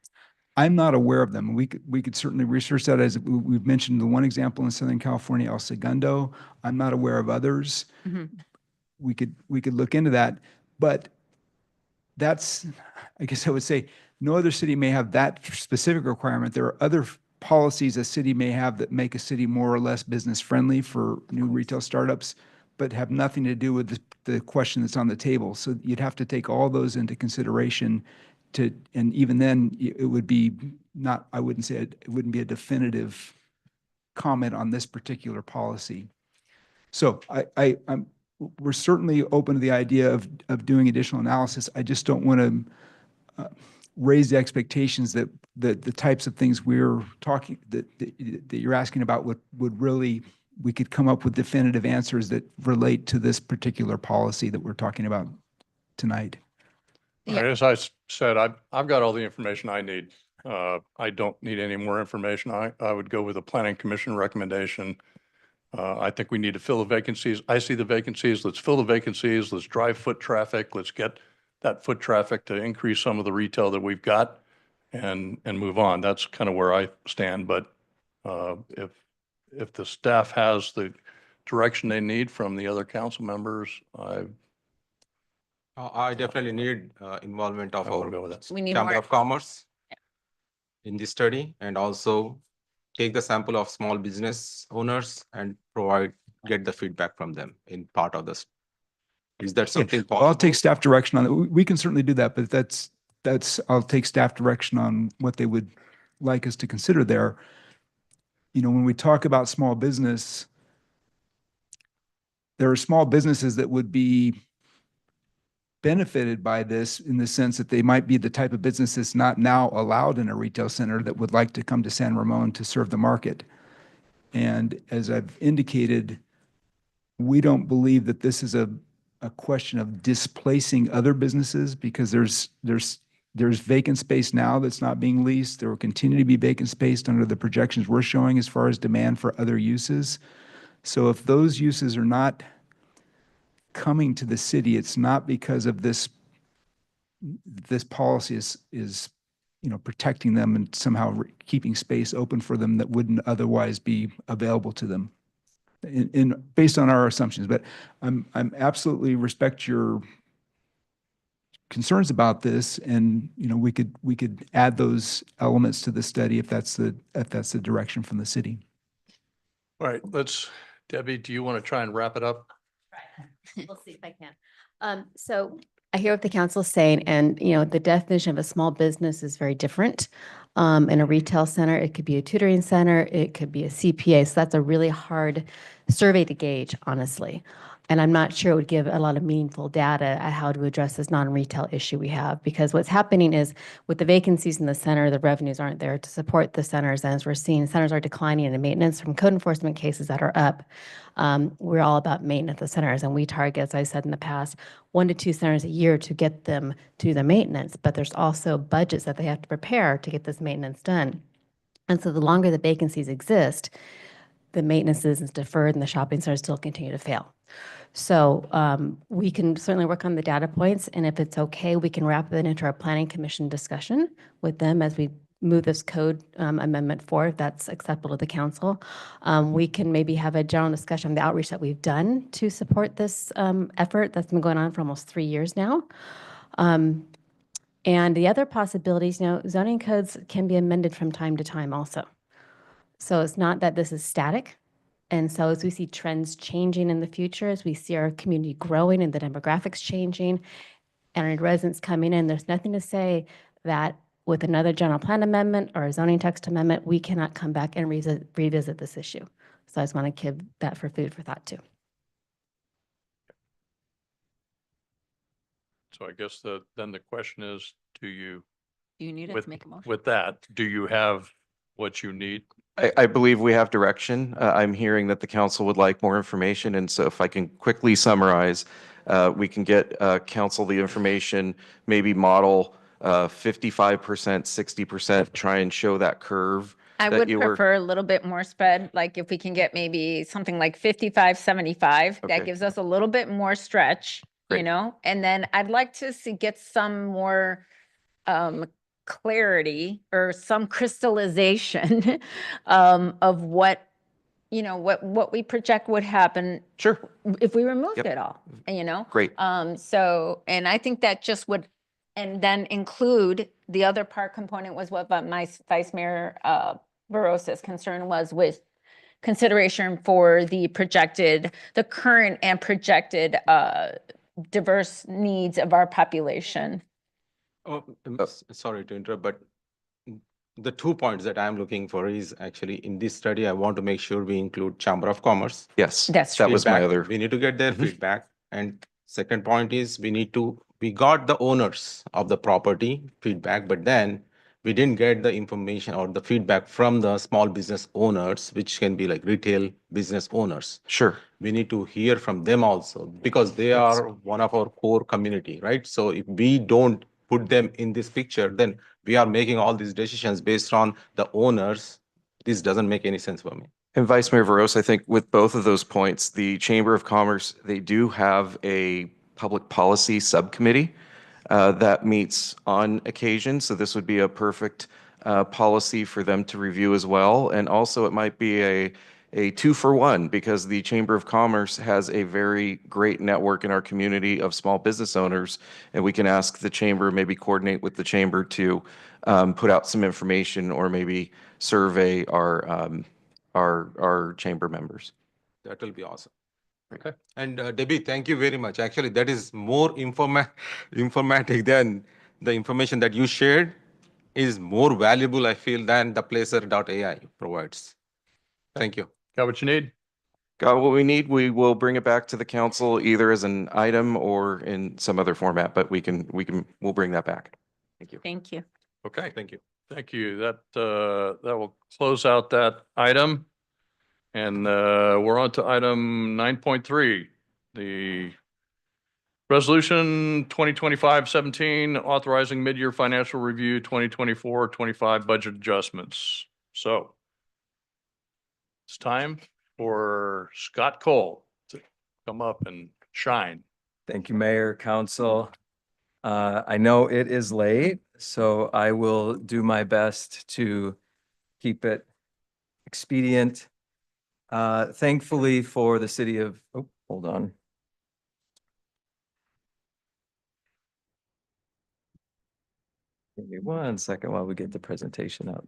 I'm not aware of them. We could certainly research that. As we've mentioned, the one example in Southern California, El Segundo. I'm not aware of others. We could look into that, but that's, I guess I would say, no other city may have that specific requirement. There are other policies a city may have that make a city more or less business friendly for new retail startups, but have nothing to do with the question that's on the table. So you'd have to take all those into consideration and even then it would be not, I wouldn't say it wouldn't be a definitive comment on this particular policy. So we're certainly open to the idea of doing additional analysis. I just don't want to raise the expectations that the types of things we're talking, that you're asking about would really, we could come up with definitive answers that relate to this particular policy that we're talking about tonight. As I said, I've got all the information I need. I don't need any more information. I would go with the planning commission recommendation. I think we need to fill the vacancies. I see the vacancies. Let's fill the vacancies. Let's drive foot traffic. Let's get that foot traffic to increase some of the retail that we've got and move on. That's kind of where I stand. But if the staff has the direction they need from the other council members, I definitely need involvement of our We need Chamber more. of Commerce in this study, and also take the sample of small business owners and get the feedback from them in part of this. Is that something possible? I'll take staff direction on it. We can certainly do that, but I'll take staff direction on what they would like us to consider there. When we talk about small business, there are small businesses that would be benefited by this in the sense that they might be the type of business that's not now allowed in a retail center that would like to come to San Ramon to serve the market. And as I've indicated, we don't believe that this is a question of displacing other businesses because there's vacant space now that's not being leased. There will continue to be vacant space under the projections we're showing as far as demand for other uses. So if those uses are not coming to the city, it's not because of this policy is protecting them and somehow keeping space open for them that wouldn't otherwise be available to them based on our assumptions. But I'm absolutely respect your concerns about this, and we could add those elements to the study if that's the direction from the city. All right, Debbie, do you want to try and wrap it up? We'll see if I can. So I hear what the council is saying, and the definition of a small business is very different. In a retail center, it could be a tutoring center, it could be a CPA. So that's a really hard survey to gauge, honestly. And I'm not sure it would give a lot of meaningful data at how to address this non-retail issue we have, because what's happening is with the vacancies in the center, the revenues aren't there to support the centers. And as we're seeing, centers are declining in maintenance from code enforcement cases that are up. We're all about maintenance of centers, and we target, as I said in the past, 1 to 2 centers a year to get them to the maintenance. But there's also budgets that they have to prepare to get this maintenance done. And so the longer the vacancies exist, the maintenance is deferred and the shopping centers still continue to fail. So we can certainly work on the data points, and if it's okay, we can wrap that into our planning commission discussion with them as we move this code amendment forward, if that's acceptable to the council. We can maybe have a general discussion on the outreach that we've done to support this effort that's been going on for almost 3 years now. And the other possibilities, zoning codes can be amended from time to time also. So it's not that this is static. And so as we see trends changing in the future, as we see our community growing and the demographics changing and our residents coming in, there's nothing to say that with another general plan amendment or a zoning text amendment, we cannot come back and revisit this issue. So I just want to give that for food for thought too. So I guess then the question is, do you need us to make a motion? with that, do you have what you need? I believe we have direction. I'm hearing that the council would like more information, and so if I can quickly summarize, we can get council the information, maybe model 55%, 60%, try and show that curve. I that would you were- prefer a little bit more spread, like if we can get maybe something like 55, 75, Okay. that gives us a little bit more stretch, Great. And then I'd like to get some more clarity or some crystallization of what we project would happen. Sure. If we removed Yep. it all, Great. So, and I think that just would, and then include the other part component was what my Vice Mayor Barosa's concern was with consideration for the current and projected diverse needs of our population. Oh, sorry to interrupt, but the 2 points that I'm looking for is actually in this study, I want to make sure we include Chamber of Commerce. Yes, That's that was my feedback. other. We need to get their feedback. And second point is we got the owners of the property feedback, but then we didn't get the information or the feedback from the small business owners, which can be like retail business owners. Sure. We need to hear from them also because they are one of our core community, right? So if we don't put them in this picture, then we are making all these decisions based on the owners. This doesn't make any sense for me. And Vice Mayor Veros, I think with both of those points, the Chamber of Commerce, they do have a public policy subcommittee that meets on occasion. So this would be a perfect policy for them to review as well. And also it might be a 2-for-1 because the Chamber of Commerce has a very great network in our community of small business owners. And we can ask the chamber, maybe coordinate with the chamber to put out some information or maybe survey our chamber members. That will be awesome. Okay. And Debbie, thank you very much. Actually, that is more informative than the information that you shared is more valuable, I feel, than the placer.ai provides. Thank you. Got what you need? Got what we need. We will bring it back to the council either as an item or in some other format, but we'll bring that back. Thank you. Thank you. Okay, thank you. Thank you. That will close out that item. And we're on to item 9.3, the resolution 2025-17 authorizing mid-year financial review 2024-25 budget adjustments. So it's time for Scott Cole to come up and shine. Thank you, Mayor, Council. I know it is late, so I will do my best to keep it expedient. Thankfully for the city of, oh, hold on. Give me 1 second while we get the presentation up.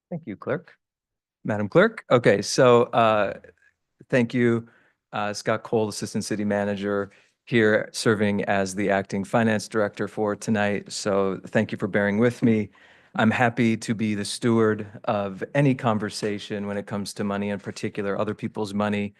Thank you, Clerk. Madam Clerk. Okay, so thank you, Scott Cole, Assistant City Manager, here serving as the Acting Finance Director for tonight. So thank you for bearing with me. I'm happy to be the steward of any conversation when it comes to money, in particular other people's money.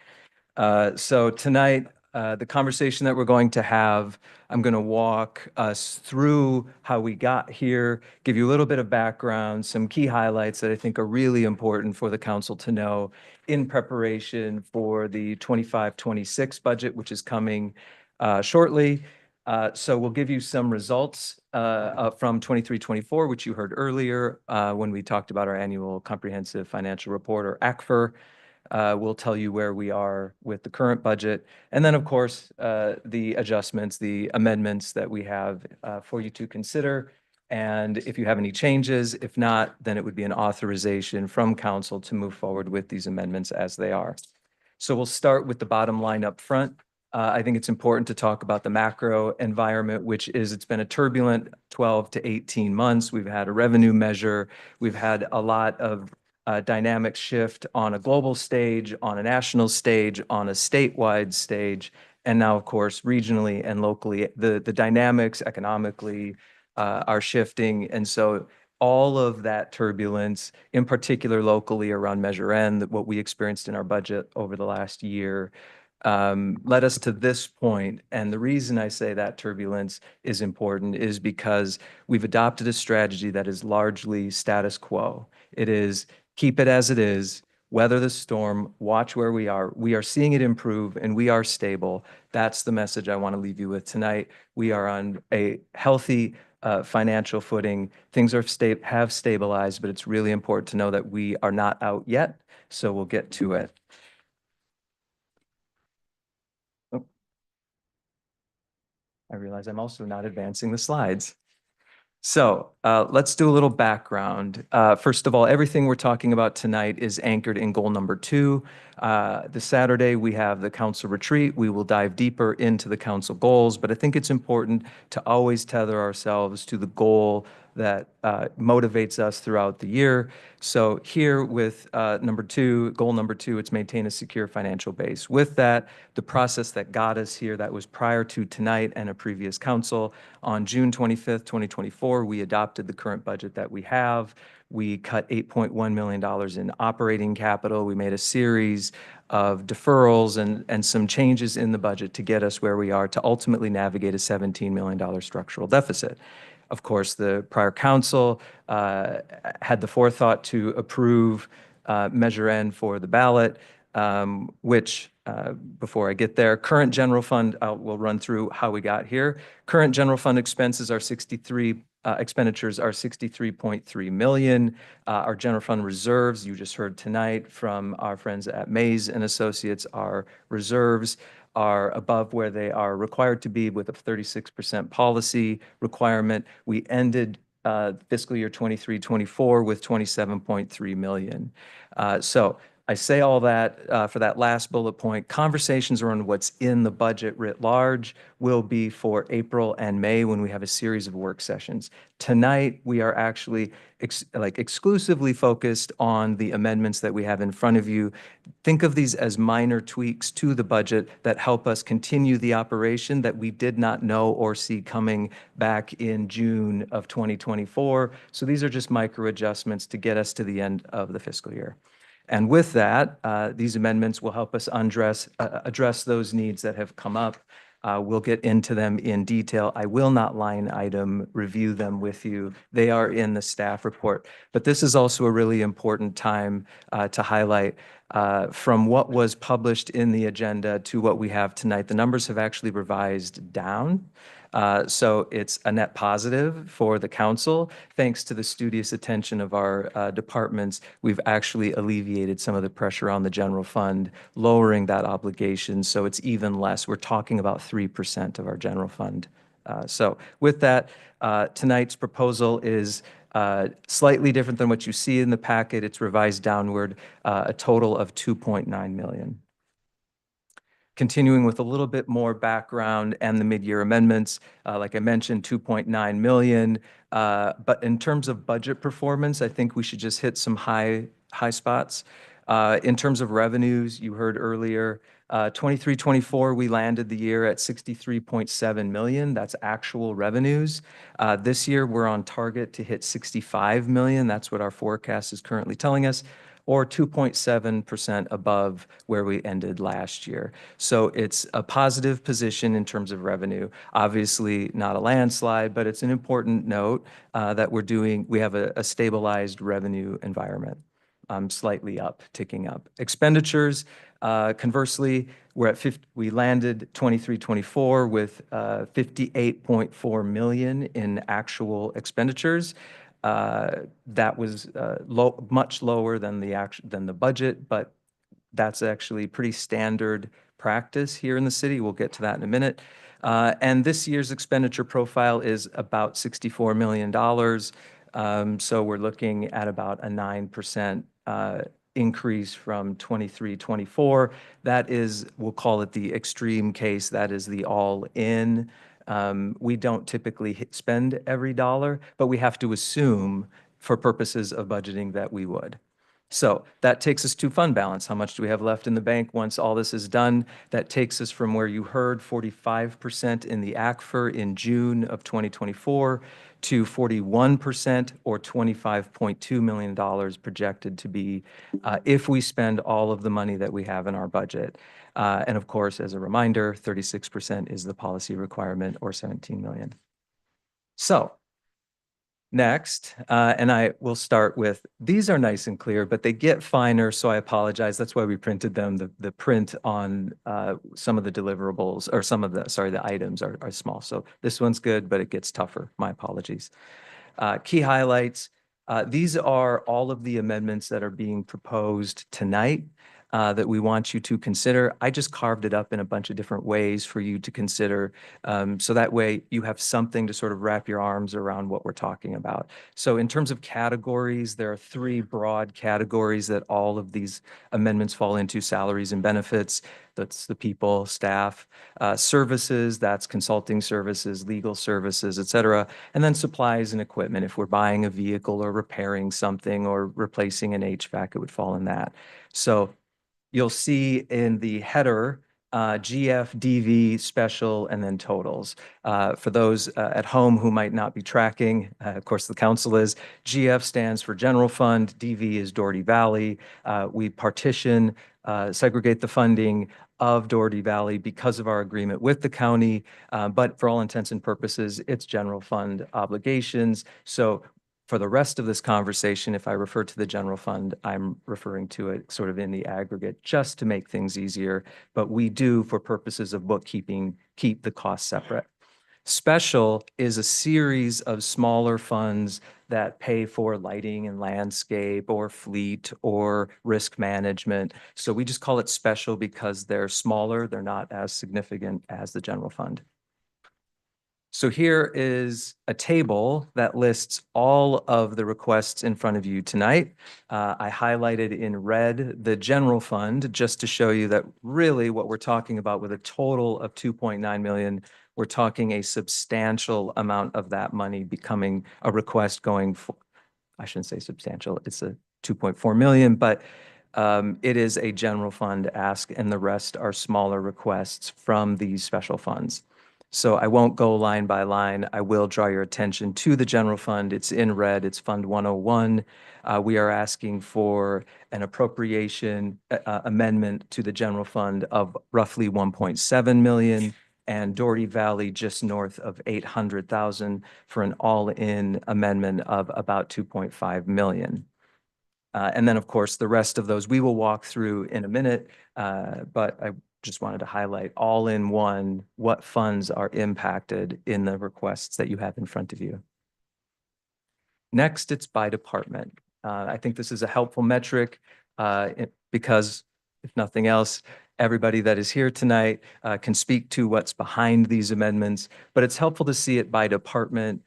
So tonight, the conversation that we're going to have, I'm going to walk us through how we got here, give you a little bit of background, some key highlights that I think are really important for the council to know in preparation for the 25-26 budget, which is coming shortly. So we'll give you some results from 23-24, which you heard earlier when we talked about our annual comprehensive financial report, or ACFR. We'll tell you where we are with the current budget. And then, of course, the adjustments, the amendments that we have for you to consider. And if you have any changes, if not, then it would be an authorization from council to move forward with these amendments as they are. So we'll start with the bottom line up front. I think it's important to talk about the macro environment, which is, it's been a turbulent 12 to 18 months. We've had a revenue measure. We've had a lot of dynamic shift on a global stage, on a national stage, on a statewide stage, and now, of course, regionally and locally. The dynamics economically are shifting. And so all of that turbulence, in particular locally around Measure N, what we experienced in our budget over the last year, led us to this point. And the reason I say that turbulence is important is because we've adopted a strategy that is largely status quo. It is keep it as it is, weather the storm, watch where we are. We are seeing it improve and we are stable. That's the message I want to leave you with tonight. We are on a healthy financial footing. Things have stabilized, but it's really important to know that we are not out yet. So we'll get to it. Oh. I realize I'm also not advancing the slides. So let's do a little background. First of all, everything we're talking about tonight is anchored in goal number 2. This Saturday, we have the council retreat. We will dive deeper into the council goals, but I think it's important to always tether ourselves to the goal that motivates us throughout the year. So here with goal number 2, it's maintain a secure financial base. With that, the process that got us here, that was prior to tonight and a previous council, on June 25th, 2024, we adopted the current budget that we have. We cut $8.1 million in operating capital. We made a series of deferrals and some changes in the budget to get us where we are to ultimately navigate a $17 million structural deficit. Of course, the prior council had the forethought to approve Measure N for the ballot, which, before I get there, current general fund, we'll run through how we got here. Current general fund expenses are expenditures are $63.3 million. Our general fund reserves, you just heard tonight from our friends at Mays and Associates, our reserves are above where they are required to be with a 36% policy requirement. We ended fiscal year 23-24 with $27.3 million. So I say all that for that last bullet point. Conversations around what's in the budget writ large will be for April and May when we have a series of work sessions. Tonight, we are actually exclusively focused on the amendments that we have in front of you. Think of these as minor tweaks to the budget that help us continue the operation that we did not know or see coming back in June of 2024. So these are just micro adjustments to get us to the end of the fiscal year. And with that, these amendments will help us address those needs that have come up. We'll get into them in detail. I will not line item review them with you. They are in the staff report. But this is also a really important time to highlight from what was published in the agenda to what we have tonight. The numbers have actually revised down. So it's a net positive for the council. Thanks to the studious attention of our departments, we've actually alleviated some of the pressure on the general fund, lowering that obligation so it's even less. We're talking about 3% of our general fund. So with that, tonight's proposal is slightly different than what you see in the packet. It's revised downward, a total of 2.9 million. Continuing with a little bit more background and the mid-year amendments, like I mentioned, 2.9 million. But in terms of budget performance, I think we should just hit some high spots. In terms of revenues, you heard earlier, 23-24, we landed the year at 63.7 million. That's actual revenues. This year, we're on target to hit 65 million. That's what our forecast is currently telling us, or 2.7% above where we ended last year. So it's a positive position in terms of revenue. Obviously not a landslide, but it's an important note that we have a stabilized revenue environment, slightly up, ticking up. Expenditures, conversely, we landed 23-24 with 58.4 million in actual expenditures. That was much lower than the budget, but that's actually pretty standard practice here in the city. We'll get to that in a minute. And this year's expenditure profile is about $64 million. So we're looking at about a 9% increase from 23-24. That is, we'll call it the extreme case. That is the all-in. We don't typically spend every dollar, but we have to assume for purposes of budgeting that we would. So that takes us to fund balance. How much do we have left in the bank once all this is done? That takes us from where you heard 45% in the ACFR in June of 2024 to 41% or $25.2 million projected to be if we spend all of the money that we have in our budget. And of course, as a reminder, 36% is the policy requirement, or 17 million. So next, and I will start with, these are nice and clear, but they get finer, so I apologize. That's why we printed them. The print on some of the deliverables, or the items are small. So this one's good, but it gets tougher. My apologies. Key highlights. These are all of the amendments that are being proposed tonight that we want you to consider. I just carved it up in a bunch of different ways for you to consider. So that way you have something to sort of wrap your arms around what we're talking about. So in terms of categories, there are 3 broad categories that all of these amendments fall into: salaries and benefits, that's the people, staff, services, that's consulting services, legal services, et cetera, and then supplies and equipment. If we're buying a vehicle or repairing something or replacing an HVAC, it would fall in that. So you'll see in the header, GF, DV, special, and then totals. For those at home who might not be tracking, of course the council is, GF stands for General Fund, DV is Dougherty Valley. We partition, segregate the funding of Dougherty Valley because of our agreement with the county, but for all intents and purposes, it's general fund obligations. So for the rest of this conversation, if I refer to the general fund, I'm referring to it sort of in the aggregate just to make things easier. But we do, for purposes of bookkeeping, keep the costs separate. Special is a series of smaller funds that pay for lighting and landscape or fleet or risk management. So we just call it special because they're smaller. They're not as significant as the general fund. So here is a table that lists all of the requests in front of you tonight. I highlighted in red the general fund just to show you that really what we're talking about with a total of 2.9 million, we're talking a substantial amount of that money becoming a request going for, I shouldn't say substantial, it's a 2.4 million, but it is a general fund ask and the rest are smaller requests from these special funds. So I won't go line by line. I will draw your attention to the general fund. It's in red. It's Fund 101. We are asking for an appropriation amendment to the general fund of roughly 1.7 million and Doherty Valley just north of 800,000 for an all-in amendment of about 2.5 million. And then, of course, the rest of those we will walk through in a minute, but I just wanted to highlight all in one what funds are impacted in the requests that you have in front of you. Next, it's by department. I think this is a helpful metric because, if nothing else, everybody that is here tonight can speak to what's behind these amendments, but it's helpful to see it by department.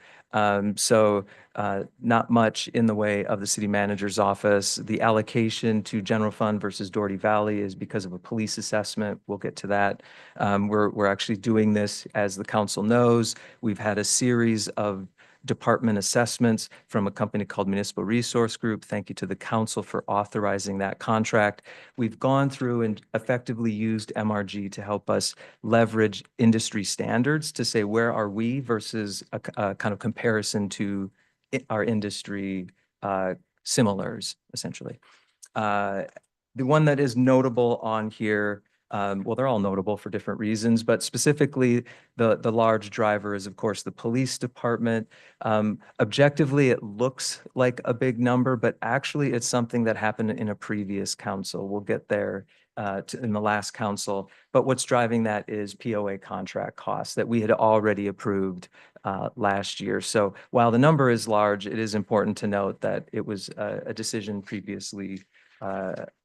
Not much in the way of the city manager's office. The allocation to general fund versus Doherty Valley is because of a police assessment. We'll get to that. We're actually doing this, as the council knows. We've had a series of department assessments from a company called Municipal Resource Group. Thank you to the council for authorizing that contract. We've gone through and effectively used MRG to help us leverage industry standards to say, where are we versus a kind of comparison to our industry similars, essentially. The one that is notable on here, well, they're all notable for different reasons, but specifically the large driver is, of course, the police department. Objectively, it looks like a big number, but actually it's something that happened in a previous council. We'll get there in the last council. But what's driving that is POA contract costs that we had already approved last year. So while the number is large, it is important to note that it was a decision previously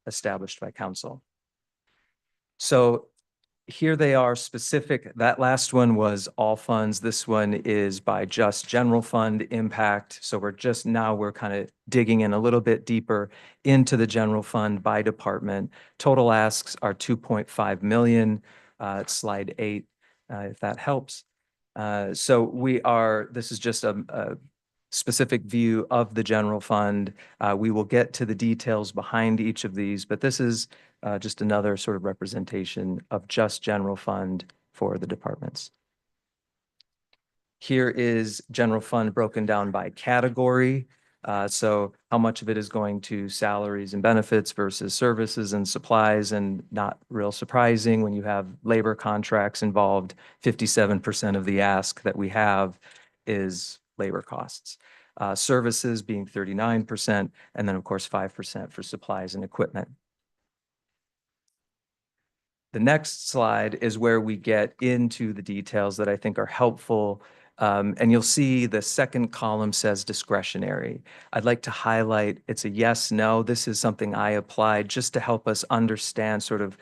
established by council. So here they are specific. That last one was all funds. This one is by just general fund impact. So we're kind of digging in a little bit deeper into the general fund by department. Total asks are 2.5 million. It's slide 8, if that helps. So this is just a specific view of the general fund. We will get to the details behind each of these, but this is just another sort of representation of just general fund for the departments. Here is general fund broken down by category. So how much of it is going to salaries and benefits versus services and supplies, and not real surprising when you have labor contracts involved. 57% of the ask that we have is labor costs. Services being 39%, and then of course 5% for supplies and equipment. The next slide is where we get into the details that I think are helpful. And you'll see the second column says discretionary. I'd like to highlight it's a yes, no. This is something I applied just to help us understand sort of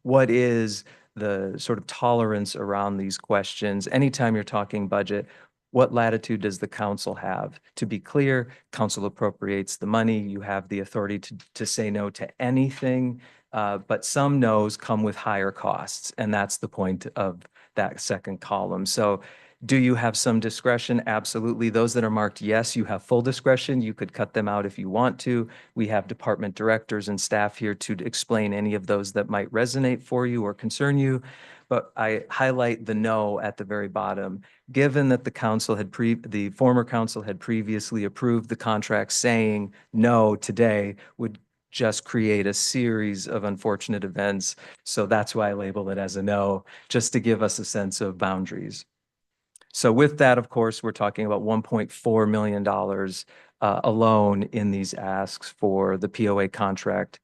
what is the sort of tolerance around these questions. Anytime you're talking budget, what latitude does the council have? To be clear, council appropriates the money. You have the authority to say no to anything, but some no's come with higher costs, and that's the point of that second column. So do you have some discretion? Absolutely. Those that are marked yes, you have full discretion. You could cut them out if you want to. We have department directors and staff here to explain any of those that might resonate for you or concern you. But I highlight the no at the very bottom. Given that the former council had previously approved the contract, saying no today would just create a series of unfortunate events. So that's why I label it as a no, just to give us a sense of boundaries. So with that, of course, we're talking about $1.4 million alone in these asks for the POA contract,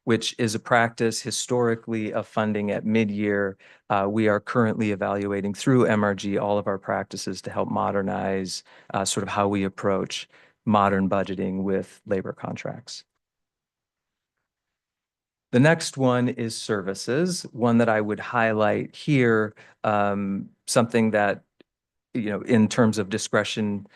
which is a practice historically of funding at mid-year. We are currently evaluating through MRG all of our practices to help modernize sort of how we approach modern budgeting with labor contracts. The next one is services. One that I would highlight here Something that, in terms of discretion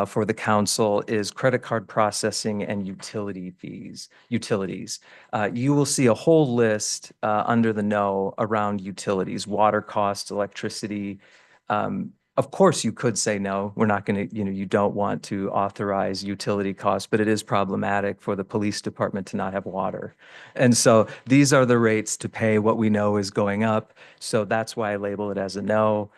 for the council is credit card processing and utilities. You will see a whole list under the no around utilities, water costs, electricity. Of course, you could say, no, we're not going to, you don't want to authorize utility costs, but it is problematic for the police department to not have water. And so these are the rates to pay what we know is going up. So that's why I label it as a no.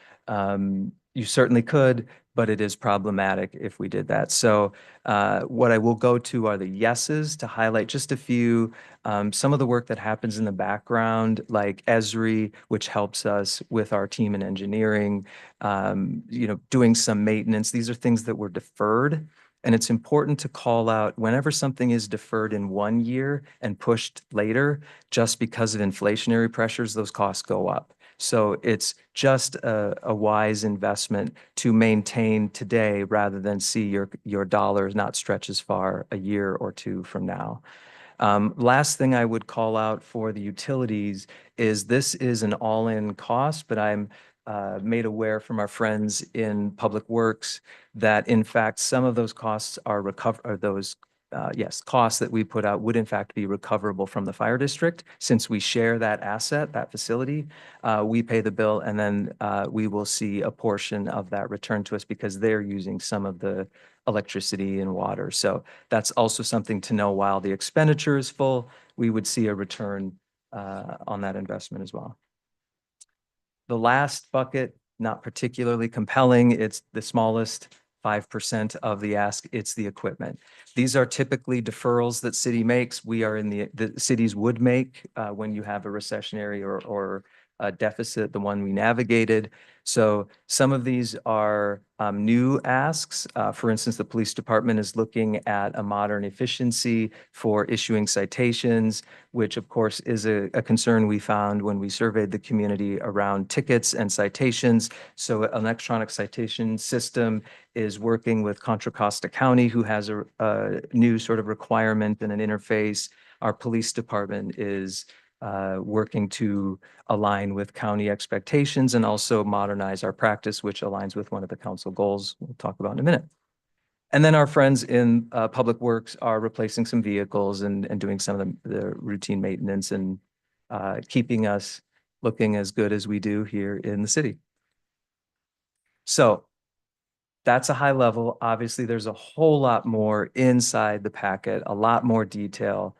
You certainly could, but it is problematic if we did that. So what I will go to are the yeses to highlight just a few. Some of the work that happens in the background, like Esri, which helps us with our team in engineering, doing some maintenance. These are things that were deferred. And it's important to call out whenever something is deferred in one year and pushed later, just because of inflationary pressures, those costs go up. So it's just a wise investment to maintain today rather than see your dollars not stretch as far a year or two from now. Last thing I would call out for the utilities is this is an all-in cost, but I'm made aware from our friends in Public Works that in fact some of those costs are costs that we put out would in fact be recoverable from the fire district. Since we share that asset, that facility, we pay the bill and then we will see a portion of that returned to us because they're using some of the electricity and water. So that's also something to know. While the expenditure is full, we would see a return on that investment as well. The last bucket, not particularly compelling. It's the smallest, 5% of the ask. It's the equipment. These are typically deferrals that city makes. We are in the cities would make when you have a recessionary or a deficit, the one we navigated. So some of these are new asks. For instance, the police department is looking at a modern efficiency for issuing citations, which of course is a concern we found when we surveyed the community around tickets and citations. So an electronic citation system is working with Contra Costa County, who has a new sort of requirement and an interface. Our police department is working to align with county expectations and also modernize our practice, which aligns with one of the council goals we'll talk about in a minute. And then our friends in Public Works are replacing some vehicles and doing some of the routine maintenance and keeping us looking as good as we do here in the city. So that's a high level. Obviously, there's a whole lot more inside the packet, a lot more detail.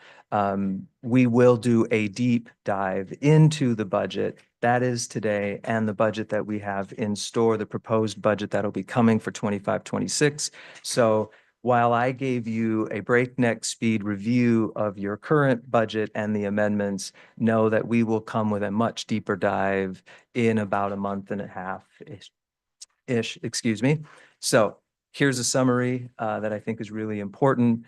We will do a deep dive into the budget that is today and the budget that we have in store, the proposed budget that'll be coming for 25-26. So while I gave you a breakneck speed review of your current budget and the amendments, know that we will come with a much deeper dive in about a month and a half-ish, excuse me. So here's a summary that I think is really important.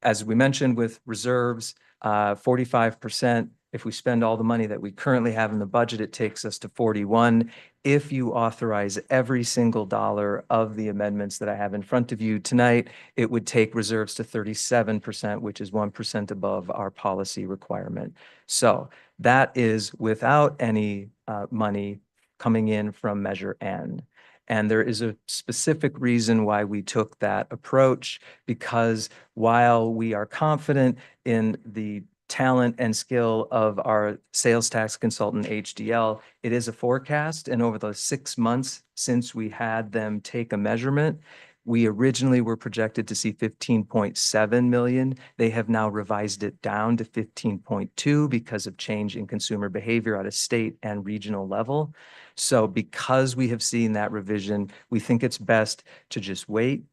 As we mentioned with reserves, 45%, if we spend all the money that we currently have in the budget, it takes us to 41. If you authorize every single dollar of the amendments that I have in front of you tonight, it would take reserves to 37%, which is 1% above our policy requirement. So that is without any money coming in from Measure N. And there is a specific reason why we took that approach, because while we are confident in the talent and skill of our sales tax consultant, HDL, it is a forecast. And over the 6 months since we had them take a measurement, we originally were projected to see 15.7 million. They have now revised it down to 15.2 because of change in consumer behavior at a state and regional level. So because we have seen that revision, we think it's best to just wait.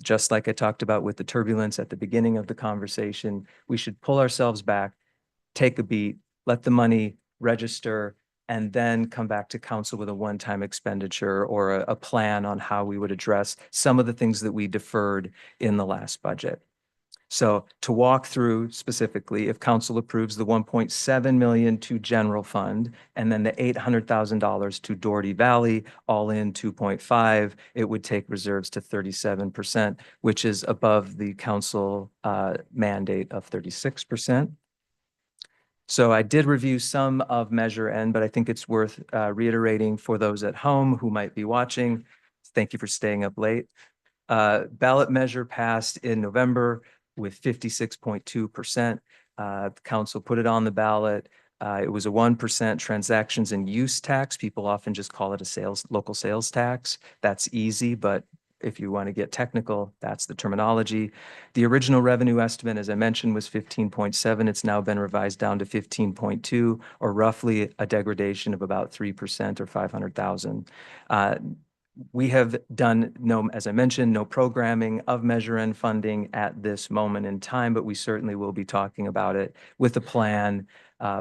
Just like I talked about with the turbulence at the beginning of the conversation, we should pull ourselves back, take a beat, let the money register, and then come back to council with a one-time expenditure or a plan on how we would address some of the things that we deferred in the last budget. So to walk through specifically, if council approves the 1.7 million to general fund and then the $800,000 to Doherty Valley, all in 2.5, it would take reserves to 37%, which is above the council mandate of 36%. So I did review some of Measure N, but I think it's worth reiterating for those at home who might be watching. Thank you for staying up late. Ballot measure passed in November with 56.2%. The council put it on the ballot. It was a 1% transactions and use tax. People often just call it a local sales tax. That's easy, but if you want to get technical, that's the terminology. The original revenue estimate, as I mentioned, was 15.7. It's now been revised down to 15.2, or roughly a degradation of about 3% or 500,000. We have done as I mentioned, no programming of Measure N funding at this moment in time, but we certainly will be talking about it with a plan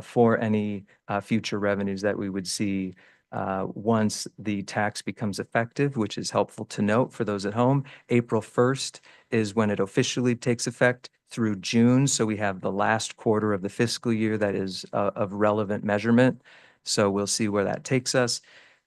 for any future revenues that we would see once the tax becomes effective, which is helpful to note for those at home. April 1st is when it officially takes effect through June. So we have the last quarter of the fiscal year that is of relevant measurement. So we'll see where that takes us.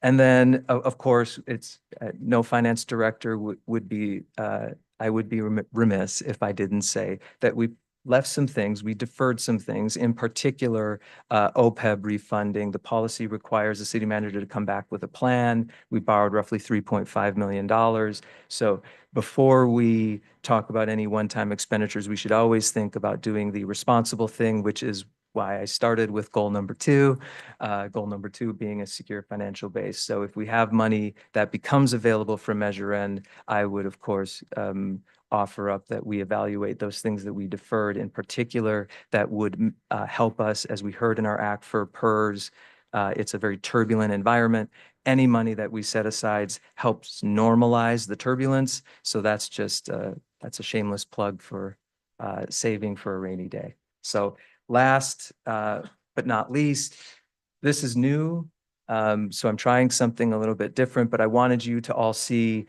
And then, of course, it's no finance director would be, I would be remiss if I didn't say that we left some things, we deferred some things, in particular, OPEB refunding. The policy requires the city manager to come back with a plan. We borrowed roughly $3.5 million. So before we talk about any one-time expenditures, we should always think about doing the responsible thing, which is why I started with goal number 2, goal number 2 being a secure financial base. So if we have money that becomes available for Measure N, I would, of course, offer up that we evaluate those things that we deferred, in particular, that would help us, as we heard in our act for PERS. It's a very turbulent environment. Any money that we set aside helps normalize the turbulence. So that's just, that's a shameless plug for saving for a rainy day. So last but not least, this is new. So I'm trying something a little bit different, but I wanted you to all see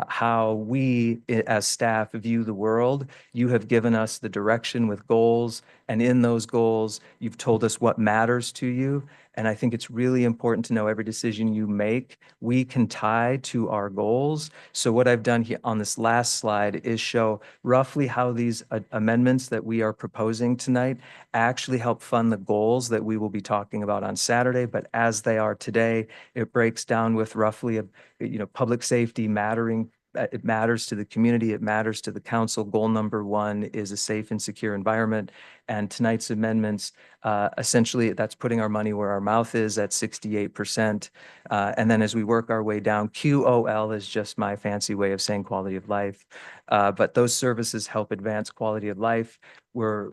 how we as staff view the world. You have given us the direction with goals, and in those goals, you've told us what matters to you. And I think it's really important to know every decision you make, we can tie to our goals. So what I've done here on this last slide is show roughly how these amendments that we are proposing tonight actually help fund the goals that we will be talking about on Saturday. But as they are today, it breaks down with roughly public safety mattering. It matters to the community. It matters to the council. Goal number 1 is a safe and secure environment. And tonight's amendments, essentially, that's putting our money where our mouth is at 68%. And then as we work our way down, QOL is just my fancy way of saying quality of life. But those services help advance quality of life. We're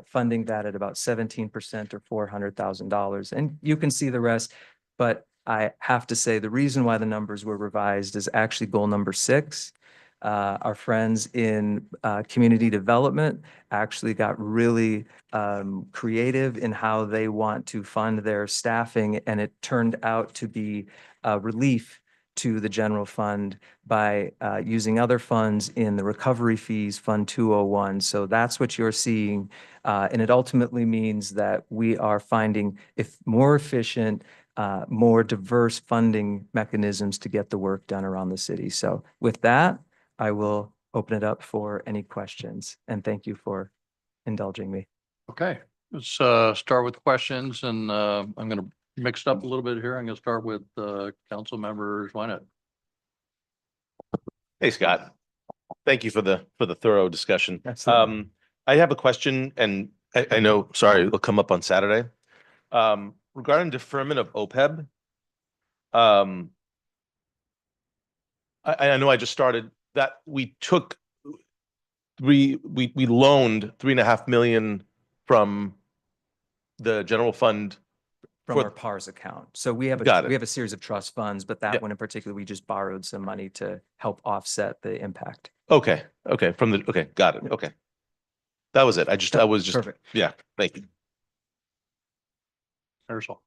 funding that at about 17% or $400,000. And you can see the rest, but I have to say the reason why the numbers were revised is actually goal number 6. Our friends in community development actually got really creative in how they want to fund their staffing, and it turned out to be a relief to the general fund by using other funds in the recovery fees, Fund 201. So that's what you're seeing, and it ultimately means that we are finding more efficient, more diverse funding mechanisms to get the work done around the city. So with that, I will open it up for any questions, and thank you for indulging me. Okay, let's start with questions, and I'm going to mix it up a little bit here. I'm going to start with Council Member Zweinet. Hey, Scott. Thank you for the thorough discussion. Absolutely. I have a question, and I know, sorry, it'll come up on Saturday. Regarding deferment of OPEB, I know I just started that we took we loaned $3.5 million from the general fund From our PARS account. So we have a series of trust funds, but that one in particular, we just borrowed some money to help offset the impact. Okay. Got it. Okay. That was it. I was just perfect. Yeah, thank you. Ursula.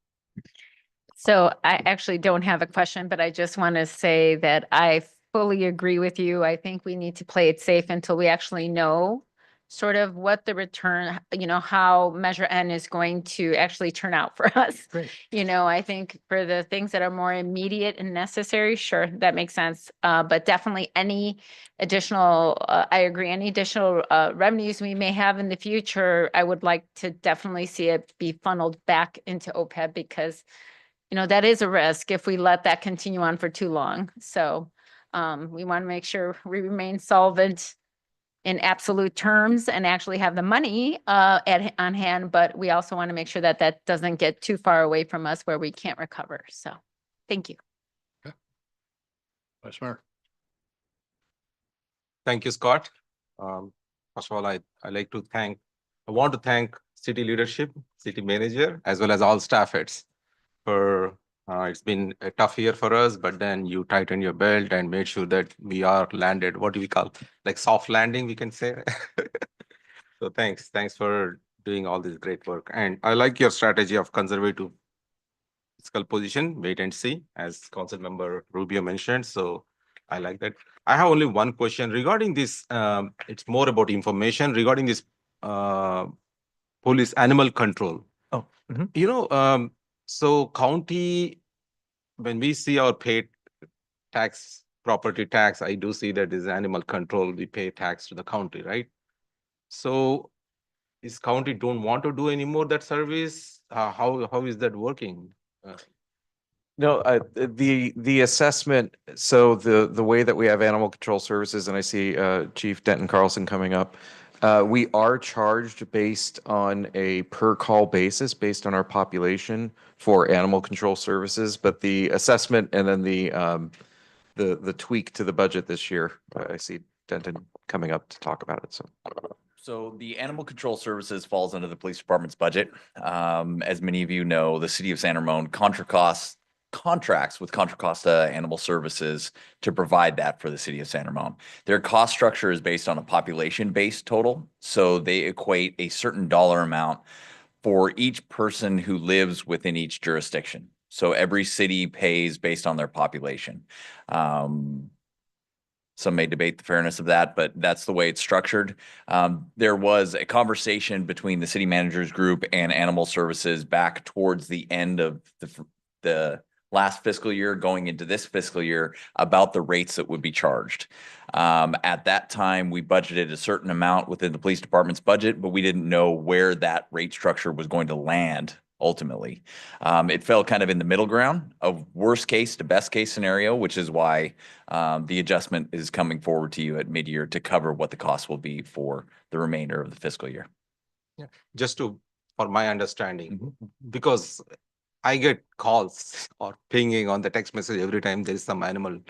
So I actually don't have a question, but I just want to say that I fully agree with you. I think we need to play it safe until we actually know, sort of what the return, how Measure N is going to actually turn out for us. Great. I think for the things that are more immediate and necessary, sure, that makes sense. But definitely any additional, I agree, any additional revenues we may have in the future, I would like to definitely see it be funneled back into OPEB because, that is a risk if we let that continue on for too long. So we want to make sure we remain solvent in absolute terms and actually have the money on hand, but we also want to make sure that that doesn't get too far away from us where we can't recover. So, thank you. Vice Mayor. Thank you, Scott. First of all, I want to thank city leadership, city manager, as well as all staff heads for it's been a tough year for us, but then you tightened your belt and made sure that we are landed, what do we call, like soft landing, we can say. So thanks for doing all this great work. And I like your strategy of conservative fiscal position, wait and see, as Council Member Rubio mentioned. So I like that. I have only one question regarding this. It's more about information regarding this police animal control. Oh, mhm. So county, when we see our paid tax, property tax, I do see that is animal control, we pay tax to the county, right? So is county don't want to do anymore that service? How is that working? No, the assessment, so the way that we have animal control services, and I see Chief Denton Carlson coming up, we are charged based on a per call basis, based on our population for animal control services, but the assessment and then the tweak to the budget this year, I see Denton coming up to talk about it, so. So the animal control services falls under the police department's budget. As many of you know, the city of San Ramon contracts with Contra Costa Animal Services to provide that for the city of San Ramon. Their cost structure is based on a population-based total, so they equate a certain dollar amount for each person who lives within each jurisdiction. So every city pays based on their population. Some may debate the fairness of that, but that's the way it's structured. There was a conversation between the city managers group and animal services back towards the end of the last fiscal year going into this fiscal year about the rates that would be charged. At that time, we budgeted a certain amount within the police department's budget, but we didn't know where that rate structure was going to land ultimately. It fell kind of in the middle ground of worst case to best case scenario, which is why the adjustment is coming forward to you at mid-year to cover what the cost will be for the remainder of the fiscal year. Yeah, just for my understanding, because I get calls or pinging on the text message every time there is some animal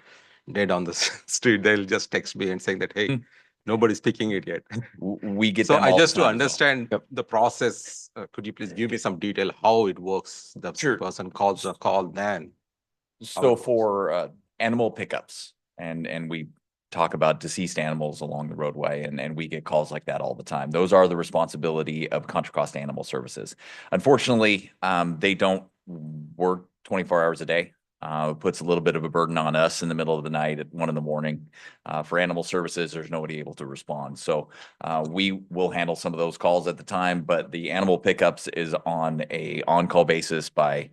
dead on the street. They'll just text me and saying that, hey, nobody's picking it yet. We get so them I all just the to time as well. understand the process, could you please give me some detail how it works? The person calls a call then. So for animal pickups, and we talk about deceased animals along the roadway, and we get calls like that all the time. Those are the responsibility of Contra Costa Animal Services. Unfortunately, they don't work 24 hours a day. It puts a little bit of a burden on us in the middle of the night at 1 a.m. For animal services, there's nobody able to respond. So we will handle some of those calls at the time, but the animal pickups is on a on-call basis by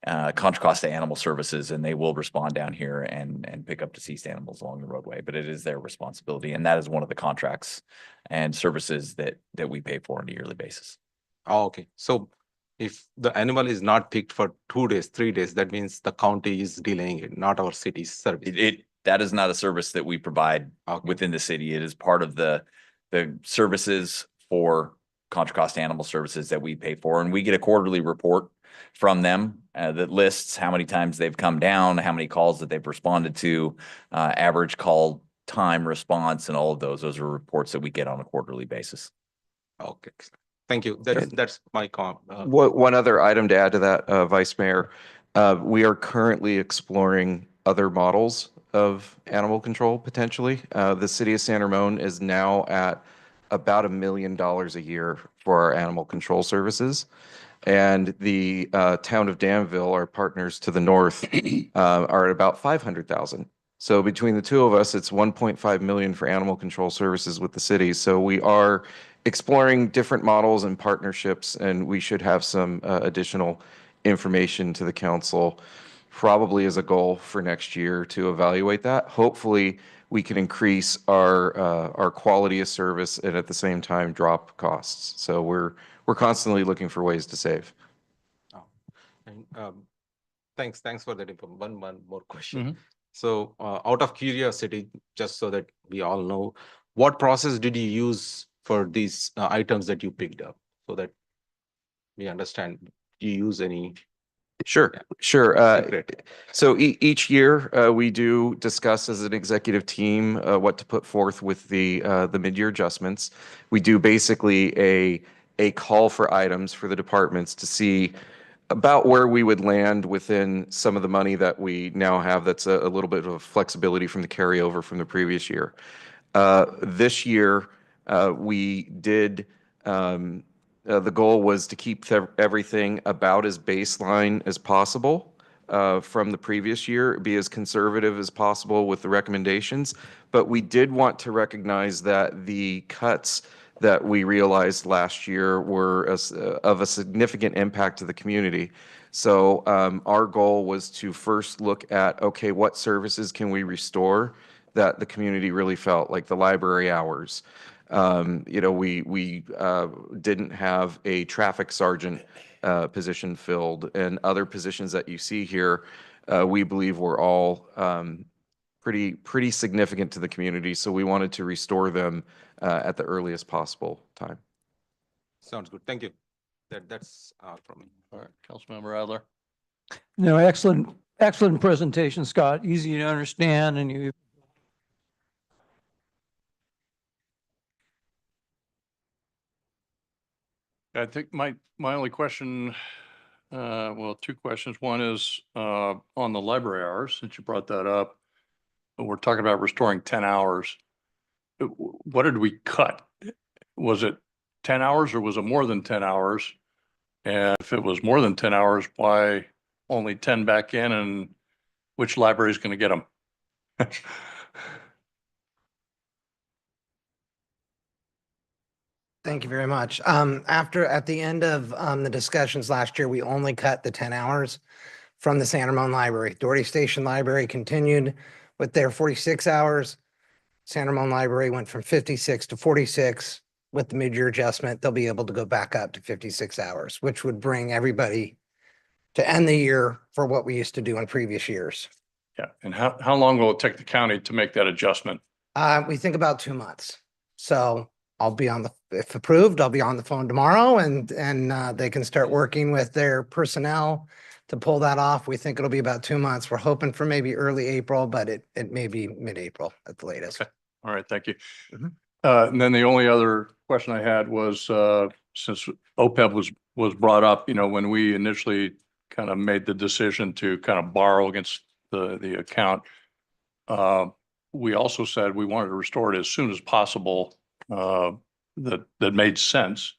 Contra Costa Animal Services, and they will respond down here and pick up deceased animals along the roadway, but it is their responsibility. And that is one of the contracts and services that we pay for on a yearly basis. Oh, okay. So if the animal is not picked for 2 days, 3 days, that means the county is delaying it, not our city's service. That is not a service that we provide within the city. It is part of the services for Contra Costa Animal Services that we pay for. And we get a quarterly report from them that lists how many times they've come down, how many calls that they've responded to, average call time response, and all of those. Those are reports that we get on a quarterly basis. Okay. Thank you. That's my comment. One other item to add to that, Vice Mayor, we are currently exploring other models of animal control potentially. The city of San Ramon is now at about $1 million a year for our animal control services. And the town of Danville, our partners to the north, are at about 500,000. So between the two of us, it's 1.5 million for animal control services with the city. So we are exploring different models and partnerships, and we should have some additional information to the council probably as a goal for next year to evaluate that. Hopefully, we can increase our quality of service and at the same time drop costs. So we're constantly looking for ways to save. And, thanks for that info. One more question. So out of curiosity, just so that we all know, what process did you use for these items that you picked up so that we understand? Do you use any? Sure. Secret. So each year, we do discuss as an executive team what to put forth with the mid-year adjustments. We do basically a call for items for the departments to see about where we would land within some of the money that we now have. That's a little bit of flexibility from the carryover from the previous year. This year, we did the goal was to keep everything about as baseline as possible from the previous year, be as conservative as possible with the recommendations. But we did want to recognize that the cuts that we realized last year were of a significant impact to the community. So our goal was to first look at, okay, what services can we restore that the community really felt, like the library hours. We didn't have a traffic sergeant position filled, and other positions that you see here, we believe were all pretty significant to the community. So we wanted to restore them at the earliest possible time. Sounds good. Thank you. That's from me. All right, Councilmember Adler. No, excellent presentation, Scott. Easy to understand, and you. I think my only question, well, two questions. One is on the library hours, since you brought that up. We're talking about restoring 10 hours. What did we cut? Was it 10 hours or was it more than 10 hours? And if it was more than 10 hours, why only 10 back in, and which library is going to get them? Thank you very much. At the end of the discussions last year, we only cut the 10 hours from the San Ramon Library. Doherty Station Library continued with their 46 hours. San Ramon Library went from 56 to 46. With the mid-year adjustment, they'll be able to go back up to 56 hours, which would bring everybody to end the year for what we used to do in previous years. Yeah. And how long will it take the county to make that adjustment? We think about 2 months. So I'll be if approved, I'll be on the phone tomorrow, and they can start working with their personnel to pull that off. We think it'll be about 2 months. We're hoping for maybe early April, but it may be mid-April at the latest. Okay. All right. Thank you. And then the only other question I had was, since OPEB was brought up, when we initially kind of made the decision to kind of borrow against the account, we also said we wanted to restore it as soon as possible. That made sense.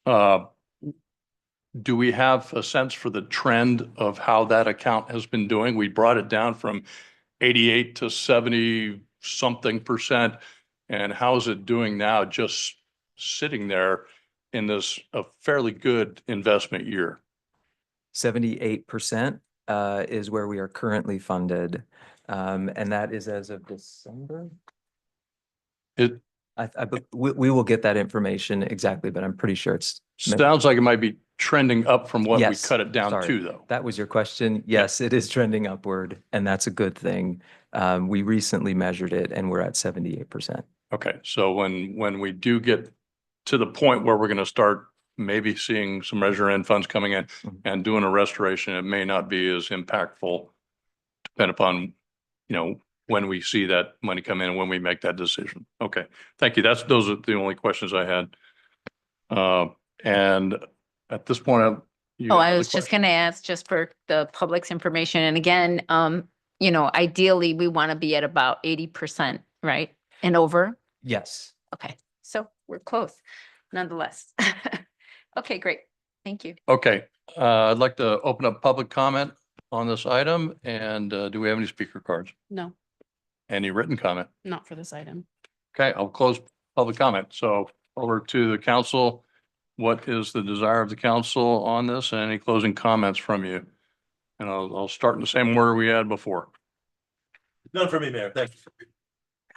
Do we have a sense for the trend of how that account has been doing? We brought it down from 88 to 70 something %. And how is it doing now, just sitting there in this a fairly good investment year? 78% is where we are currently funded. And that is as of December. We will get that information exactly, but I'm pretty sure it's. Sounds like it might be trending up from what we Yes, cut it down sorry. to, though. That was your question. Yes, it is trending upward, and that's a good thing. We recently measured it, and we're at 78%. Okay, so when we do get to the point where we're going to start maybe seeing some Measure N funds coming in and doing a restoration, it may not be as impactful, depending upon, when we see that money come in and when we make that decision. Okay, thank you. Those are the only questions I had. And at this point, I was just going to ask, just for the public's information. And again, ideally we want to be at about 80%, right? And over? Yes. Okay. So we're close nonetheless. Okay, great. Thank you. Okay, I'd like to open up public comment on this item. And do we have any speaker cards? No. Any written comment? Not for this item. Okay, I'll close public comment. So over to the council. What is the desire of the council on this? And any closing comments from you? And I'll start in the same order we had before. None for me, Mayor. Thank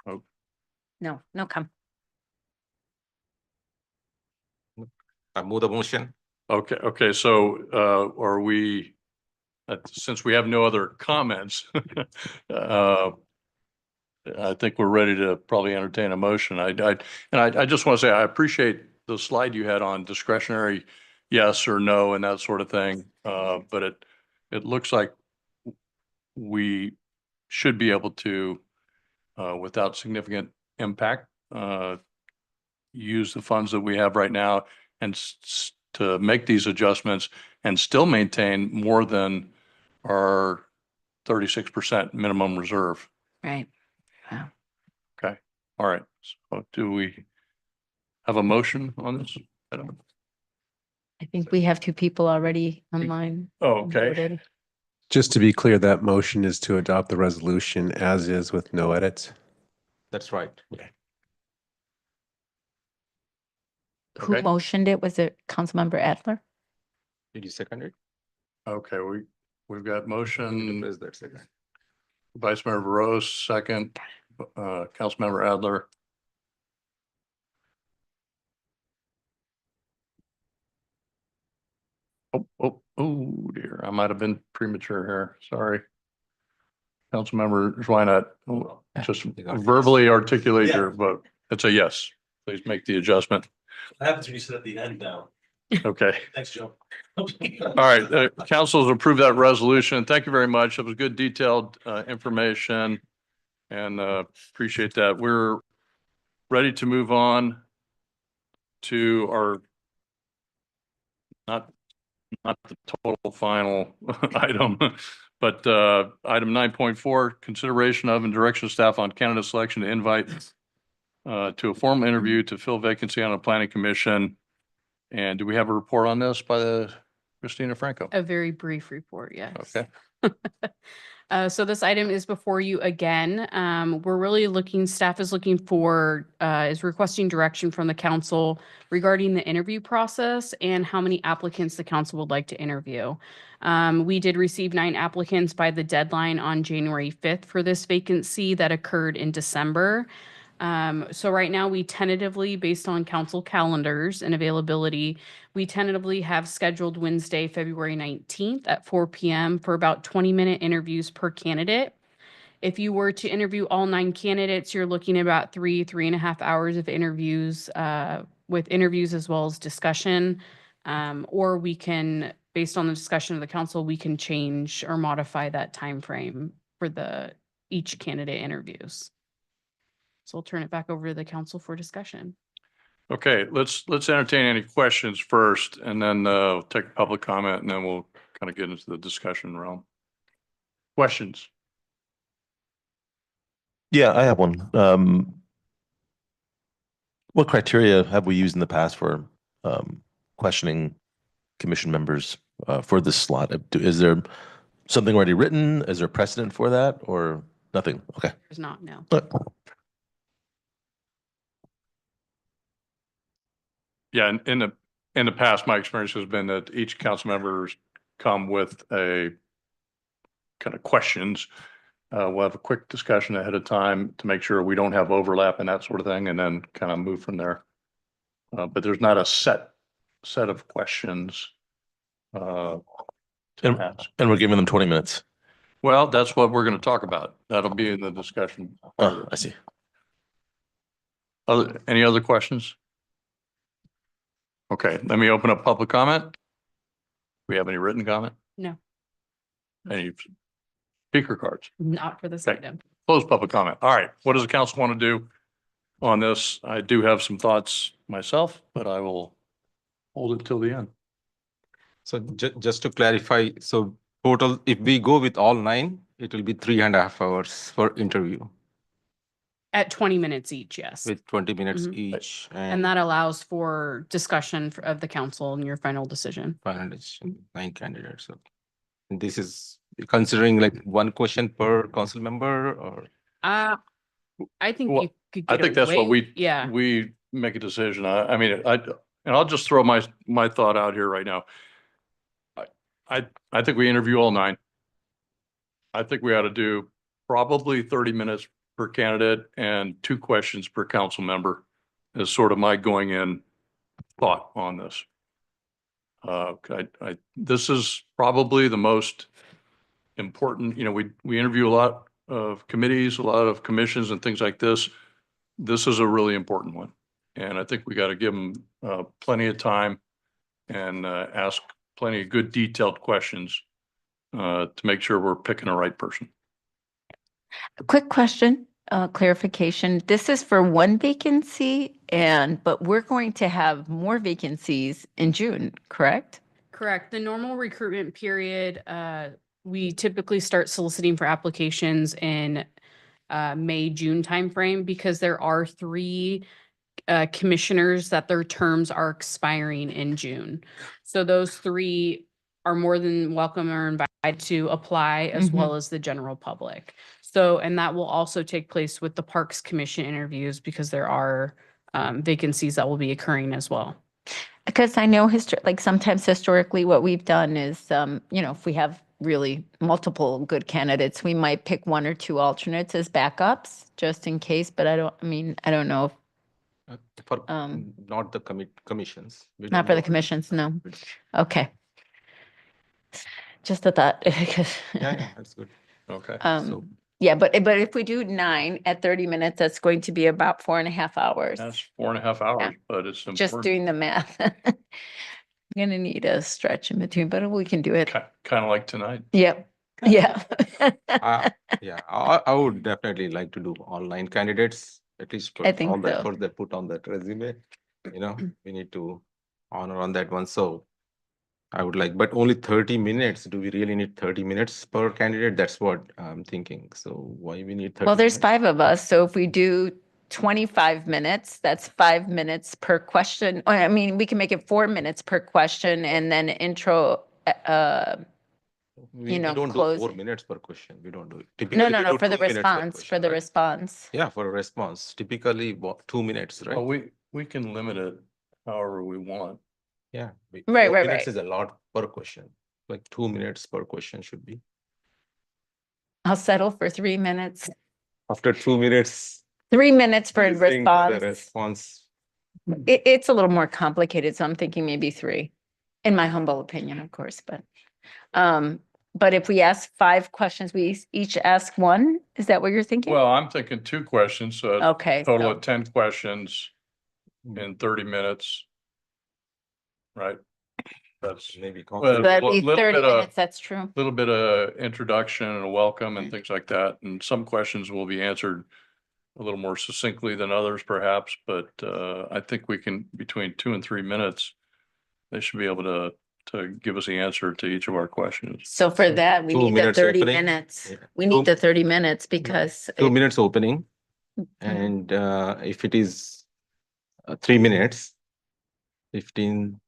you. No comment. I move the motion. Okay, so are we, since we have no other comments, I think we're ready to probably entertain a motion. I just want to say, I appreciate the slide you had on discretionary yes or no and that sort of thing. But it looks like we should be able to, without significant impact, use the funds that we have right now and to make these adjustments and still maintain more than our 36% minimum reserve. Right. Okay. All right. So do we have a motion on this? I think we have two people already online. Oh, okay. voted. Just to be clear, that motion is to adopt the resolution as is with no edits. That's right. Who Okay. motioned it? Was it Councilmember Adler? Did you second it? Okay, we've got motion, Is there second? Vice Mayor Rose, second, Councilmember Adler. Oh dear, I might have been premature here. Sorry. Councilmember Zweinert, just verbally articulate your vote. It's a yes. Please make the adjustment. What happens when you sit at the end now? Okay. Thanks, Joe. All right, council has approved that resolution. Thank you very much. It was good detailed information and appreciate that. We're ready to move on to our not the total final item, but item 9.4, consideration of and direction of staff on candidate selection to invite to a formal interview to fill vacancy on a planning commission. And do we have a report on this by the Christina Franco? A very brief report, yes. Okay. So this item is before you again. We're really looking, staff is looking for, is requesting direction from the council regarding the interview process and how many applicants the council would like to interview. We did receive 9 applicants by the deadline on January 5th for this vacancy that occurred in December. So right now we tentatively, based on council calendars and availability, we tentatively have scheduled Wednesday, February 19th at 4 p.m. for about 20-minute interviews per candidate. If you were to interview all 9 candidates, you're looking at about 3.5 hours of interviews, with interviews as well as discussion. Or we can, based on the discussion of the council, we can change or modify that time frame for each candidate interviews. So I'll turn it back over to the council for discussion. Okay, let's entertain any questions first and then take public comment and then we'll kind of get into the discussion realm. Questions? Yeah, I have one. What criteria have we used in the past for questioning commission members for this slot? Is there something already written? Is there precedent for that or nothing? Okay. There's not, no. Yeah, in the past, my experience has been that each council members come with a kind of questions. We'll have a quick discussion ahead of time to make sure we don't have overlap and that sort of thing, and then kind of move from there. But there's not a set of questions. And we're giving them 20 minutes. Well, that's what we're going to talk about. That'll be in the discussion. Oh, I see. Any other questions? Okay, let me open up public comment. Do we have any written comment? No, Any speaker cards? not for this Okay. item. Close public comment. All right, what does the council want to do on this? I do have some thoughts myself, but I will hold it till the end. So just to clarify, so total, if we go with all 9, it will be 3.5 hours for interview At 20 minutes each, yes. with 20 minutes Mhm. each. And that allows for discussion of the council and your final decision. Final decision, 9 candidates. So this is considering like one question per council member or? I think Well, you could I get think that's what away- Yeah. we make a decision. I mean, and I'll just throw my thought out here right now. I think we interview all 9. I think we ought to do probably 30 minutes per candidate and 2 questions per council member is sort of my going in thought on this. This is probably the most important, we interview a lot of committees, a lot of commissions and things like this. This is a really important one. And I think we got to give them plenty of time and ask plenty of good detailed questions to make sure we're picking the right person. A quick question, clarification. This is for one vacancy but we're going to have more vacancies in June, correct? Correct. The normal recruitment period, we typically start soliciting for applications in May, June timeframe because there are 3 commissioners that their terms are expiring in June. So those 3 are more than welcome or invited to apply as well as the general public. So, and that will also take place with the Parks Commission interviews because there are vacancies that will be occurring as well. Because I know sometimes historically what we've done is, if we have really multiple good candidates, we might pick 1 or 2 alternates as backups just in case, but I don't know. For not the commissions. We Not don't for the know. commissions, no. Okay. Just a thought. Yeah, that's good. Okay. Yeah, but if we do 9 at 30 minutes, that's going to be about 4.5 hours. That's 4.5 hours, but it's important. Just doing the math. I'm gonna need a stretch in between, but we can do it. Kind of like tonight. Yep. Yeah. Yeah, I would definitely like to do online candidates, at least for I think all the so. effort they put on that resume. We need to honor on that one. So I would like, but only 30 minutes. Do we really need 30 minutes per candidate? That's what I'm thinking. So why we need 30 Well, there's minutes? 5 of us, so if we do 25 minutes, that's 5 minutes per question. I mean, we can make it 4 minutes per question and then intro, We don't close. do 4 minutes per question. We don't do it. No, Typically, no, we no, do for the 2 minutes per response, question, for the right? response. Yeah, for a response, typically 2 minutes, right? Well, we can limit it however we want. Yeah. Right, 4 right, minutes right. is a lot per question. Like 2 minutes per question should be. I'll settle for 3 minutes. After 2 minutes. 3 minutes for you think the response. response. It's a little more complicated, so I'm thinking maybe 3, in my humble opinion, of course, but if we ask 5 questions, we each ask 1, is that what you're thinking? Well, I'm thinking 2 questions, so Okay, total so- of 10 questions in 30 minutes. Right? That's maybe. So that'd be 30 minutes, that's true. Little bit of introduction and a welcome and things like that. And some questions will be answered a little more succinctly than others perhaps, but I think we can, between 2 and 3 minutes, they should be able to give us the answer to each of our questions. So for that, we 2 need the minutes 30 opening. minutes. Yeah. We need the 30 minutes because. 2 minutes opening. And if it is 3 minutes, 15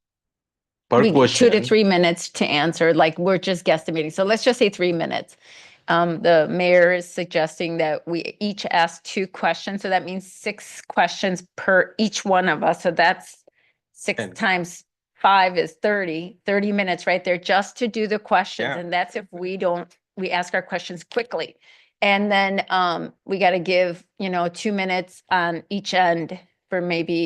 per We- question. 2 to 3 minutes to answer, like we're just guesstimating. So let's just say 3 minutes. The mayor is suggesting that we each ask 2 questions. So that means 6 questions per each one of us. So that's 6 times 5 is 30 minutes right there just to do the questions. Yeah. And that's if we ask our questions quickly. And then we got to give, 2 minutes on each end for maybe,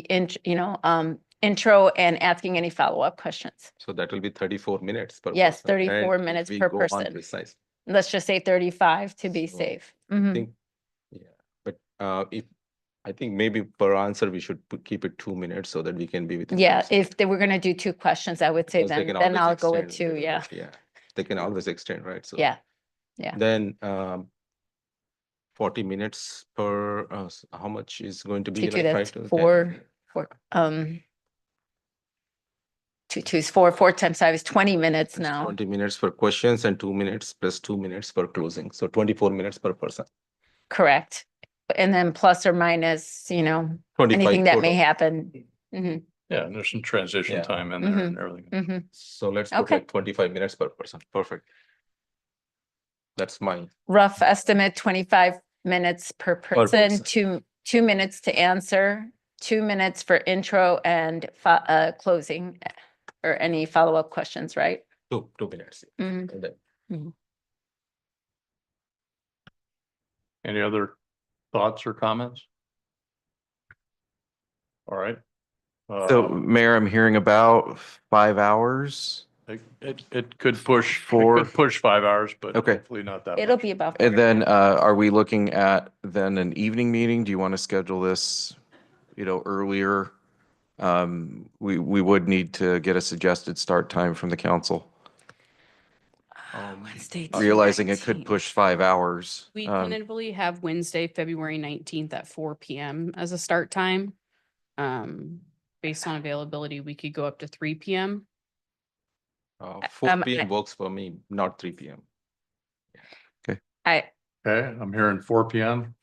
intro and asking any follow-up questions. So that will be 34 minutes per Yes, person. 34 And minutes we per go on person. precise. Let's just say 35 to be safe. I Mhm. think, yeah, but I think maybe per answer, we should keep it 2 minutes so that we can be within. Yeah, if they were gonna do 2 questions, I would say Because they then can always I'll go with extend 2, a yeah. bit, Yeah, they can always extend, right? So Yeah, yeah. then 40 minutes per, how much is going to be? 2, like that's 5 to 10? 4, 2 is 4 times 5 is 20 minutes now. 20 minutes for questions and 2 minutes plus 2 minutes for closing. So 24 minutes per person. Correct. And then plus or minus, 25 anything that may total. happen. Mhm, Yeah, and there's some transition Yeah. time in there and everything. mhm. So let's put Okay. like 25 minutes per person. Perfect. That's my, Rough estimate, 25 minutes per But- person, 2 minutes to answer, 2 minutes for intro and closing or any follow-up questions, right? 2 minutes. Mhm. And then- Any other thoughts or comments? All right. So Uh, Mayor, I'm hearing about 5 hours. It could push, Four. it could push 5 hours, but Okay. hopefully not that It'll much. be about. And then are we looking at then an evening meeting? Do you want to schedule this, earlier? We would need to get a suggested start time from the council, Wednesday. realizing it could push 5 hours. We tentatively have Wednesday, February 19th at 4 PM as a start time. Based on availability, we could go up to 3 PM. 4 PM works for me, not 3 PM. I, Okay, I'm hearing 4 PM.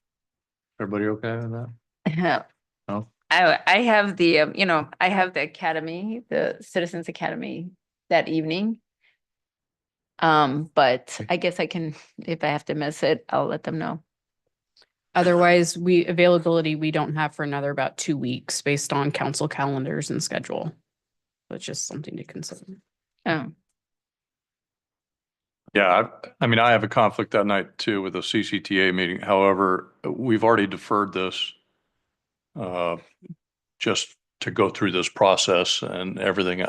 Everybody okay with that? No? I have the, I have the academy, the Citizens Academy that evening. But I guess I can, if I have to miss it, I'll let them know. Otherwise, availability, we don't have for another about 2 weeks based on council calendars and schedule. So it's just something to consider. Oh, Yeah, I mean, I have a conflict that night too with a CCTA meeting. However, we've already deferred this just to go through this process and everything.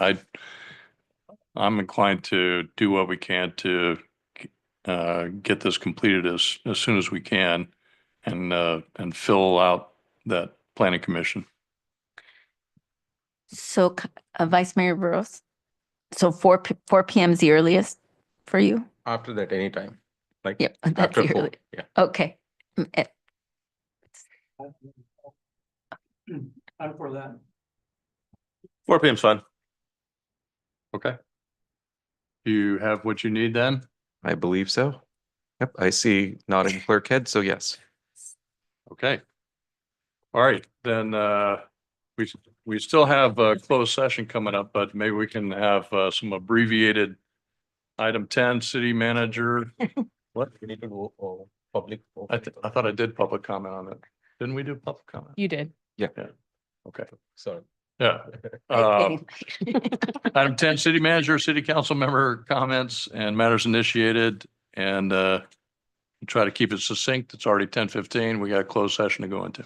I'm inclined to do what we can to get this completed as soon as we can and fill out that planning commission. so Vice Mayor Burrows, so 4 PM is the earliest for you? After that, anytime. Like Yep, that's after the 4, early. yeah. Okay. I'm for that. 4 PM is fine. Okay. Do you have what you need then? I believe so. Yep, I see nodding clerk head, so yes. Okay. All right, then we still have a closed session coming up, but maybe we can have some abbreviated item 10, city manager. What? We need to go public. I thought I did public comment on it. Didn't we do public comment? You did. Yeah. Okay. Sorry. Yeah. Item 10, city manager, city council member comments and matters initiated, and try to keep it succinct. It's already 10:15. We got a closed session to go into.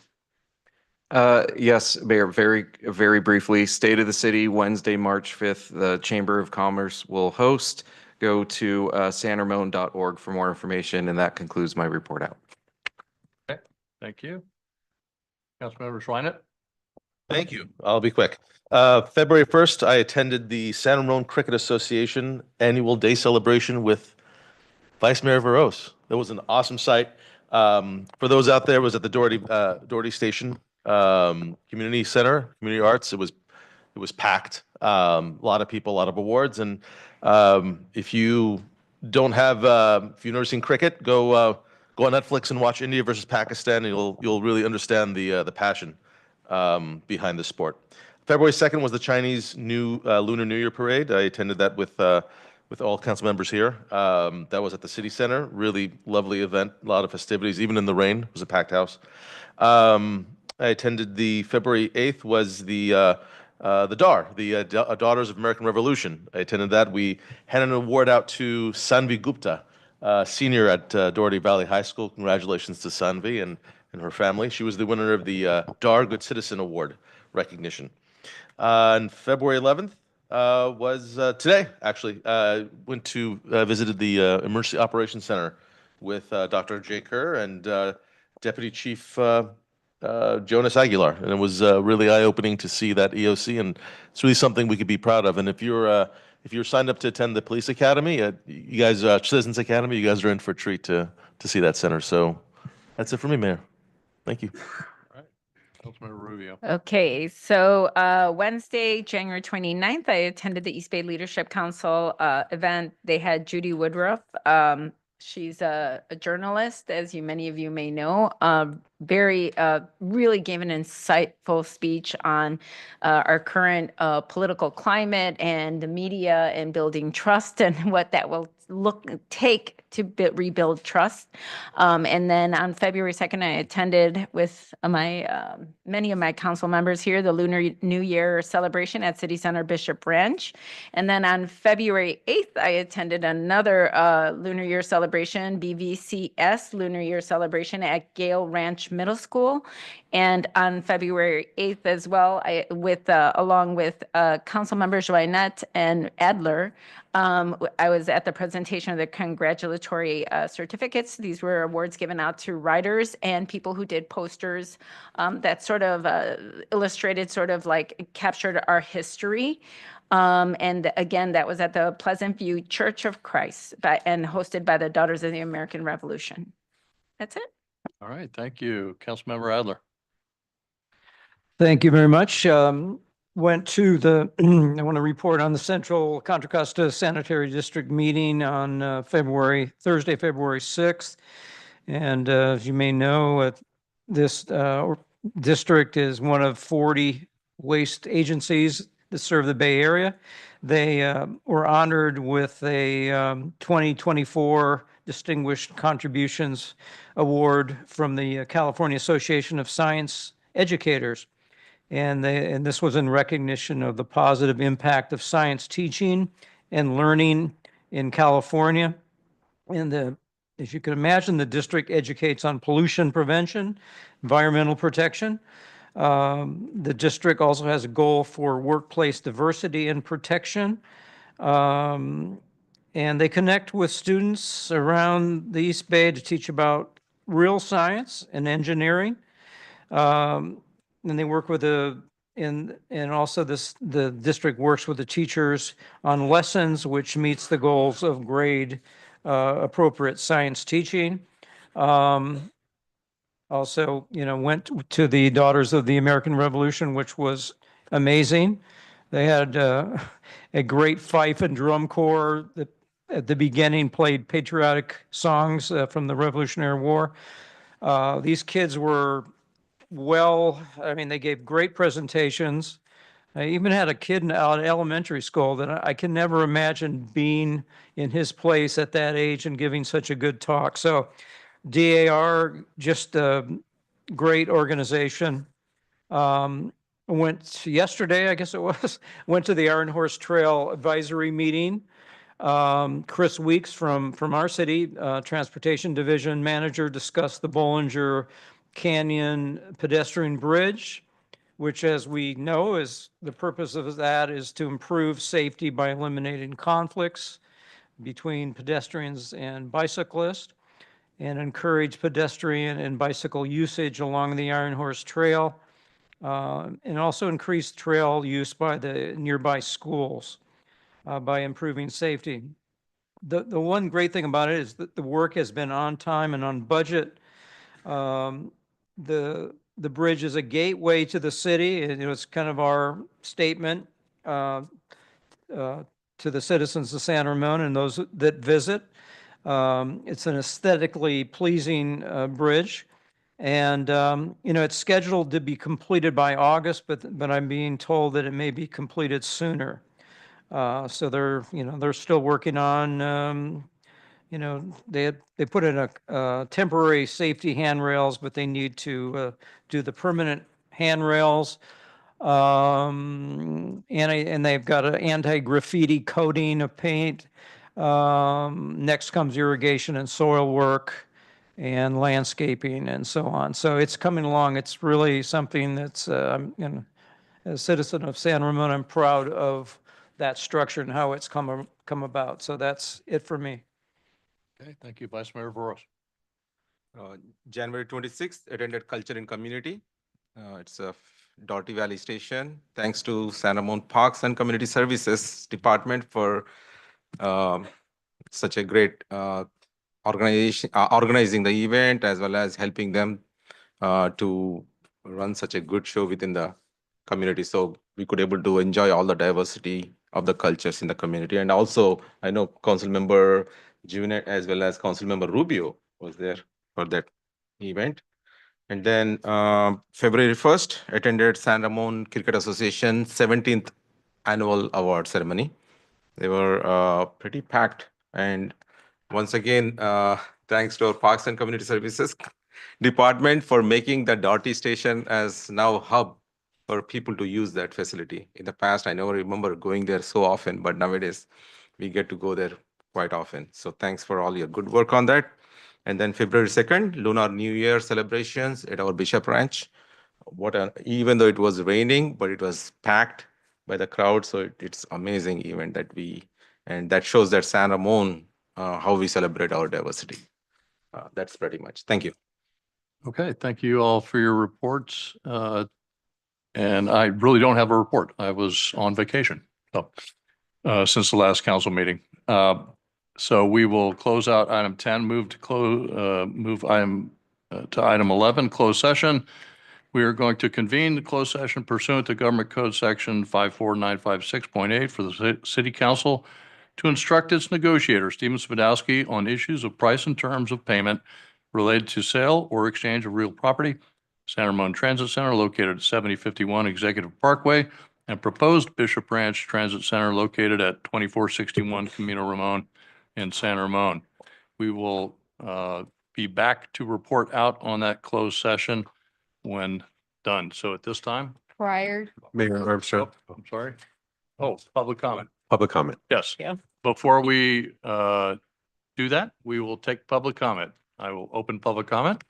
Yes, Mayor, very briefly, State of the City, Wednesday, March 5th, the Chamber of Commerce will host. Go to sanramon.org for more information, and that concludes my report out. Okay, thank you. Councilmember Schweinert? Thank you. I'll be quick. February 1st, I attended the San Ramon Cricket Association Annual Day Celebration with Vice Mayor Veros. That was an awesome sight. For those out there, it was at the Doherty Station Community Center, Community Arts. It was packed. A lot of people, a lot of awards. And if you don't have, if you've never seen cricket, go on Netflix and watch India versus Pakistan, and you'll really understand the passion behind the sport. February 2nd was the Chinese Lunar New Year parade. I attended that with all council members here. That was at the city center. Really lovely event. A lot of festivities, even in the rain. It was a packed house. I attended the February 8th was the DAR, the Daughters of American Revolution. I attended that. We had an award out to Sanvi Gupta, senior at Doherty Valley High School. Congratulations to Sanvi and her family. She was the winner of the DAR Good Citizen Award recognition. And February 11th was today, actually. Went to visited the Emergency Operations Center with Dr. Jay Kerr and Deputy Chief Jonas Aguilar. And it was really eye-opening to see that EOC, and it's really something we could be proud of. And if you're signed up to attend the Police Academy, you guys, Citizens Academy, you guys are in for a treat to see that center. So that's it for me, Mayor. Thank you. Councilmember Rubio. Okay, so Wednesday, January 29th, I attended the East Bay Leadership Council event. They had Judy Woodruff. She's a journalist, as many of you may know. Really gave an insightful speech on our current political climate and the media and building trust and what that will take to rebuild trust. And then on February 2nd, I attended with many of my council members here, the Lunar New Year celebration at City Center Bishop Ranch. And then on February 8th, I attended another Lunar Year celebration, BVCS Lunar Year celebration at Gale Ranch Middle School. And on February 8th as well, along with council members Joinette and Adler, I was at the presentation of the congratulatory certificates. These were awards given out to writers and people who did posters that sort of illustrated, sort of like captured our history. And again, that was at the Pleasant View Church of Christ and hosted by the Daughters of the American Revolution. That's it. All right, thank you. Councilmember Adler. Thank you very much. Went to the, I want to report on the Central Contra Costa Sanitary District meeting on Thursday, February 6th. And as you may know, this district is one of 40 waste agencies that serve the Bay Area. They were honored with a 2024 Distinguished Contributions Award from the California Association of Science Educators. And this was in recognition of the positive impact of science teaching and learning in California. And as you can imagine, the district educates on pollution prevention, environmental protection. The district also has a goal for workplace diversity and protection. And they connect with students around the East Bay to teach about real science and engineering. And they work with and also the district works with the teachers on lessons which meets the goals of grade appropriate science teaching. Also, went to the Daughters of the American Revolution, which was amazing. They had a great fife and drum corps that at the beginning played patriotic songs from the Revolutionary War. These kids were they gave great presentations. I even had a kid out in elementary school that I can never imagine being in his place at that age and giving such a good talk. So DAR, just a great organization. Went yesterday, I guess it was, went to the Iron Horse Trail Advisory Meeting. Chris Weeks from our city, Transportation Division Manager, discussed the Bollinger Canyon Pedestrian Bridge, which, as we know, is the purpose of that is to improve safety by eliminating conflicts between pedestrians and bicyclists and encourage pedestrian and bicycle usage along the Iron Horse Trail, and also increase trail use by the nearby schools by improving safety. The one great thing about it is that the work has been on time and on budget. The bridge is a gateway to the city, and it's kind of our statement to the citizens of San Ramon and those that visit. It's an aesthetically pleasing bridge, and it's scheduled to be completed by August, but I'm being told that it may be completed sooner. So they're still working on. They put in a temporary safety handrails, but they need to do the permanent handrails. And they've got an anti-graffiti coating of paint. Next comes irrigation and soil work and landscaping and so on. So it's coming along. It's really something that's, as a citizen of San Ramon, I'm proud of that structure and how it's come about. So that's it for me. Okay, thank you, Vice Mayor Veros. January 26th, attended Culture and Community. It's a Doherty Valley Station. Thanks to San Ramon Parks and Community Services Department for such a great organizing the event, as well as helping them to run such a good show within the community. So we could able to enjoy all the diversity of the cultures in the community. And also, I know Council Member Junet as well as Council Member Rubio was there for that event. And then February 1st, attended San Ramon Cricket Association 17th Annual Award Ceremony. They were pretty packed. And once again, thanks to our Parks and Community Services Department for making the Doughty Station as now hub for people to use that facility. In the past, I never remember going there so often, but nowadays we get to go there quite often. So thanks for all your good work on that. And then February 2nd, Lunar New Year celebrations at our Bishop Ranch. Even though it was raining, but it was packed by the crowd. So it's amazing event and that shows that San Ramon, how we celebrate our diversity. That's pretty much. Thank you. Okay, thank you all for your reports. And I really don't have a report. I was on vacation, so, since the last council meeting. So we will close out item 10, move item to item 11, closed session. We are going to convene the closed session pursuant to Government Code Section 54956.8 for the City Council to instruct its negotiator, Stephen Spadowski, on issues of price and terms of payment related to sale or exchange of real property, San Ramon Transit Center located at 7051 Executive Parkway, and proposed Bishop Ranch Transit Center located at 2461 Camino Ramon in San Ramon. We will be back to report out on that closed session when done. So at this time, Prior, Mayor Armstrong, I'm sorry. Oh, public comment. public comment. Yes. Yeah. Before we do that, we will take public comment. I will open public comment.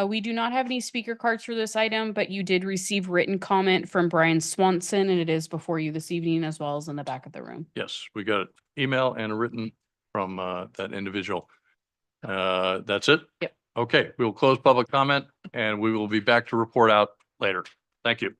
we do not have any speaker cards for this item, but you did receive written comment from Brian Swanson, and it is before you this evening as well as in the back of the room. Yes, we got an email and a written from that individual. That's it? Yep. Okay, we will close public comment and we will be back to report out later. Thank you.